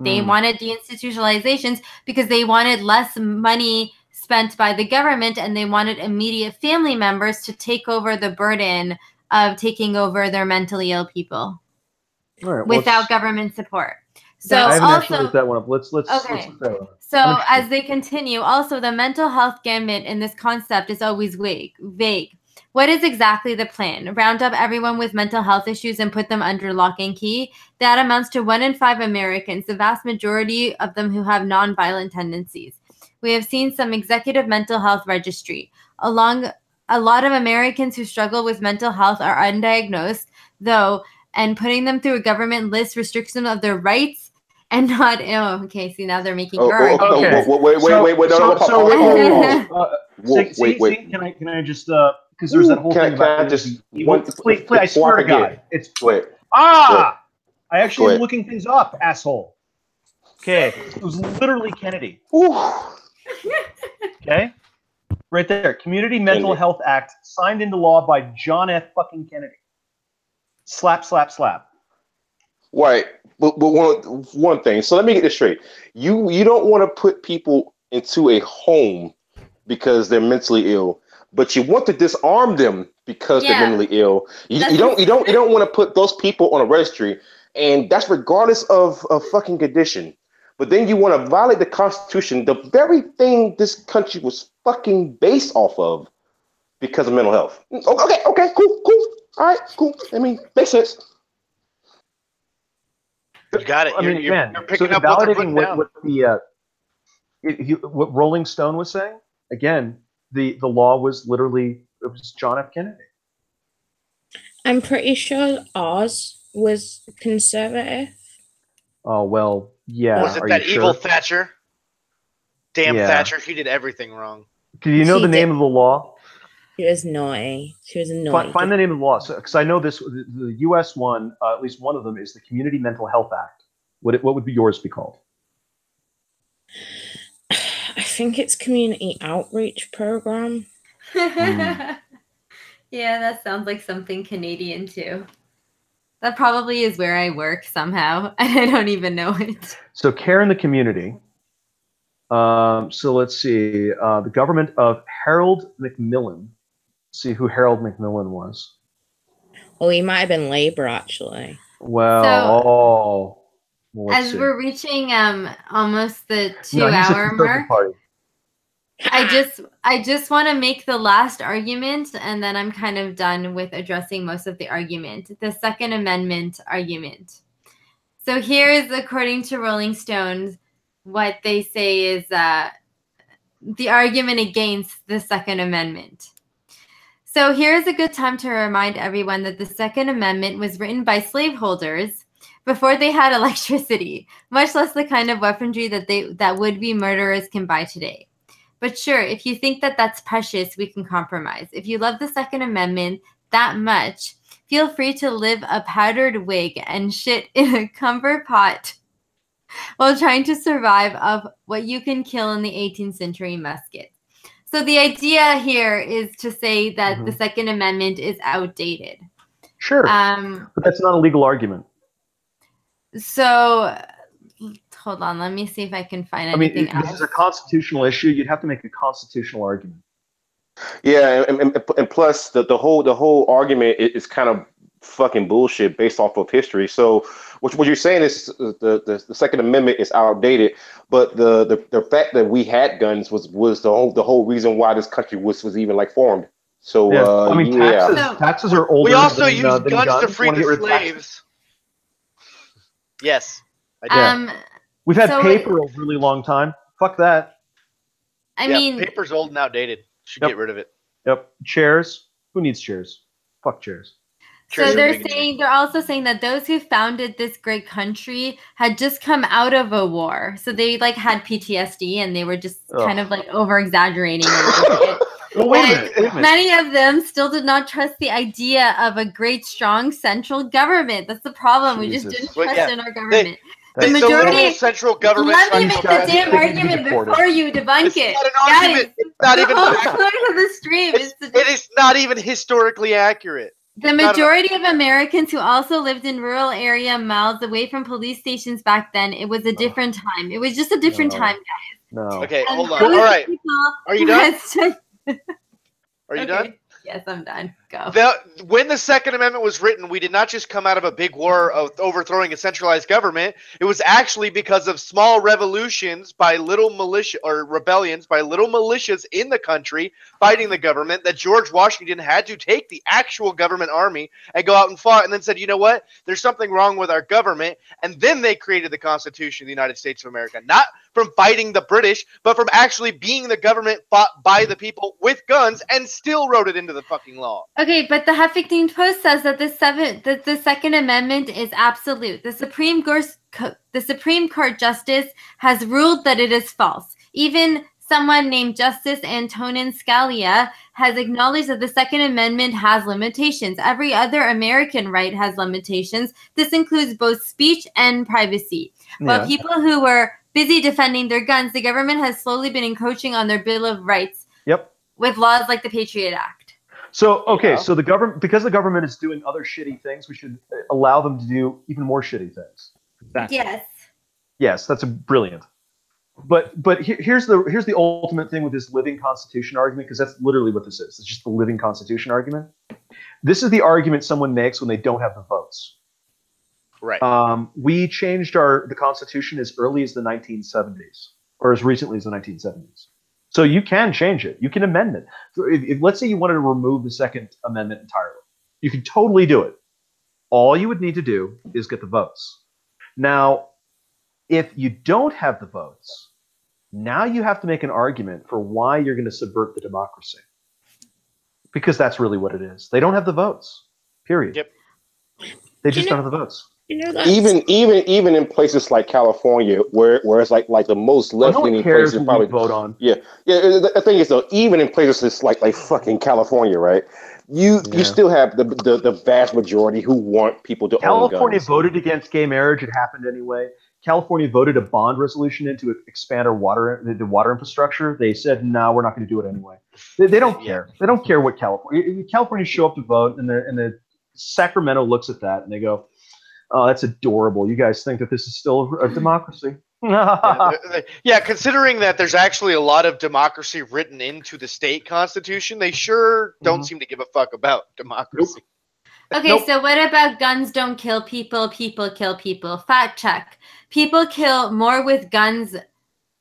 They wanted deinstitutionalizations because they wanted less money spent by the government, and they wanted immediate family members to take over the burden of taking over their mentally ill people without government support. So I haven't also actually looked that one up. Let's okay. So as they continue, also the mental health gamut in this concept is always vague. What is exactly the plan? Round up everyone with mental health issues and put them under lock and key? That amounts to 1 in 5 Americans, the vast majority of them who have nonviolent tendencies. We have seen some executive mental health registry. A lot of Americans who struggle with mental health are undiagnosed, though, and putting them through a government list restricts them of their rights and not ill. Okay, see, now they're making your argument. Wait. Can I just because there's that whole thing about please, I swear to God, it's I actually am looking things up, asshole. Okay, it was literally Kennedy. Okay, right there. Community Mental Health Act signed into law by John F. fucking Kennedy. Slap, slap, slap. Right. But one thing. So let me get this straight. You don't want to put people into a home because they're mentally ill, but you want to disarm them because they're mentally ill. You don't want to put those people on a registry, and that's regardless of fucking condition. But then you want to violate the Constitution, the very thing this country was fucking based off of, because of mental health. Okay, cool. All right, cool. I mean, makes sense. You got it. You're picking up validating what Rolling Stone was saying. Again, the law was literally, it was John F. Kennedy. I'm pretty sure ours was conservative. Oh well, yeah. Was it that evil Thatcher? Damn Thatcher, she did everything wrong. Do you know the name of the law? She was naughty. She was annoying. Find the name of the law, because I know this. The U.S. one, at least one of them, is the Community Mental Health Act. What would yours be called? I think it's Community Outreach Program. Yeah, that sounds like something Canadian too. That probably is where I work somehow, and I don't even know it. So care in the community. So let's see. The government of Harold Macmillan. Let's see who Harold Macmillan was. Well, he might have been Labour, actually. Well, as we're reaching almost the 2-hour mark, I just want to make the last argument, and then I'm kind of done with addressing most of the argument. The Second Amendment argument. So here is, according to Rolling Stones, what they say is the argument against the Second Amendment. So here's a good time to remind everyone that the Second Amendment was written by slaveholders before they had electricity, much less the kind of weaponry that would-be murderers can buy today. But sure, if you think that that's precious, we can compromise. If you love the Second Amendment that much, feel free to live a powdered wig and shit in a cumber pot while trying to survive of what you can kill in the 18th century musket. So the idea here is to say that the Second Amendment is outdated. Sure, but that's not a legal argument. So, hold on. Let me see if I can find anything else. This is a constitutional issue. You'd have to make a constitutional argument. Yeah, and plus the whole argument is kind of fucking bullshit based off of history. So what you're saying is the Second Amendment is outdated, but the fact that we had guns was the whole reason why this country was even like formed. So taxes are older. We also used guns to free the slaves. Yes, I did. We've had paper a really long time. Fuck that. I mean, paper's old and outdated. Should get rid of it. Yep. Chairs. Who needs chairs? Fuck chairs. So they're also saying that those who founded this great country had just come out of a war. So they had PTSD and they were just kind of over exaggerating a little bit. Well, wait a minute. Many of them still did not trust the idea of a great, strong central government. That's the problem. We just didn't trust in our government. The majority central government. Let me make the damn argument before you debunk it. It's not an argument. It's not even the whole point of the stream. It is not even historically accurate. The majority of Americans who also lived in rural area miles away from police stations back then, it was a different time. It was just a different time, guys. No. Okay, hold on. All right. Are you done? Are you done? Yes, I'm done. Go. When the Second Amendment was written, we did not just come out of a big war of overthrowing a centralized government. It was actually because of small revolutions by little militia or rebellions by little militias in the country fighting the government that George Washington had to take the actual government army and go out and fought and then said, you know what? There's something wrong with our government. And then they created the Constitution of the United States of America, not from fighting the British, but from actually being the government fought by the people with guns and still wrote it into the fucking law. Okay, but the Huffington Post says that the Second Amendment is absolute. The Supreme Court Justice has ruled that it is false. Even someone named Justice Antonin Scalia has acknowledged that the Second Amendment has limitations. Every other American right has limitations. This includes both speech and privacy. Yeah. While people who were busy defending their guns, the government has slowly been encroaching on their Bill of Rights. Yep. with laws like the Patriot Act. So so the government, because the government is doing other shitty things, we should allow them to do even more shitty things. Exactly. Yes. Yes, that's brilliant. But here's the ultimate thing with this living constitution argument, because that's literally what this is. It's just the living constitution argument. This is the argument someone makes when they don't have the votes. Right. We changed the constitution as early as the 1970s, or as recently as the 1970s. So you can change it. You can amend it. So if let's say you wanted to remove the Second Amendment entirely, you could totally do it. All you would need to do is get the votes. Now, if you don't have the votes, now you have to make an argument for why you're going to subvert the democracy. Because that's really what it is. They don't have the votes. Period. Yep. They just don't have the votes. You know, Even in places like California, where it's like the most left-leaning places, probably vote on. Yeah. The thing is though, even in places like fucking California, right? You still have the vast majority who want people to own guns. California voted against gay marriage. It happened anyway. California voted a bond resolution in to expand our the water infrastructure. They said, no, we're not going to do it anyway. They don't care. They don't care what California show up to vote, and the Sacramento looks at that and they go, oh, that's adorable. You guys think that this is still a democracy? Yeah, considering that there's actually a lot of democracy written into the state constitution, they sure don't seem to give a fuck about democracy. Okay, so what about guns don't kill people, people kill people? Fact check. People kill more with guns.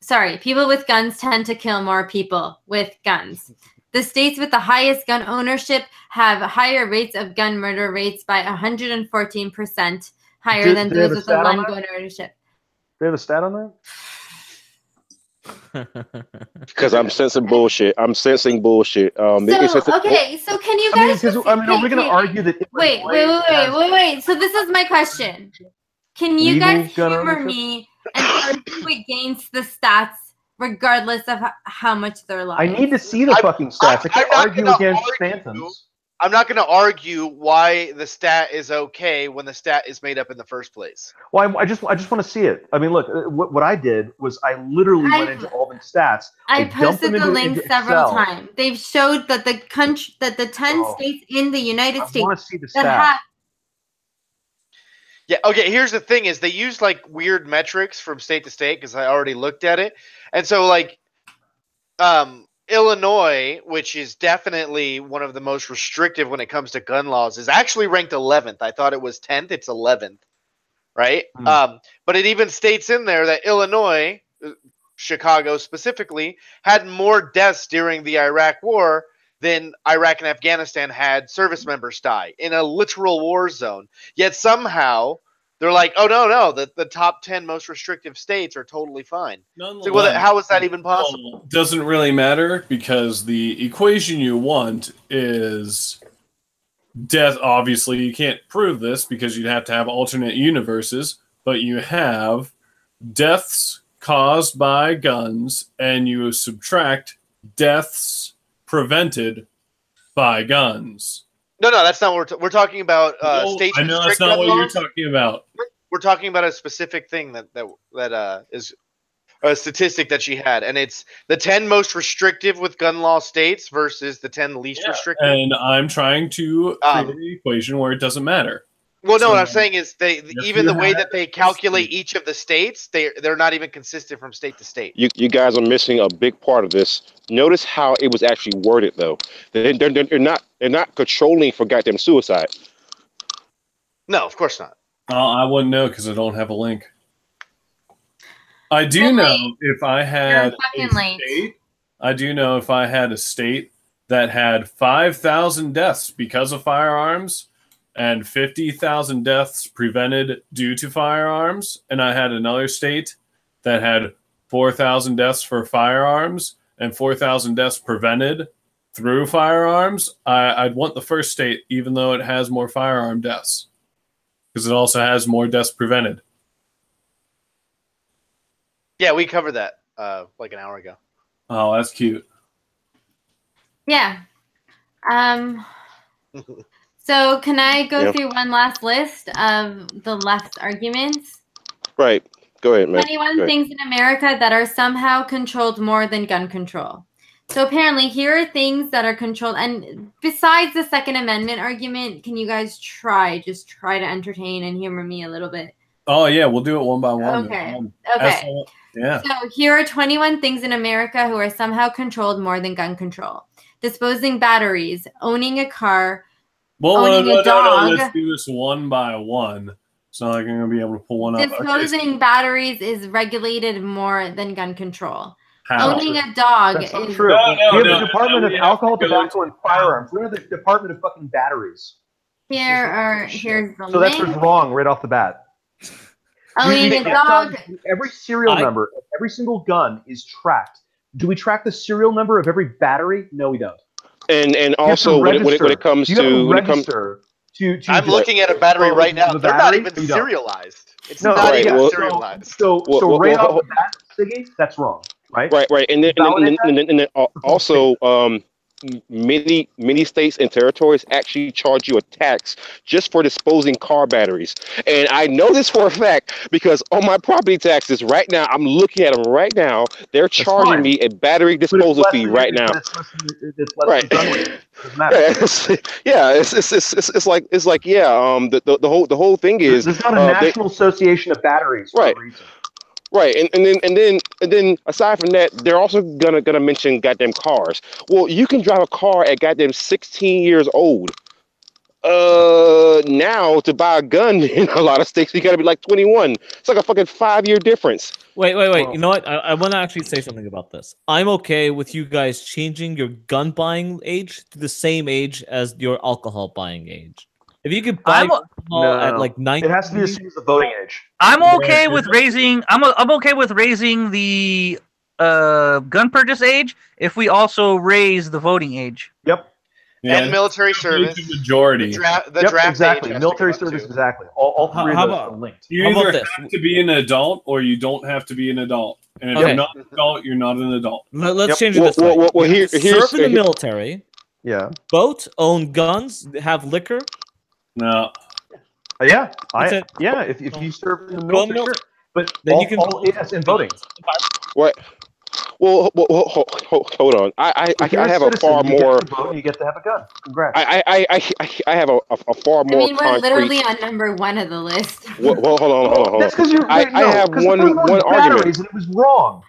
Sorry, people with guns tend to kill more people with guns. The states with the highest gun ownership have higher rates of gun murder rates by 114% higher than those with the low gun ownership. Do they have a stat on that? Because I'm sensing bullshit. So can you guys? Are we going to argue that? Wait. So this is my question. Can you guys humor me and argue against the stats, regardless of how much they're lying? I need to see the fucking stats. I can't argue against phantoms. I'm not going to argue why the stat is okay when the stat is made up in the first place. Well, I just want to see it. I mean, look, what I did was I literally went into all the stats. I posted the link several times. They've showed that the 10 states in the United States want to see the stats. Yeah, okay, here's the thing is they use like weird metrics from state to state because I already looked at it. And so like Illinois, which is definitely one of the most restrictive when it comes to gun laws, is actually ranked 11th. I thought it was 10th. It's 11th, right? But it even states in there that Illinois, Chicago specifically, had more deaths during the Iraq War than Iraq and Afghanistan had service members die in a literal war zone. Yet somehow they're like, oh, no, the top 10 most restrictive states are totally fine. So, how is that even possible? Well, doesn't really matter because the equation you want is death. Obviously, you can't prove this because you'd have to have alternate universes, but you have deaths caused by guns and you subtract deaths prevented by guns. No, that's not what we're talking about. States. I know that's not what you're talking about. We're talking about a specific thing that is a statistic that she had, and it's the 10 most restrictive with gun law states versus the 10 least restrictive. And I'm trying to create an equation where it doesn't matter. Well, no, what I'm saying is even the way that they calculate each of the states, they're not even consistent from state to state. You guys are missing a big part of this. Notice how it was actually worded, though. They're not controlling for goddamn suicide. No, of course not. I wouldn't know because I don't have a link. I do know if I had a state. I do know if I had a state that had 5,000 deaths because of firearms and 50,000 deaths prevented due to firearms, and I had another state that had 4,000 deaths for firearms and 4,000 deaths prevented through firearms, I'd want the first state, even though it has more firearm deaths, because it also has more deaths prevented. Yeah, we covered that like an hour ago. Oh, that's cute. Yeah. So can I go through one last list of the left's arguments? Right. Go ahead, man. 21 things in America that are somehow controlled more than gun control. So apparently, here are things that are controlled. And besides the Second Amendment argument, can you guys just try to entertain and humor me a little bit? Oh yeah, we'll do it one by one. Okay. Okay. Yeah. So here are 21 things in America who are somehow controlled more than gun control: disposing batteries, owning a car, owning a dog. Let's do this one by one. It's not like I'm gonna be able to pull one up. Disposing batteries is regulated more than gun control. How? Owning a dog That's not is true. We have the Department of Alcohol, Tobacco, and Firearms. We have the Department of fucking Batteries. here's the So that's link. just wrong right off the bat. Owning a dog. Every serial number of every single gun is tracked. Do we track the serial number of every battery? No, we don't. And also when it comes to I'm looking at a battery right now. They're not even serialized. It's not even serialized. So right off the bat, Siggy, that's wrong, right? Right. And then also many states and territories actually charge you a tax just for disposing car batteries. And I know this for a fact because on my property taxes right now, I'm looking at them right now. They're charging me a battery disposal fee right now. Right. Yeah, it's like the whole thing is there's not a national association of batteries for a reason. Right, and then aside from that, they're also gonna mention goddamn cars. Well, you can drive a car at goddamn 16 years old. Now to buy a gun in a lot of states, you gotta be like 21. It's like a fucking 5-year difference. Wait. You know what? I want to actually say something about this. I'm okay with you guys changing your gun buying age to the same age as your alcohol buying age. If you could buy alcohol at like 19, it has to be the same as the voting age. I'm okay with raising. I'm okay with raising the gun purchase age if we also raise the voting age. Yep. Yeah, and military service. The majority. The draft exactly. age Military service, exactly. All three of those are linked. You either have to be an adult or you don't have to be an adult. And if you're not an adult, you're not an adult. Let's change it this way. Well, here's serve in the military. Yeah. Vote, own guns, have liquor. No. Yeah. If you serve in the military, but then you can yes, in voting. What? Well, hold on. I have a far more. You get to have a gun. Congrats. I have a far more. We're literally on number 1 of the list. Well, hold on. That's because you're. I have one argument. And it was wrong.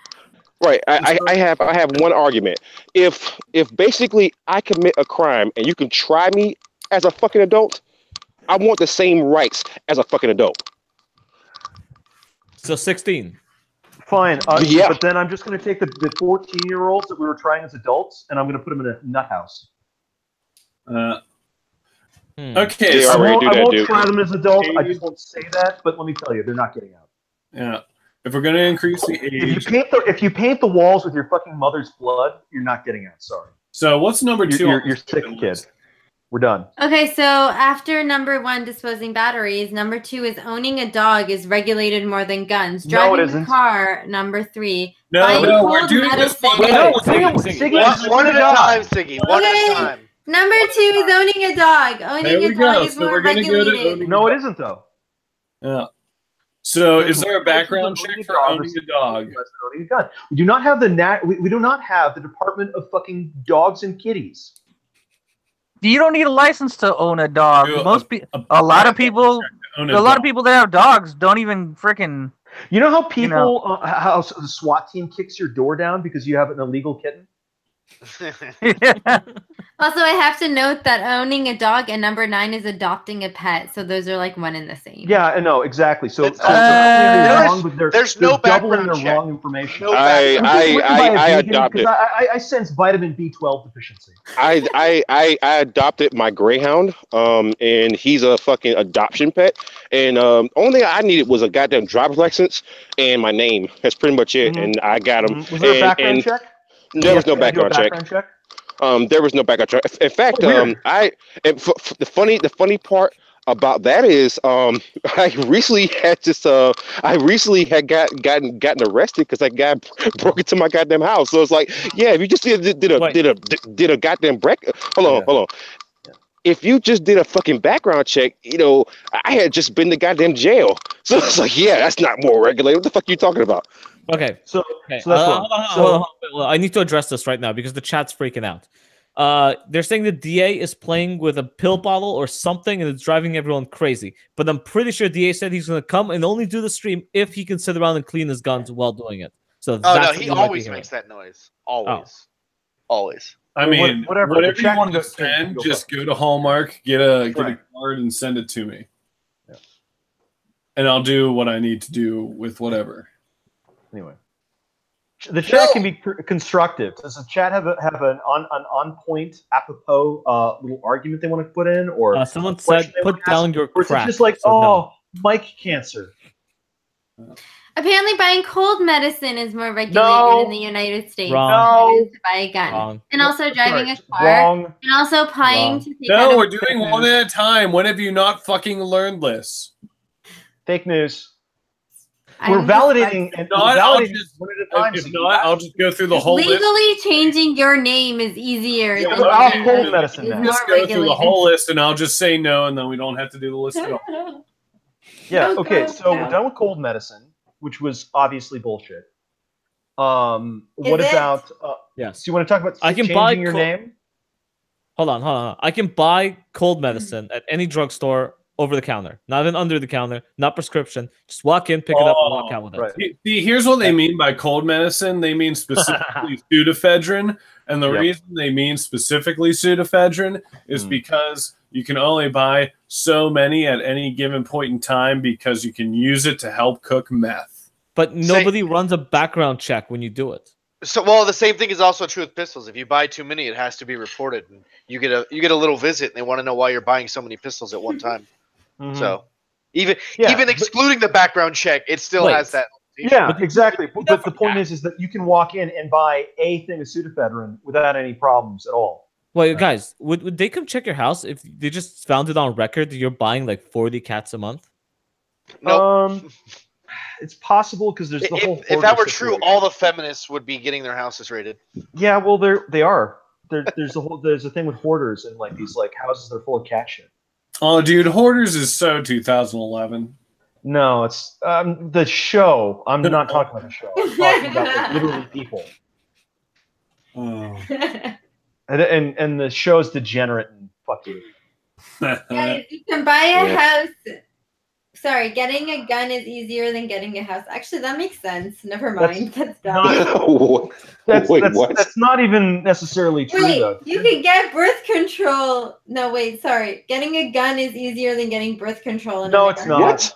Right. I have one argument. If basically I commit a crime and you can try me as a fucking adult, I want the same rights as a fucking adult. So 16. Fine. But then I'm just going to take the 14-year-olds that we were trying as adults, and I'm going to put them in a nut house. Okay. I won't try them as adults. I just won't say that. But let me tell you, they're not getting out. Yeah. If we're going to increase the age, if you paint the walls with your fucking mother's blood, you're not getting out. Sorry. So what's number 2? You're sick, kid. We're done. Okay, so after number 1, disposing batteries, number 2 is owning a dog is regulated more than guns. Driving a car, number 3. No, we're doing this Siggy. One at a time, Siggy. One at a time. Number 2 is owning a dog. Owning a dog is more regulated. No, it isn't, though. Yeah. So, is there a background check for owning a dog? Owning a gun. We do not have we do not have the Department of fucking Dogs and Kitties. You don't need a license to own a dog. A lot of people that have dogs don't even freaking. You know how people, how the SWAT team kicks your door down because you have an illegal kitten? Also, I have to note that owning a dog and number 9 is adopting a pet. So those are like one and the same. Yeah, I know, exactly. So there's no doubling background their check. wrong information. I adopted. I sense vitamin B12 deficiency. I adopted my greyhound, and he's a fucking adoption pet. And only thing I needed was a goddamn driver's license and my name. That's pretty much it. And I got him. Was there a background check? There was no background check. There was no background check. In fact, the funny part about that is, I recently had gotten arrested because that guy broke into my goddamn house. So it's like, yeah, if you just did a goddamn break. Hold on. If you just did a fucking background check, I had just been to goddamn jail. So it's like, yeah, that's not more regulated. What the fuck are you talking about? Okay. So Okay. so that's hold one. on, hold on. Well, I need to address this right now because the chat's freaking out. They're saying the DA is playing with a pill bottle or something and it's driving everyone crazy. But I'm pretty sure DA said he's going to come and only do the stream if he can sit around and clean his guns while doing it. So Oh that's no, what he you might be always hearing. makes that noise. Always. Always. I mean, whatever. whatever The you chat want can to go- can send, go just first. go to Hallmark, get a Right. card, and send it to me. Yeah. And I'll do what I need to do with whatever. Anyway, the chat can be constructive. Does the chat have an on point apropos little argument they want to put in, or Someone a question said, they "Put want to ask? down your Or is it crack." just like, So no. Mike cancer? Apparently, buying cold medicine is more regulated No. in the United States Wrong. than it is to buy a gun. Wrong. And also driving Sorry, a car. wrong. And also applying Wrong. to take No, out we're a doing one at a time. When have you not fucking learned this? Fake news. I'm We're validating dyslexic. and Not, I'll validating just, one at a time. if Siggy. not, I'll just go through the whole list. Legally changing your name is easier Yeah, than I'll getting cold a- medicine is now. more Just go through the regulated. whole list, and I'll just say no, and then we don't have to do the list at all. Yeah. No, Okay. go, So go. we're done with cold medicine, which was obviously bullshit. What Is it? about? Yes. Do you want to talk about I can changing buy your name? Hold on. I can buy cold medicine at any drugstore over the counter, not even under the counter, not prescription. Just walk in, pick it up, and walk out with it. Right. See, here's what they mean by cold medicine. They mean specifically pseudoephedrine, and the Yep. reason they mean specifically pseudoephedrine is because you can only buy so many at any given point in time because you can use it to help cook meth. But nobody runs a background check when you do it. So, well, the same thing is also true with pistols. If you buy too many, it has to be reported, and you get a little visit, and they want to know why you're buying so many pistols at one time. Mhm. So, even Yeah, excluding the background check, it still Wait. has that. Yeah, exactly. But the point is that you can walk in and buy a thing of pseudoephedrine without any problems at all. Wait, guys, would they come check your house if they just found it on record that you're buying like 40 cats a month? Nope. It's possible because there's the whole. If that were hoarder true, situation. all the feminists would be getting their houses raided. Yeah, well, they are. There's a thing with hoarders and like these like houses that are full of cat shit. Oh, dude, Hoarders is so 2011. No, it's the show. I'm not talking about the show. I'm talking about like, literally people. Oh. And the show's degenerate and fuck you. Guys, you can buy a Yeah. house. Sorry, getting a gun is easier than getting a house. Actually, that makes sense. Never mind. That's dumb. That's not even necessarily true, Wait, though. you can get birth control. No, wait, sorry. Getting a gun is easier than getting birth control. In No, it's America. not. What?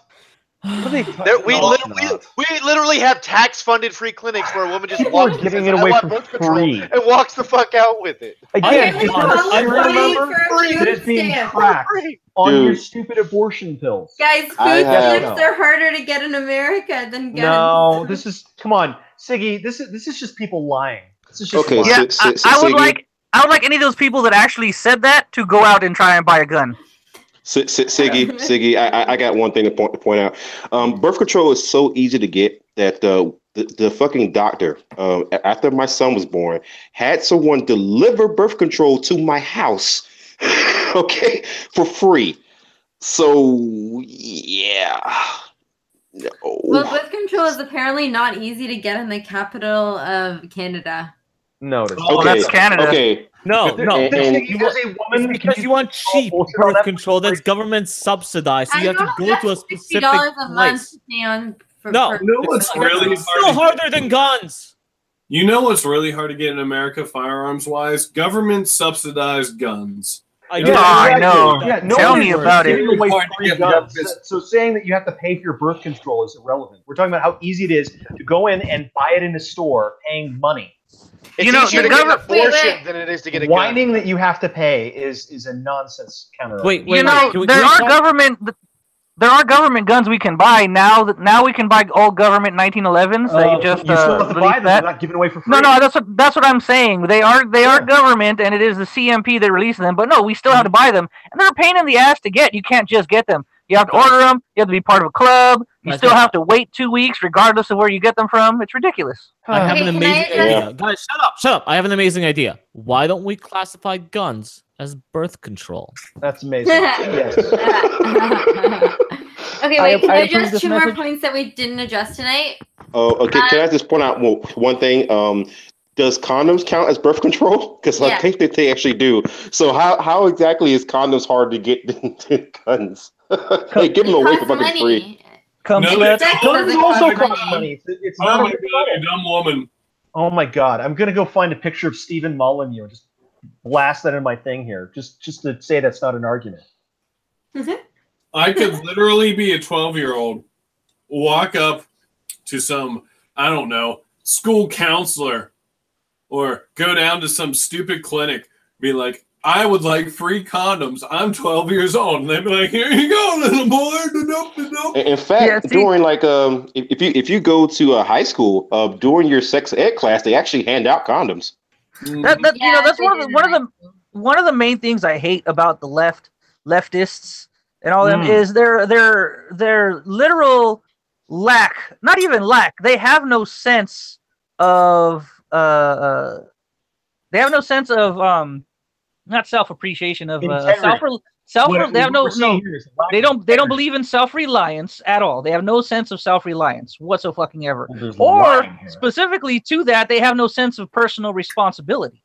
What are they We No, it's literally, not. we literally have tax-funded free clinics where a woman just People are walks in giving and it says, away "I want for birth control," free. and walks the fuck out with it. Again, Apparently, it's Paul not is serial voting number for a that is food being stamp. cracked on Dude. your stupid abortion pills. Guys, food I have- stamps are harder to get in America than guns. No, this is come on, Siggy. This is just people lying. This is just Okay, lying. Yeah, I would Siggy, I would like any of those people that actually said that to go out and try and buy a gun. Siggy, I got one thing to point out. Birth control is so easy to get that the fucking doctor, after my son was born, had someone deliver birth control to my house, okay, for free. So yeah, no. Well, birth control is apparently not easy to get in the capital of Canada. No, it is. Oh, that's Canada. Okay, No. And- You want, As a woman, because you want cheap birth control that's government subsidized, so you have to go to a specific $60 a month place. to stay on. For, No, for- You know what's really it's still harder than guns. You know what's really hard to get in America, firearms wise? Government subsidized guns. I Yeah, get it. I know. Yeah, Tell me about it. Giving away Hard to free get guns. guns. So saying that you have to pay for your birth control is irrelevant. We're talking about how easy it is to go in and buy it in a store, paying money. It's You know, easier the to get an government- abortion Wait. than it is to get a Whining that you have to pay is a nonsense counter. Wait, You know, can we there are talk- government guns we can buy now. Now we can buy all government 1911s. They just you still have to buy released them. They're that. not given away for free. No, that's what I'm saying. They are government, and it is the CMP that releases them. But no, we still have to buy them, and they're a pain in the ass to get. You can't just get them. You have to order them. You have to be part of a club. You Guys, still guys. have to wait 2 weeks, regardless of where you get them from. It's ridiculous. I have Okay, an can I amazing address- idea. Guys, shut up. I have an amazing idea. why don't we classify guns as birth control? That's amazing. Yes. Okay, wait. Can I approve address this 2 more message. points that we didn't address tonight? Oh, okay. Can I just point out one thing? Does condoms count as birth control? Because I Yeah. think that they actually do. So how exactly is condoms hard to get into guns? Hey, give them It away for costs fucking free. Come No, slut. Sex Guns doesn't also cost cost money. It's Oh not my a god, you dumb woman. Oh my god! I'm gonna go find a picture of Stephen Molyneux and just blast that in my thing here, just to say that's not an argument. I could literally be a 12-year-old, walk up to some, I don't know, school counselor, or go down to some stupid clinic, be like, I would like free condoms. I'm 12 years old. And they'd be like, here you go, little boy. In fact, during like if you go to a high school, during your sex ed class, they actually hand out condoms. That's one of the main things I hate about the leftists and all them is their literal lack, not even lack. They have no sense of not self-appreciation of they have they don't believe in self-reliance at all. They have no sense of self-reliance whatsoever. Or specifically to that, they have no sense of personal responsibility.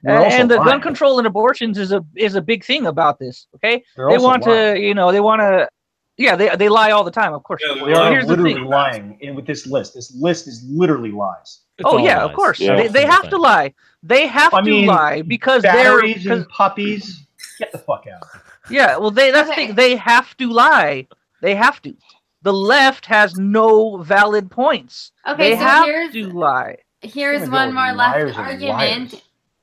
And the gun control and abortions is a big thing about this. Okay, they want to they lie all the time, of course. They are literally lying with this list. This list is literally lies. Of course. Yeah. They have to lie. They have to lie because batteries and puppies. Get the fuck out. Yeah, well, that's the thing. They have to lie. They have to. The left has no valid points. Okay, they have to lie. Here's one more left argument.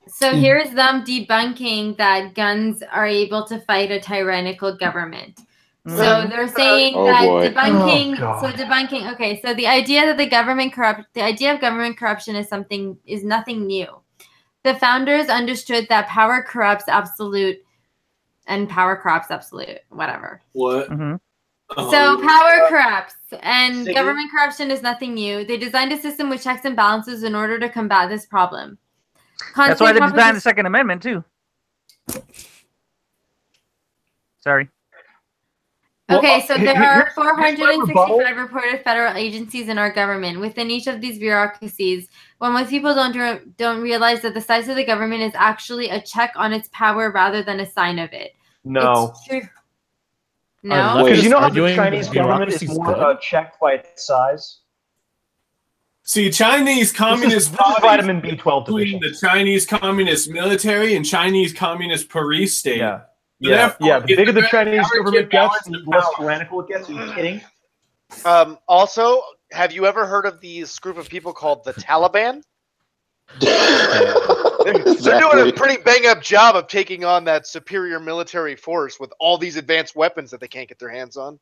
So here's them debunking that guns are able to fight a tyrannical government. So they're saying debunking. Okay, so the idea that the idea of government corruption is nothing new. The founders understood that power corrupts absolute, and power corrupts absolute. Whatever. What? So power corrupts, and government corruption is nothing new. They designed a system with checks and balances in order to combat this problem. That's why they designed the Second Amendment too. Sorry. Okay, so there are 465 reported federal agencies in our government. Within each of these bureaucracies, what most people don't realize that the size of the government is actually a check on its power rather than a sign of it. No. It's true. No? Because you know how the Chinese government is more checked by its size? See, Chinese communist vitamin B12 between the Chinese communist military and Chinese communist police state. Yeah. The bigger the Chinese government gets, the less tyrannical it gets. Are you kidding? Also, have you ever heard of this group of people called the Taliban? They're doing a pretty bang-up job of taking on that superior military force with all these advanced weapons that they can't get their hands on.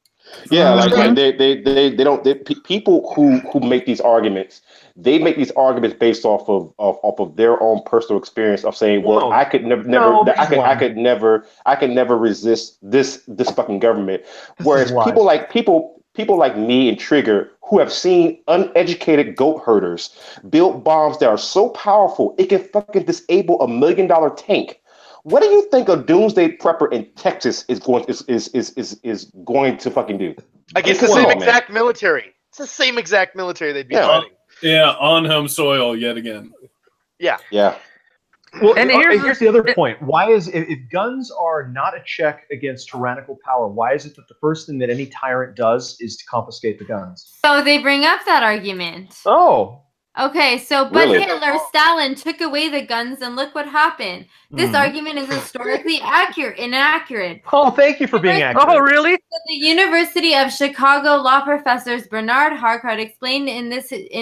Yeah, like they don't. People who make these arguments, they make these arguments based off of their own personal experience of saying, well, I could never resist this fucking government. Whereas people like me and Trigger, who have seen uneducated goat herders build bombs that are so powerful it can fucking disable $1 million tank. What do you think a doomsday prepper in Texas is going to fucking do? Against the same exact military. It's the same exact military they'd be fighting. Yeah, on home soil yet again. Yeah. Well, and here's the other point. Why is if guns are not a check against tyrannical power, why is it that the first thing that any tyrant does is to confiscate the guns? So they bring up that argument. Oh. Okay, so but Hitler, Stalin took away the guns, and look what happened. This argument is historically inaccurate. Oh, thank you for being accurate. Oh, really? So the University of Chicago law professors Bernard Harkart explained in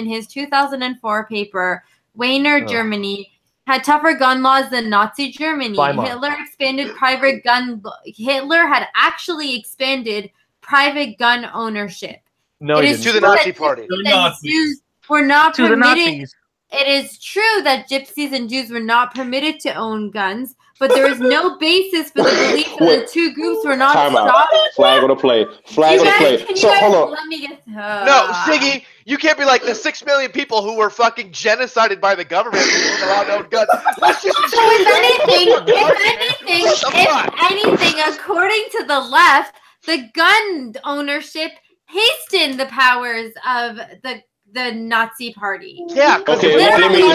his 2004 paper, Weiner, Germany had tougher gun laws than Nazi Germany. Hitler had actually expanded private gun ownership. No, he didn't. To the Nazi party. Jews were not to the permitted. Nazis. It is true that gypsies and Jews were not permitted to own guns, but there is no basis for the belief that the two groups were not stopped. Flag on the play. Flag on the play. So hold on. Let me get. No, Siggy, you can't be like the 6 million people who were fucking genocided by the government who weren't allowed to own guns. Let's just enjoy anything, according to the left, the gun ownership hastened the powers of the Nazi Party. Yeah. Okay. Let me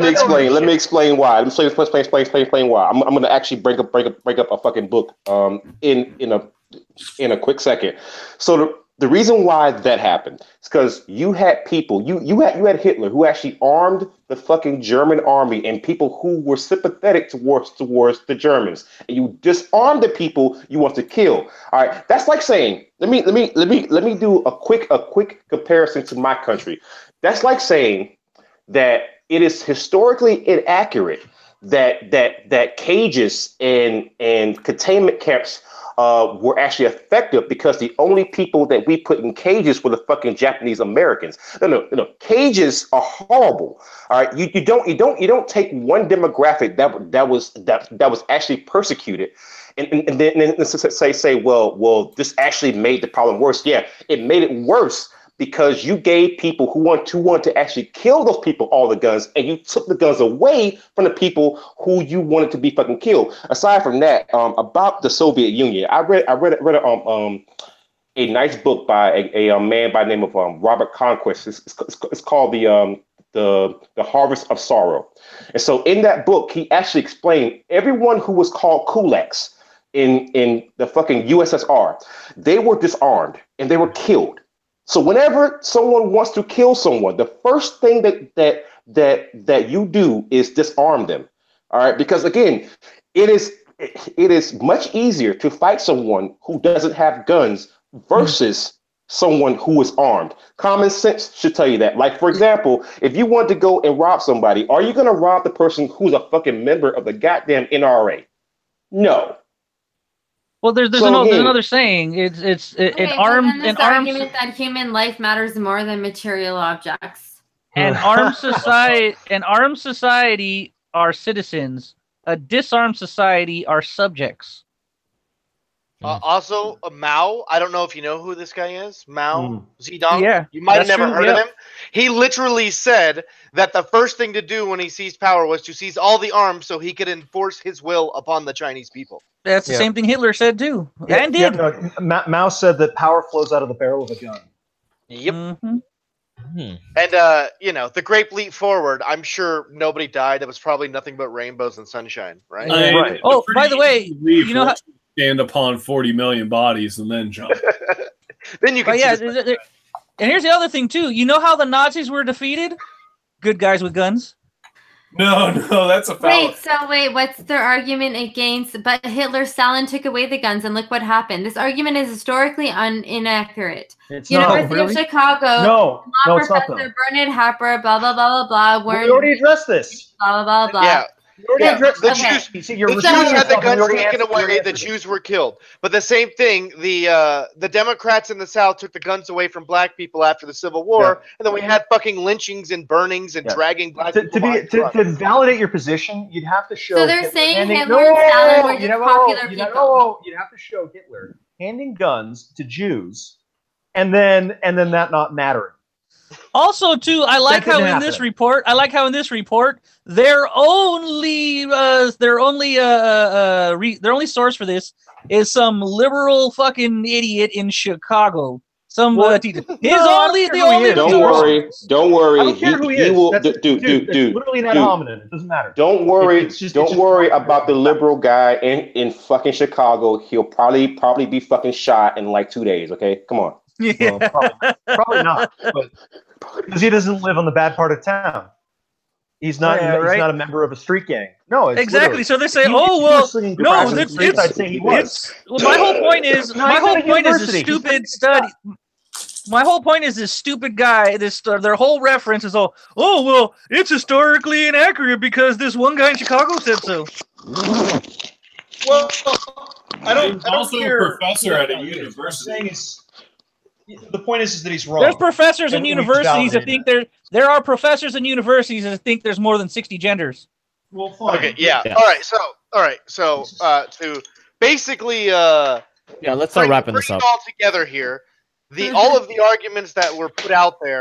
explain why. Let me explain why. I'm gonna actually break up a fucking book in a quick second. So the reason why that happened is because you had people, you had Hitler who actually armed the fucking German army and people who were sympathetic towards the Germans, and you disarmed the people you want to kill. All right, that's like saying, let me do a quick comparison to my country. That's like saying that it is historically inaccurate that cages and containment camps were actually effective because the only people that we put in cages were the fucking Japanese Americans. No. Cages are horrible. All right, you don't take one demographic that was actually persecuted, and then say well this actually made the problem worse. Yeah, it made it worse because you gave people who want to actually kill those people all the guns, and you took the guns away from the people who you wanted to be fucking killed. Aside from that, about the Soviet Union, I read a nice book by a man by the name of Robert Conquest. It's called the Harvest of Sorrow. And so in that book, he actually explained everyone who was called kulaks in the fucking USSR, they were disarmed and they were killed. So whenever someone wants to kill someone, the first thing that you do is disarm them. All right, because again, it is much easier to fight someone who doesn't have guns versus someone who is armed. Common sense should tell you that. Like, for example, if you want to go and rob somebody, are you going to rob the person who's a fucking member of the goddamn NRA? No. Well, there's another saying. An armed argument that human life matters more than material objects. An armed society are citizens. A disarmed society are subjects. Also, Mao, I don't know if you know who this guy is. Mao Zedong. Yeah, you might have never heard of him. He literally said that the first thing to do when he seized power was to seize all the arms so he could enforce his will upon the Chinese people. That's the same thing Hitler said too, and did. Yeah, no, Mao said that power flows out of the barrel of a gun. Yep. Mm-hmm. And the Great Leap Forward, I'm sure nobody died. It was probably nothing but rainbows and sunshine, right? Right. Oh, by the way, you know how stand upon 40 million bodies and then jump. Then you can. And here's the other thing too. You know how the Nazis were defeated? Good guys with guns. No, that's a fallacy. Wait, what's their argument against? But Hitler, Stalin took away the guns, and look what happened. This argument is historically inaccurate. University of Chicago. No, it's not. Professor Bernard Happer, blah blah blah blah blah. We already addressed this. Blah blah blah. Yeah. The Jews had the guns taken away. The Jews were killed. But the same thing, the Democrats in the South took the guns away from black people after the Civil War, and then we had fucking lynchings and burnings and dragging black people. To validate your position, you'd have to show. So they're saying Hitler and Stalin were just popular people. You'd have to show Hitler handing guns to Jews, and then that not mattering. Also, too, I like how in this report, their only source for this is some liberal fucking idiot in Chicago. Some teacher. Don't worry. I don't care who he is. Dude, literally an ad hominem. It doesn't matter. Don't worry about the liberal guy in fucking Chicago. He'll probably be fucking shot in like 2 days. Okay, come on. Yeah. Well, probably not, but because he doesn't live on the bad part of town. He's not. He's not a member of a street gang. No, exactly. So they say, "Oh well, no." I'd say he was. My whole point is, this stupid study. My whole point is this stupid guy. Their whole reference is all, "Oh well, it's historically inaccurate because this one guy in Chicago said so." Well, I don't. Also, care. A professor at a university. The point is that he's wrong. There's professors in universities that think there are professors in universities that think there's more than 60 genders. Well, fine. Okay, yeah. All right. So to basically let's start wrapping this up. All together here, all of the arguments that were put out there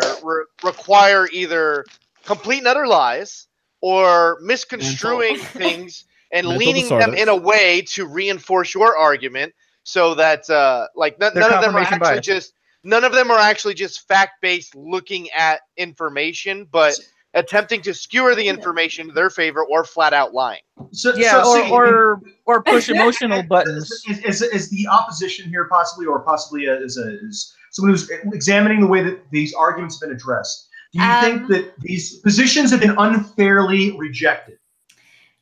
require either complete and utter lies or misconstruing things and Mental leaning them disorders. in a way to reinforce your argument, so that like none of them are confirmation actually bias. just fact-based looking at information, but attempting to skewer the information to their favor or flat out lying. Yeah, or push emotional buttons. Is the opposition here possibly, or possibly as someone who's examining the way that these arguments have been addressed? Do you think that these positions have been unfairly rejected?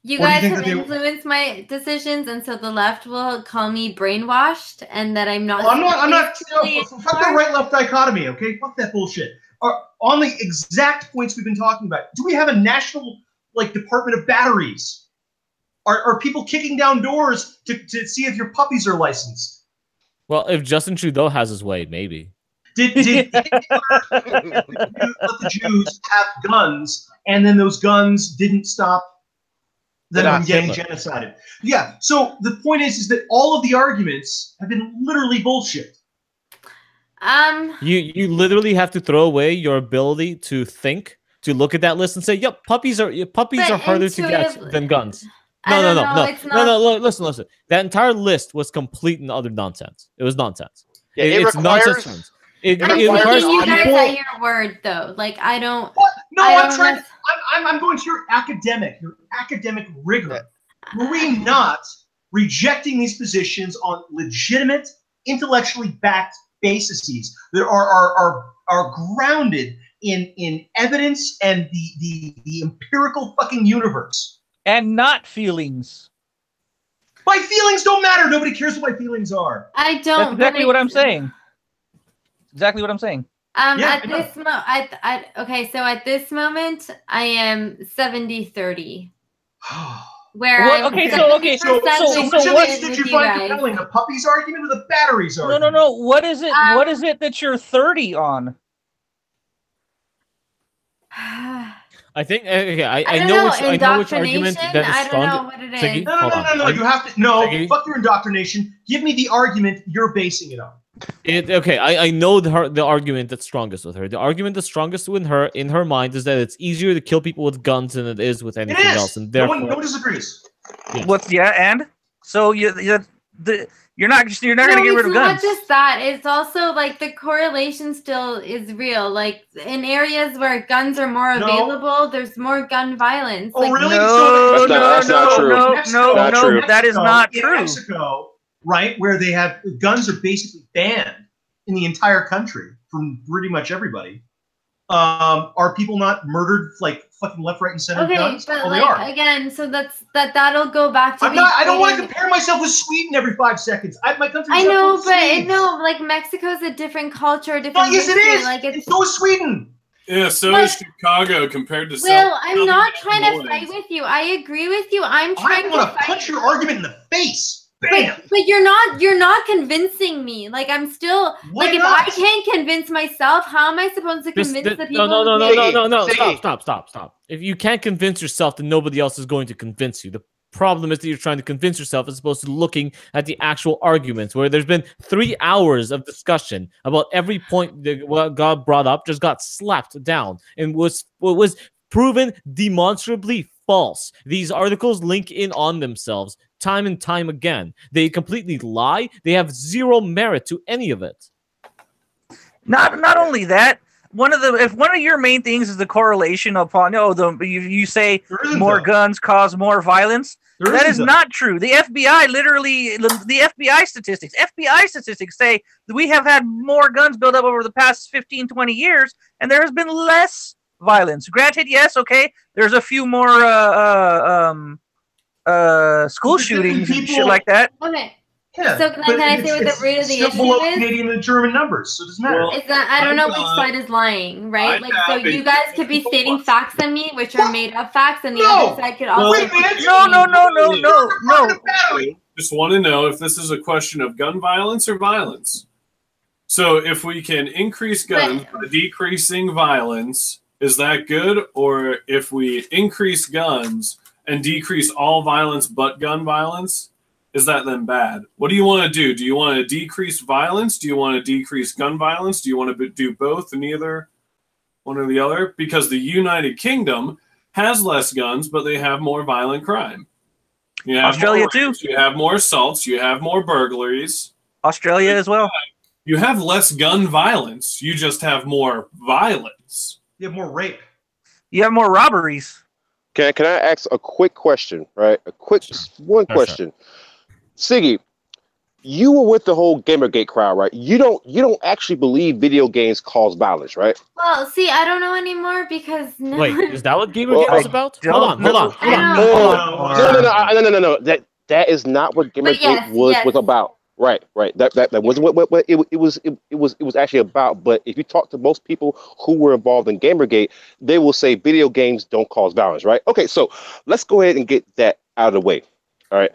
You Or do you guys think have that they- influenced my decisions, and so the left will call me brainwashed, and that I'm not. Well, I'm not. truly Fuck the right-left dichotomy, okay? Fuck that bullshit. On the exact points we've been talking about, do we have a national department of batteries? Are people kicking down doors to see if your puppies are licensed? Well, if Justin Trudeau has his way, maybe. Did Hitler let the Jews have guns, and then those guns didn't stop them from getting genocided? Yeah. So the point is that all of the arguments have been literally bullshit. You literally have to throw away your ability to think, to look at that list and say, "Yep, puppies are harder to get than guns." No. Listen. That entire list was complete and utter nonsense. It was nonsense. Yeah, it's nonsense. I'm requires taking you guys people- at your word, though. Like, I don't. What? No, I I'm don't trying. have- I'm going to your academic rigor. Were we not rejecting these positions on legitimate, intellectually backed bases that are grounded in evidence and the empirical fucking universe? And not feelings. My feelings don't matter. Nobody cares what my feelings are. I don't. That's exactly what I'm saying. Exactly what I'm saying. At this okay, so at this moment, I am 70-30. Where What? I'm Okay, 70% so which with did you you find guys. compelling? The puppies argument or the batteries argument? No. What is it? What is it that you're 30 on? I think okay. I don't know know, which argument that is I don't strong. know what it Siggy, is. No. You have to. No, fuck your indoctrination. Give me the argument you're basing it on. Okay, I know the argument that's strongest with her. The argument that's strongest in her mind is that it's easier to kill people with guns than it is with anything else, and therefore no one disagrees. Yeah. And so you're not going to get rid of guns. It's not just that. It's also like the correlation still is real. Like in areas where guns are more available, there's more gun violence. Oh, like, really? That's not true. No, that is not true. In Mexico, right, where they have guns are basically banned in the entire country from pretty much everybody. Are people not murdered like fucking left, right, and center? Okay, guns? but Well, they are. again, so that'll go back to. I don't want to compare myself with Sweden every 5 seconds. My country. I know, but like Mexico's a different culture, different. Yes, it history. is. Like and so is Sweden. Yeah, so is Chicago compared to. Well, I'm not trying to fight with you. I agree with you. I'm trying to want to punch your argument in the face. Bam. But you're not convincing me. Like I'm still if I can't convince myself, how am I supposed to convince the people? No. Stop. If you can't convince yourself, then nobody else is going to convince you. The problem is that you're trying to convince yourself as opposed to looking at the actual arguments, where there's been 3 hours of discussion about every point that what God brought up just got slapped down and was proven demonstrably false. These articles link in on themselves time and time again. They completely lie. They have zero merit to any of it. Not only that, if one of your main things is the correlation upon you say more guns cause more violence. That is not true. The FBI statistics say that we have had more guns built up over the past 15, 20 years, and there has been less violence. Granted, yes, okay, there's a few more school shootings and shit like that. Okay. Yeah, so can I say what the root of the issue below is? Canadian and German numbers, so it doesn't matter. Is that I don't know which side is lying, right? Like, so you guys could be stating facts on me, which are made up facts, and the other side could also. No. Just want to know if this is a question of gun violence or violence. So if we can increase guns by decreasing violence, is that good? Or if we increase guns and decrease all violence but gun violence, is that then bad? What do you want to do? Do you want to decrease violence? Do you want to decrease gun violence? Do you want to do both, neither one or the other? Because the United Kingdom has less guns, but they have more violent crime. You have Australia more rapes, too. You have more assaults. You have more burglaries. Australia as well. You have less gun violence. You just have more violence. You have more rape. You have more robberies. Can I ask a quick question? Right, a quick one question. Siggy, you were with the whole Gamergate crowd, right? You don't actually believe video games cause violence, right? Well, see, I don't know anymore because no. Wait, is that what Gamergate was about? Hold on. No. That is not what Gamergate was about. Right. That wasn't what it was actually about. But if you talk to most people who were involved in Gamergate, they will say video games don't cause violence, right? Okay, so let's go ahead and get that out of the way. All right.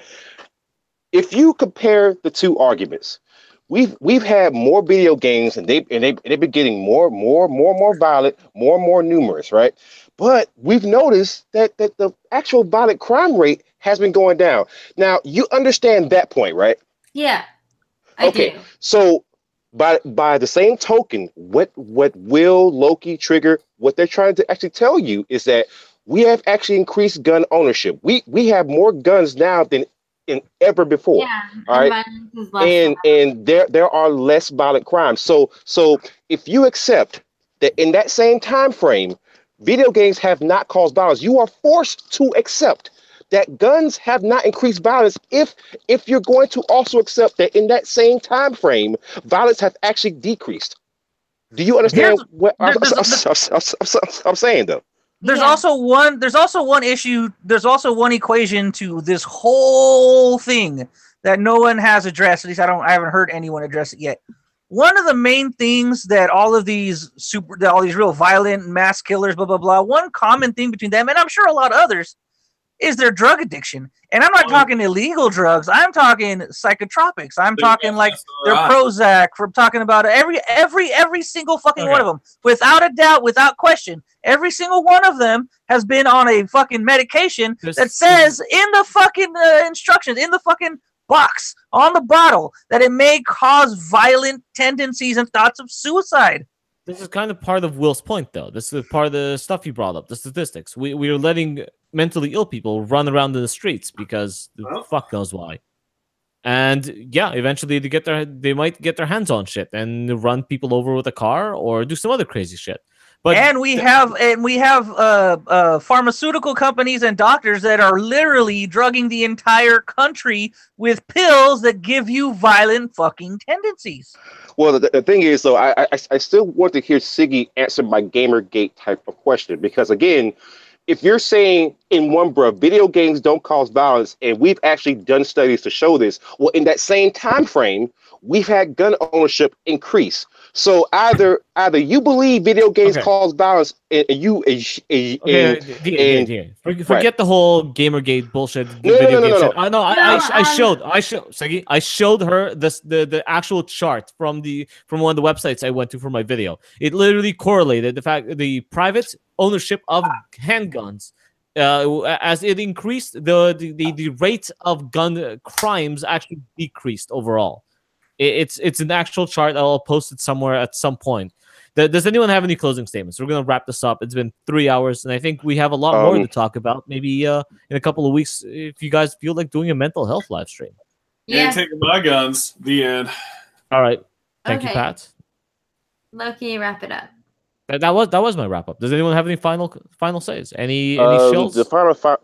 If you compare the two arguments, we've had more video games and they've been getting more violent, more numerous, right? But we've noticed that the actual violent crime rate has been going down. Now you understand that point, right? Yeah. I do. So by the same token, what Will, Loki, Trigger, what they're trying to actually tell you is that we have actually increased gun ownership. We have more guns now than ever before. Yeah, all right, and there are less violent crimes. So if you accept that in that same time frame, video games have not caused violence, you are forced to accept that guns have not increased violence. If you're going to also accept that in that same time frame, violence has actually decreased. Do you understand what I'm saying, though? There's also one issue. There's also one equation to this whole thing that no one has addressed. At least I haven't heard anyone address it yet. One of the main things that all these real violent mass killers, blah blah blah. One common thing between them, and I'm sure a lot of others, is their drug addiction. And I'm not talking illegal drugs. I'm talking psychotropics. I'm talking like their Prozac. We're talking about every single fucking one of them. Without a doubt, without question, every single one of them has been on a fucking medication that says in the fucking instructions, in the fucking box, on the bottle, that it may cause violent tendencies and thoughts of suicide. This is kind of part of Will's point, though. This is part of the stuff you brought up, the statistics. We are letting mentally ill people run around in the streets because fuck knows why. And yeah, eventually they might get their hands on shit and run people over with a car or do some other crazy shit. But we have pharmaceutical companies and doctors that are literally drugging the entire country with pills that give you violent fucking tendencies. Well, the thing is, though, I still want to hear Siggy answer my Gamergate type of question, because again, if you're saying in one breath video games don't cause violence, and we've actually done studies to show this, well, in that same time frame, we've had gun ownership increase. So either you believe video games cause violence, and you forget the whole Gamergate bullshit. No. I showed her the actual chart from one of the websites I went to for my video. It literally correlated the private ownership of handguns. As it increased, the rate of gun crimes actually decreased overall. It's an actual chart. I'll post it somewhere at some point. Does anyone have any closing statements? We're going to wrap this up. It's been 3 hours, and I think we have a lot more to talk about. Maybe in a couple of weeks, if you guys feel like doing a mental health live stream. You ain't taking my guns. The end. All right. Thank you, Pat. Loki, wrap it up. That was my wrap up. Does anyone have any final says? Any shills? The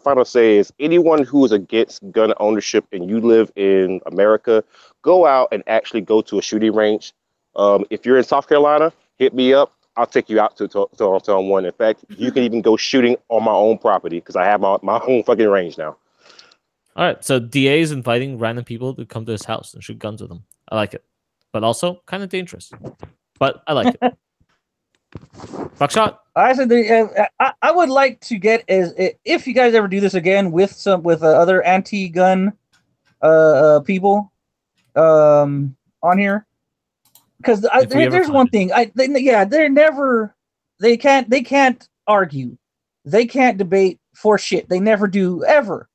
final say is anyone who is against gun ownership and you live in America, go out and actually go to a shooting range. If you're in South Carolina, hit me up. I'll take you out to one. In fact, you can even go shooting on my own property because I have my own fucking range now. All right. So DA is inviting random people to come to his house and shoot guns with him. I like it, but also kind of dangerous. But I like it. Buckshot. I said I would like to get if you guys ever do this again with other anti-gun people on here, because there's one thing they can't argue, they can't debate for shit. They never do ever.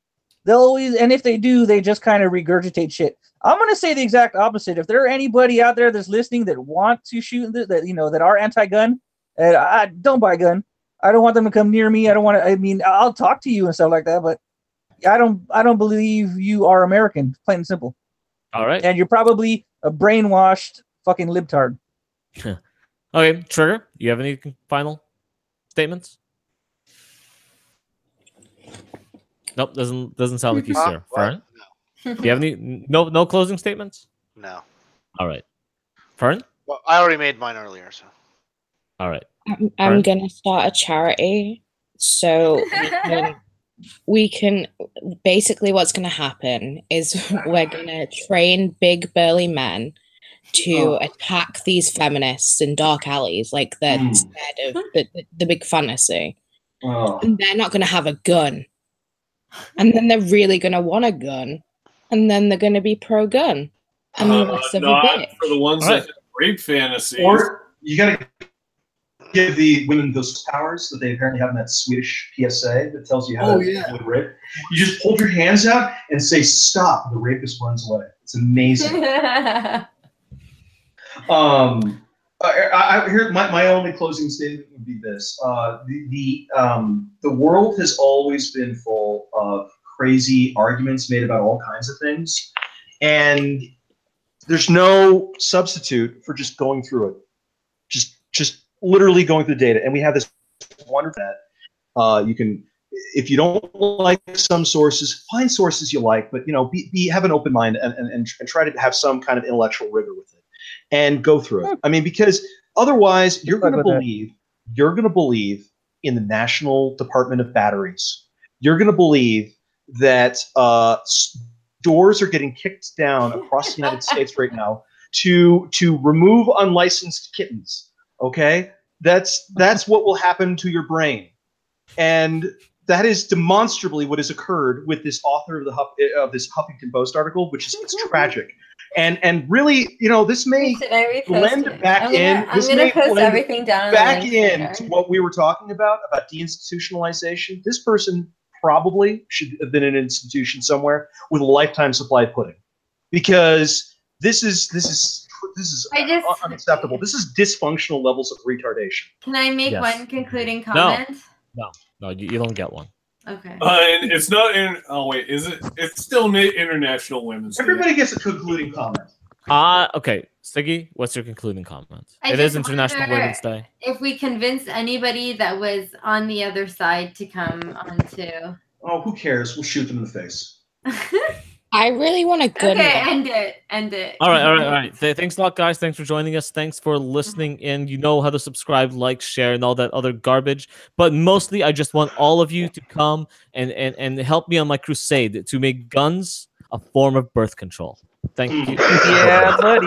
They'll always, and if they do, they just kind of regurgitate shit. I'm gonna say the exact opposite. If there are anybody out there that's listening that want to shoot that are anti-gun, don't buy a gun. I don't want them to come near me. I don't want to. I mean, I'll talk to you and stuff like that, but I don't believe you are American. Plain and simple. All right. And you're probably a brainwashed fucking libtard. Okay, Trigger, you have any final statements? Nope, doesn't sound like he's here. Fern, do you have any no closing statements? No. All right, Fern. Well, I already made mine earlier, so. All right. I'm gonna start a charity, so we can basically what's gonna happen is we're gonna train big burly men to attack these feminists in dark alleys, like they're scared of the big fantasy. And they're not gonna have a gun. And then they're really gonna want a gun. And then they're gonna be pro-gun. And less of a bitch. For the ones that have rape fantasies. Or you gotta give the women those powers that they apparently have in that Swedish PSA that tells you how to avoid rape. You just hold your hands out and say, stop, the rapist runs away. It's amazing. Here, my only closing statement would be this: the world has always been full of crazy arguments made about all kinds of things, and there's no substitute for just going through it, just literally going through the data. And we have this wonderful that you can, if you don't like some sources, find sources you like, but have an open mind and try to have some kind of intellectual rigor with it. And go through it. I mean, because otherwise you're going to believe in the National Department of Batteries. You're going to believe that doors are getting kicked down across the United States right now to remove unlicensed kittens. Okay, that's what will happen to your brain, and that is demonstrably what has occurred with this author of this Huffington Post article, which is it's tragic. And really, this may blend back in. This may blend back into what we were talking about deinstitutionalization. This person probably should have been in an institution somewhere with a lifetime supply of pudding, because this is unacceptable. This is dysfunctional levels of retardation. Can I make one concluding comment? No, you don't get one. Okay. And it's not in. Oh wait, is it? It's still International Women's Day. Everybody gets a concluding comment. Okay, Siggy, what's your concluding comment? It is International Women's Day. If we convince anybody that was on the other side to come on too. Oh, who cares? We'll shoot them in the face. I really want a gun. Okay, end it. All right. Thanks a lot, guys. Thanks for joining us. Thanks for listening in. You know how to subscribe, like, share, and all that other garbage. But mostly, I just want all of you to come and help me on my crusade to make guns a form of birth control. Thank you. Yeah, buddy.